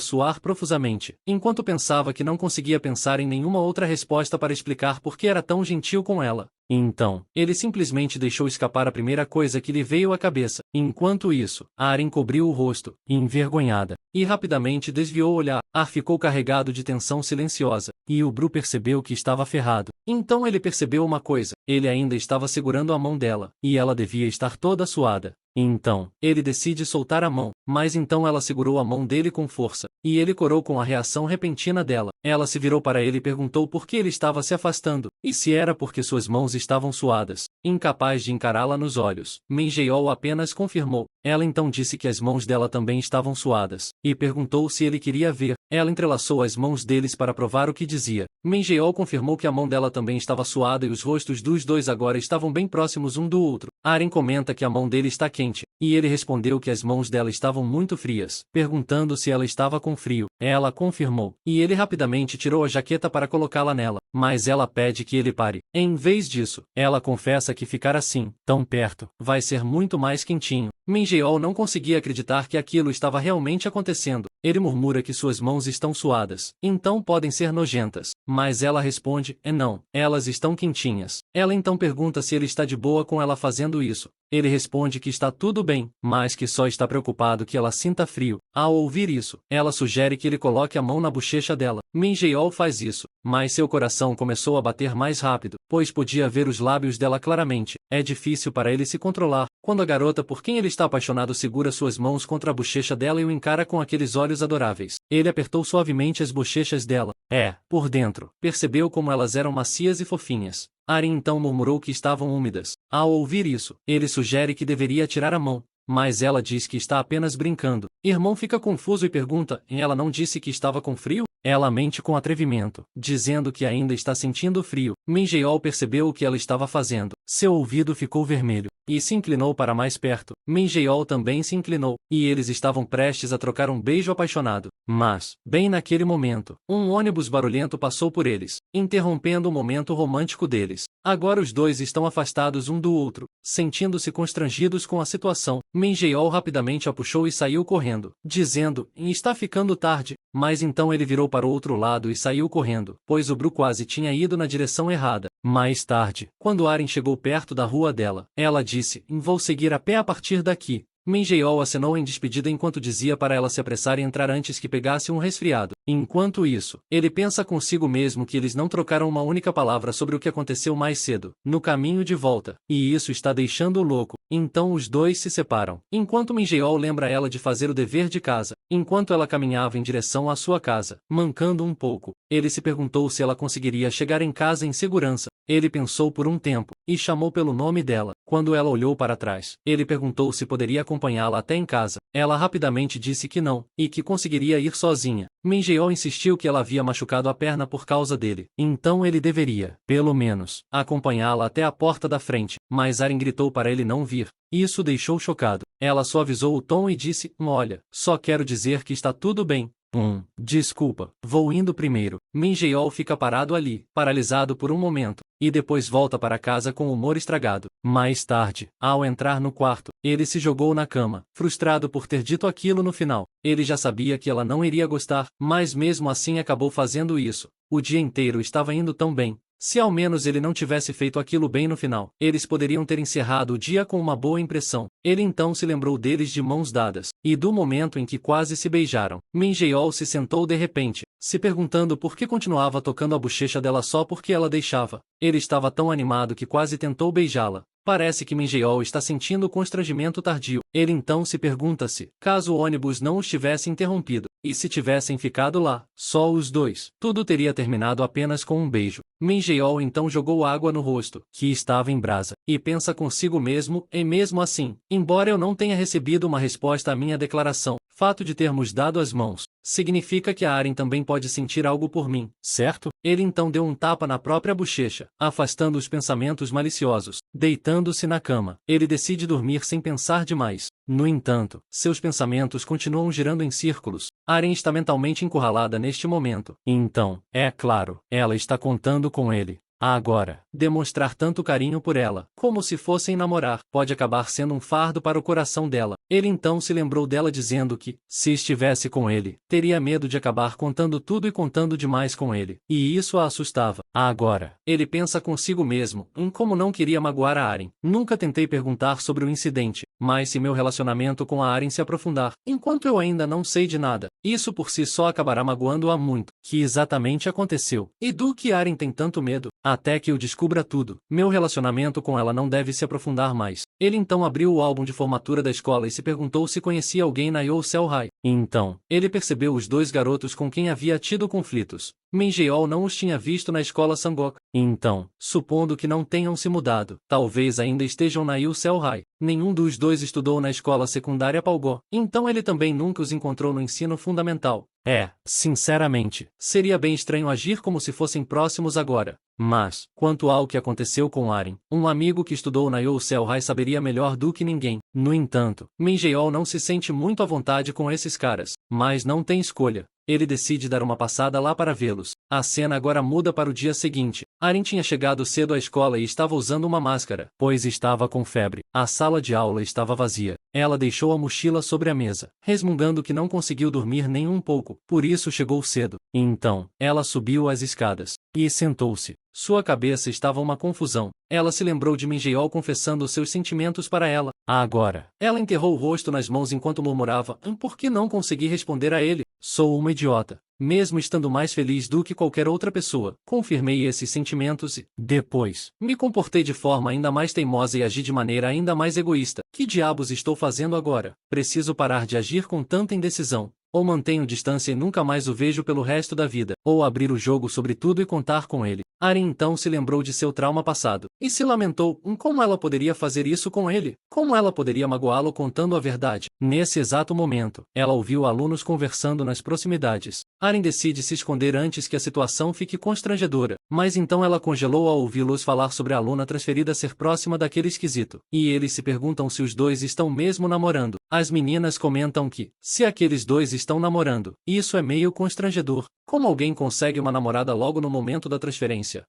suar profusamente, enquanto pensava que não conseguia pensar em nenhuma outra resposta para explicar por que era tão gentil com ela. Então, ele simplesmente deixou escapar a primeira coisa que lhe veio à cabeça. Enquanto isso, Aren cobriu o rosto, envergonhada, e rapidamente desviou o olhar. Ar ficou carregado de tensão silenciosa, e o Bru percebeu que estava ferrado. Então ele percebeu uma coisa, ele ainda estava segurando a mão dela, e ela devia estar toda suada. Então, ele decide soltar a mão, mas então ela segurou a mão dele com força, e ele corou com a reação repentina dela. Ela se virou para ele e perguntou por que ele estava se afastando, e se era porque suas mãos estavam suadas. Incapaz de encará-la nos olhos, Minjeol apenas confirmou. Ela então disse que as mãos dela também estavam suadas, e perguntou se ele queria ver. Ela entrelaçou as mãos deles para provar o que dizia. Minjeol confirmou que a mão dela também estava suada e os rostos dos dois agora estavam bem próximos um do outro. Aren comenta que a mão dele está quente, e ele respondeu que as mãos dela estavam muito frias, perguntando se ela estava com frio. Ela confirmou, e ele rapidamente tirou a jaqueta para colocá-la nela, mas ela pede que ele pare. Em vez disso, ela confessa que ficar assim, tão perto, vai ser muito mais quentinho. Min Jeol não conseguia acreditar que aquilo estava realmente acontecendo. Ele murmura que suas mãos estão suadas, então podem ser nojentas. Mas ela responde, não, elas estão quentinhas. Ela então pergunta se ele está de boa com ela fazendo isso. Ele responde que está tudo bem, mas que só está preocupado que ela sinta frio. Ao ouvir isso, ela sugere que ele coloque a mão na bochecha dela. Min Jeol faz isso, mas seu coração começou a bater mais rápido, pois podia ver os lábios dela claramente. É difícil para ele se controlar, quando a garota por quem ele está apaixonado segura suas mãos contra a bochecha dela e o encara com aqueles olhos adoráveis. Ele apertou suavemente as bochechas dela. Por dentro, percebeu como elas eram macias e fofinhas. Arin então murmurou que estavam úmidas. Ao ouvir isso, ele sugere que deveria tirar a mão, mas ela diz que está apenas brincando. Irmão fica confuso e pergunta, ela não disse que estava com frio? Ela mente com atrevimento, dizendo que ainda está sentindo frio. Min Jeol percebeu o que ela estava fazendo. Seu ouvido ficou vermelho, e se inclinou para mais perto. Min Jeol também se inclinou, e eles estavam prestes a trocar um beijo apaixonado. Mas, bem naquele momento, um ônibus barulhento passou por eles, interrompendo o momento romântico deles. Agora os dois estão afastados um do outro, sentindo-se constrangidos com a situação. Min Jeol rapidamente a puxou e saiu correndo, dizendo, está ficando tarde. Mas então ele virou para o outro lado e saiu correndo, pois o Bru quase tinha ido na direção errada. Mais tarde, quando Arin chegou perto da rua dela, ela disse, vou seguir a pé a partir daqui. Min Jeol acenou em despedida enquanto dizia para ela se apressar e entrar antes que pegasse um resfriado. Enquanto isso, ele pensa consigo mesmo que eles não trocaram uma única palavra sobre o que aconteceu mais cedo, no caminho de volta, e isso está deixando-o louco. Então os dois se separam. Enquanto Min Jeol lembra ela de fazer o dever de casa, enquanto ela caminhava em direção à sua casa, mancando um pouco, ele se perguntou se ela conseguiria chegar em casa em segurança. Ele pensou por um tempo, e chamou pelo nome dela. Quando ela olhou para trás, ele perguntou se poderia acompanhá-la até em casa. Ela rapidamente disse que não, e que conseguiria ir sozinha. Min Jeol insistiu que ela havia machucado a perna por causa dele. Então ele deveria, pelo menos, acompanhá-la até a porta da frente. Mas Arin gritou para ele não vir. Isso o deixou chocado. Ela suavizou o tom e disse, olha, só quero dizer que está tudo bem. Desculpa, vou indo primeiro. Min Jeol fica parado ali, paralisado por um momento, e depois volta para casa com o humor estragado. Mais tarde, ao entrar no quarto, ele se jogou na cama, frustrado por ter dito aquilo no final. Ele já sabia que ela não iria gostar, mas mesmo assim acabou fazendo isso. O dia inteiro estava indo tão bem. Se ao menos ele não tivesse feito aquilo bem no final, eles poderiam ter encerrado o dia com uma boa impressão. Ele então se lembrou deles de mãos dadas, e do momento em que quase se beijaram. Min Jeol se sentou de repente, se perguntando por que continuava tocando a bochecha dela só porque ela deixava. Ele estava tão animado que quase tentou beijá-la. Parece que Min Jeol está sentindo constrangimento tardio. Ele então se pergunta se, caso o ônibus não os tivesse interrompido, e se tivessem ficado lá, só os dois, tudo teria terminado apenas com um beijo. Min Jeol então jogou água no rosto, que estava em brasa, e pensa consigo mesmo, e mesmo assim, embora eu não tenha recebido uma resposta à minha declaração, fato de termos dado as mãos, significa que a Arin também pode sentir algo por mim, certo? Ele então deu um tapa na própria bochecha, afastando os pensamentos maliciosos. Deitando-se na cama, ele decide dormir sem pensar demais. No entanto, seus pensamentos continuam girando em círculos. Arin está mentalmente encurralada neste momento. Então, é claro, ela está contando com ele. Agora, demonstrar tanto carinho por ela, como se fossem namorar, pode acabar sendo um fardo para o coração dela. Ele então se lembrou dela dizendo que, se estivesse com ele, teria medo de acabar contando tudo e contando demais com ele, e isso a assustava. Agora, ele pensa consigo mesmo, em como não queria magoar a Arin. Nunca tentei perguntar sobre o incidente, mas se meu relacionamento com a Arin se aprofundar, enquanto eu ainda não sei de nada, isso por si só acabará magoando-a muito. Que exatamente aconteceu? E do que Arin tem tanto medo? Até que eu descubra tudo, meu relacionamento com ela não deve se aprofundar mais. Ele então abriu o álbum de formatura da escola e se perguntou se conhecia alguém na Youseo High. Então, ele percebeu os dois garotos com quem havia tido conflitos. Min Jeol não os tinha visto na escola Sangok. Então, supondo que não tenham se mudado, talvez ainda estejam na Youseo High. Nenhum dos dois estudou na escola secundária Palgó. Então ele também nunca os encontrou no ensino fundamental. Sinceramente, seria bem estranho agir como se fossem próximos agora. Mas, quanto ao que aconteceu com Aren, um amigo que estudou na Yousel High saberia melhor do que ninguém. No entanto, Min Jae-ol não se sente muito à vontade com esses caras, mas não tem escolha. Ele decide dar uma passada lá para vê-los. A cena agora muda para o dia seguinte. Aren tinha chegado cedo à escola e estava usando uma máscara, pois estava com febre. A sala de aula estava vazia. Ela deixou a mochila sobre a mesa, resmungando que não conseguiu dormir nem um pouco, por isso chegou cedo. Então, ela subiu as escadas e sentou-se. Sua cabeça estava uma confusão. Ela se lembrou de Min Jae-ol confessando seus sentimentos para ela. Agora, ela enterrou o rosto nas mãos enquanto murmurava: por que não consegui responder a ele? Sou uma idiota. Mesmo estando mais feliz do que qualquer outra pessoa, confirmei esses sentimentos e, depois, me comportei de forma ainda mais teimosa e agi de maneira ainda mais egoísta. Que diabos estou fazendo agora? Preciso parar de agir com tanta indecisão. Ou mantenho distância e nunca mais o vejo pelo resto da vida, ou abrir o jogo sobre tudo e contar com ele. Aren então se lembrou de seu trauma passado, e se lamentou como ela poderia fazer isso com ele, como ela poderia magoá-lo contando a verdade. Nesse exato momento, ela ouviu alunos conversando nas proximidades. Aren decide se esconder antes que a situação fique constrangedora, mas então ela congelou ao ouvi-los falar sobre a aluna transferida ser próxima daquele esquisito, e eles se perguntam se os dois estão mesmo namorando. As meninas comentam que, se aqueles dois estão namorando, isso é meio constrangedor. Como alguém consegue uma namorada logo no momento da transferência?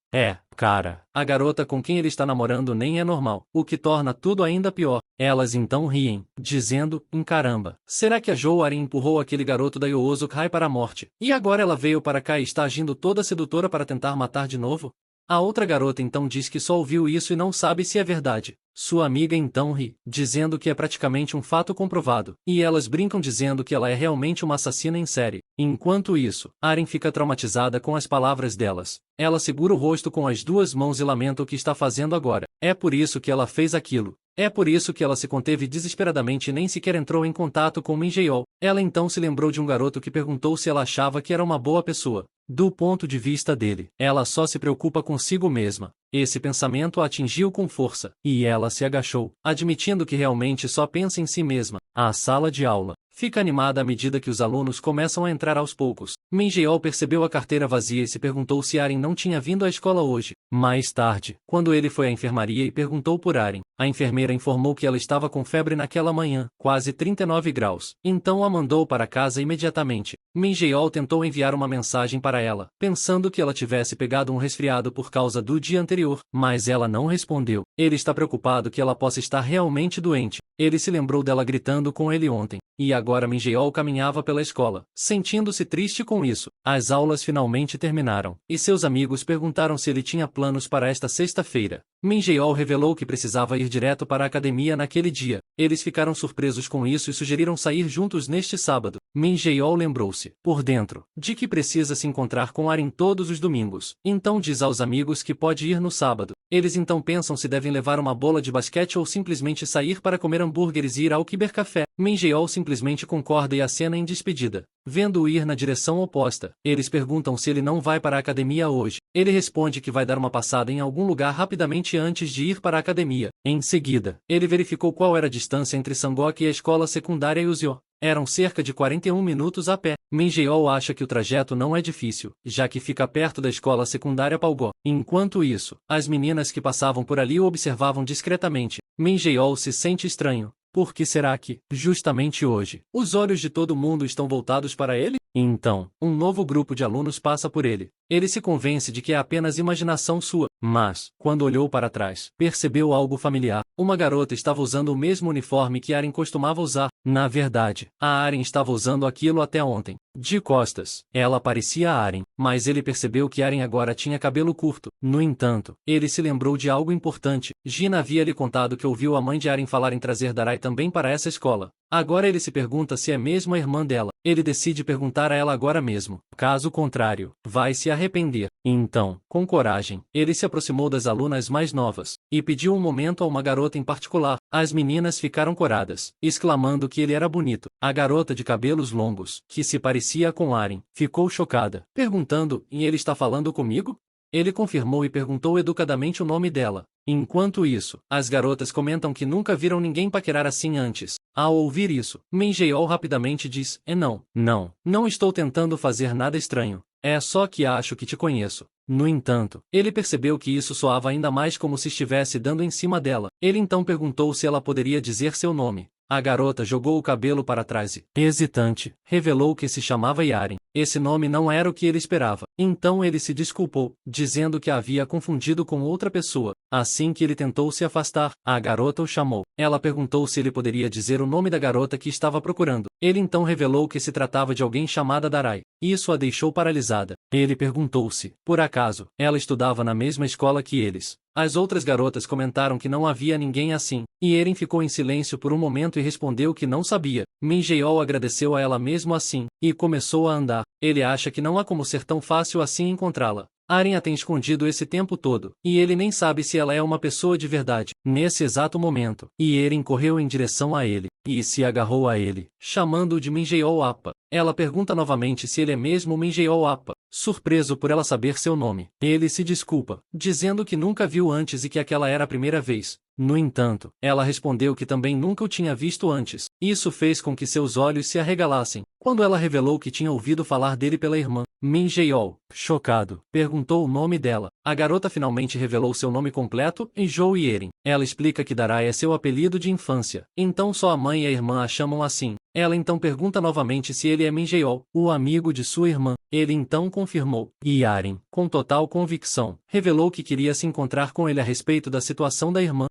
Cara, a garota com quem ele está namorando nem é normal, o que torna tudo ainda pior. Elas então riem, dizendo: caramba, será que a Jo Aren empurrou aquele garoto da Yousel High para a morte? E agora ela veio para cá e está agindo toda sedutora para tentar matar de novo? A outra garota então diz que só ouviu isso e não sabe se é verdade. Sua amiga então ri, dizendo que é praticamente um fato comprovado, e elas brincam dizendo que ela é realmente uma assassina em série. Enquanto isso, Aren fica traumatizada com as palavras delas. Ela segura o rosto com as duas mãos e lamenta o que está fazendo agora. É por isso que ela fez aquilo. É por isso que ela se conteve desesperadamente e nem sequer entrou em contato com Min Jae-ol. Ela então se lembrou de um garoto que perguntou se ela achava que era uma boa pessoa. Do ponto de vista dele, ela só se preocupa consigo mesma. Esse pensamento a atingiu com força, e ela se agachou, admitindo que realmente só pensa em si mesma. A sala de aula fica animada à medida que os alunos começam a entrar aos poucos. Min Jae-ol percebeu a carteira vazia e se perguntou se Aren não tinha vindo à escola hoje. Mais tarde, quando ele foi à enfermaria e perguntou por Aren, a enfermeira informou que ela estava com febre naquela manhã, quase 39 graus. Então a mandou para casa imediatamente. Min Jae-ol tentou enviar uma mensagem para ela, pensando que ela tivesse pegado um resfriado por causa do dia anterior, mas ela não respondeu. Ele está preocupado que ela possa estar realmente doente. Ele se lembrou dela gritando com ele ontem, e agora Min Jae-ol caminhava pela escola, sentindo-se triste com isso. As aulas finalmente terminaram, e seus amigos perguntaram se ele tinha planos para esta sexta-feira. Min Jae-ol revelou que precisava ir direto para a academia naquele dia. Eles ficaram surpresos com isso e sugeriram sair juntos neste sábado. Min Jae-ol lembrou-se, por dentro, de que precisa se encontrar com Aren todos os domingos. Então diz aos amigos que pode ir no sábado. Eles então pensam se devem levar uma bola de basquete ou simplesmente sair para comer hambúrgueres e ir ao Cybercafé. Min Jae-ol simplesmente concorda e acena em despedida. Vendo-o ir na direção oposta, eles perguntam se ele não vai para a academia hoje. Ele responde que vai dar uma passada em algum lugar rapidamente antes de ir para a academia. Em seguida, ele verificou qual era a distância entre Sangok e a escola secundária Yuzio. Eram cerca de 41 minutos a pé. Min Jae-ol acha que o trajeto não é difícil, já que fica perto da escola secundária Palgó. Enquanto isso, as meninas que passavam por ali o observavam discretamente. Min Jae-ol se sente estranho. Por que será que, justamente hoje, os olhos de todo mundo estão voltados para ele? Então, um novo grupo de alunos passa por ele. Ele se convence de que é apenas imaginação sua, mas, quando olhou para trás, percebeu algo familiar. Uma garota estava usando o mesmo uniforme que Aren costumava usar. Na verdade, a Aren estava usando aquilo até ontem. De costas, ela parecia Aren, mas ele percebeu que Aren agora tinha cabelo curto. No entanto, ele se lembrou de algo importante. Gina havia lhe contado que ouviu a mãe de Aren falar em trazer Darai também para essa escola. Agora ele se pergunta se é mesmo a irmã dela. Ele decide perguntar a ela agora mesmo. Caso contrário, vai se arrepender. Então, com coragem, ele se aproximou das alunas mais novas e pediu um momento a uma garota em particular. As meninas ficaram coradas, exclamando que ele era bonito. A garota de cabelos longos, que se parecia com Aren, ficou chocada, perguntando: "E ele está falando comigo?" Ele confirmou e perguntou educadamente o nome dela. Enquanto isso, as garotas comentam que nunca viram ninguém paquerar assim antes. Ao ouvir isso, Minjeol rapidamente diz: não estou tentando fazer nada estranho. É só que acho que te conheço. No entanto, ele percebeu que isso soava ainda mais como se estivesse dando em cima dela. Ele então perguntou se ela poderia dizer seu nome. A garota jogou o cabelo para trás e, hesitante, revelou que se chamava Yaren. Esse nome não era o que ele esperava. Então ele se desculpou, dizendo que a havia confundido com outra pessoa. Assim que ele tentou se afastar, a garota o chamou. Ela perguntou se ele poderia dizer o nome da garota que estava procurando. Ele então revelou que se tratava de alguém chamada Darai. Isso a deixou paralisada. Ele perguntou-se, por acaso, ela estudava na mesma escola que eles. As outras garotas comentaram que não havia ninguém assim, e Eren ficou em silêncio por um momento e respondeu que não sabia. Minjeol agradeceu a ela mesmo assim, e começou a andar. Ele acha que não há como ser tão fácil assim encontrá-la. Aren a tem escondido esse tempo todo, e ele nem sabe se ela é uma pessoa de verdade. Nesse exato momento, Eren correu em direção a ele, e se agarrou a ele, chamando-o de Minjeol Appa. Ela pergunta novamente se ele é mesmo Minjeol Appa. Surpreso por ela saber seu nome, ele se desculpa, dizendo que nunca viu antes e que aquela era a primeira vez. No entanto, ela respondeu que também nunca o tinha visto antes. Isso fez com que seus olhos se arregalassem, quando ela revelou que tinha ouvido falar dele pela irmã. Minjeol, chocado, perguntou o nome dela. A garota finalmente revelou seu nome completo, Enjou Eren. Ela explica que Darai é seu apelido de infância, então só a mãe e a irmã a chamam assim. Ela então pergunta novamente se ele é Minjeol, o amigo de sua irmã. Ele então confirmou. E Aren, com total convicção, revelou que queria se encontrar com ele a respeito da situação da irmã.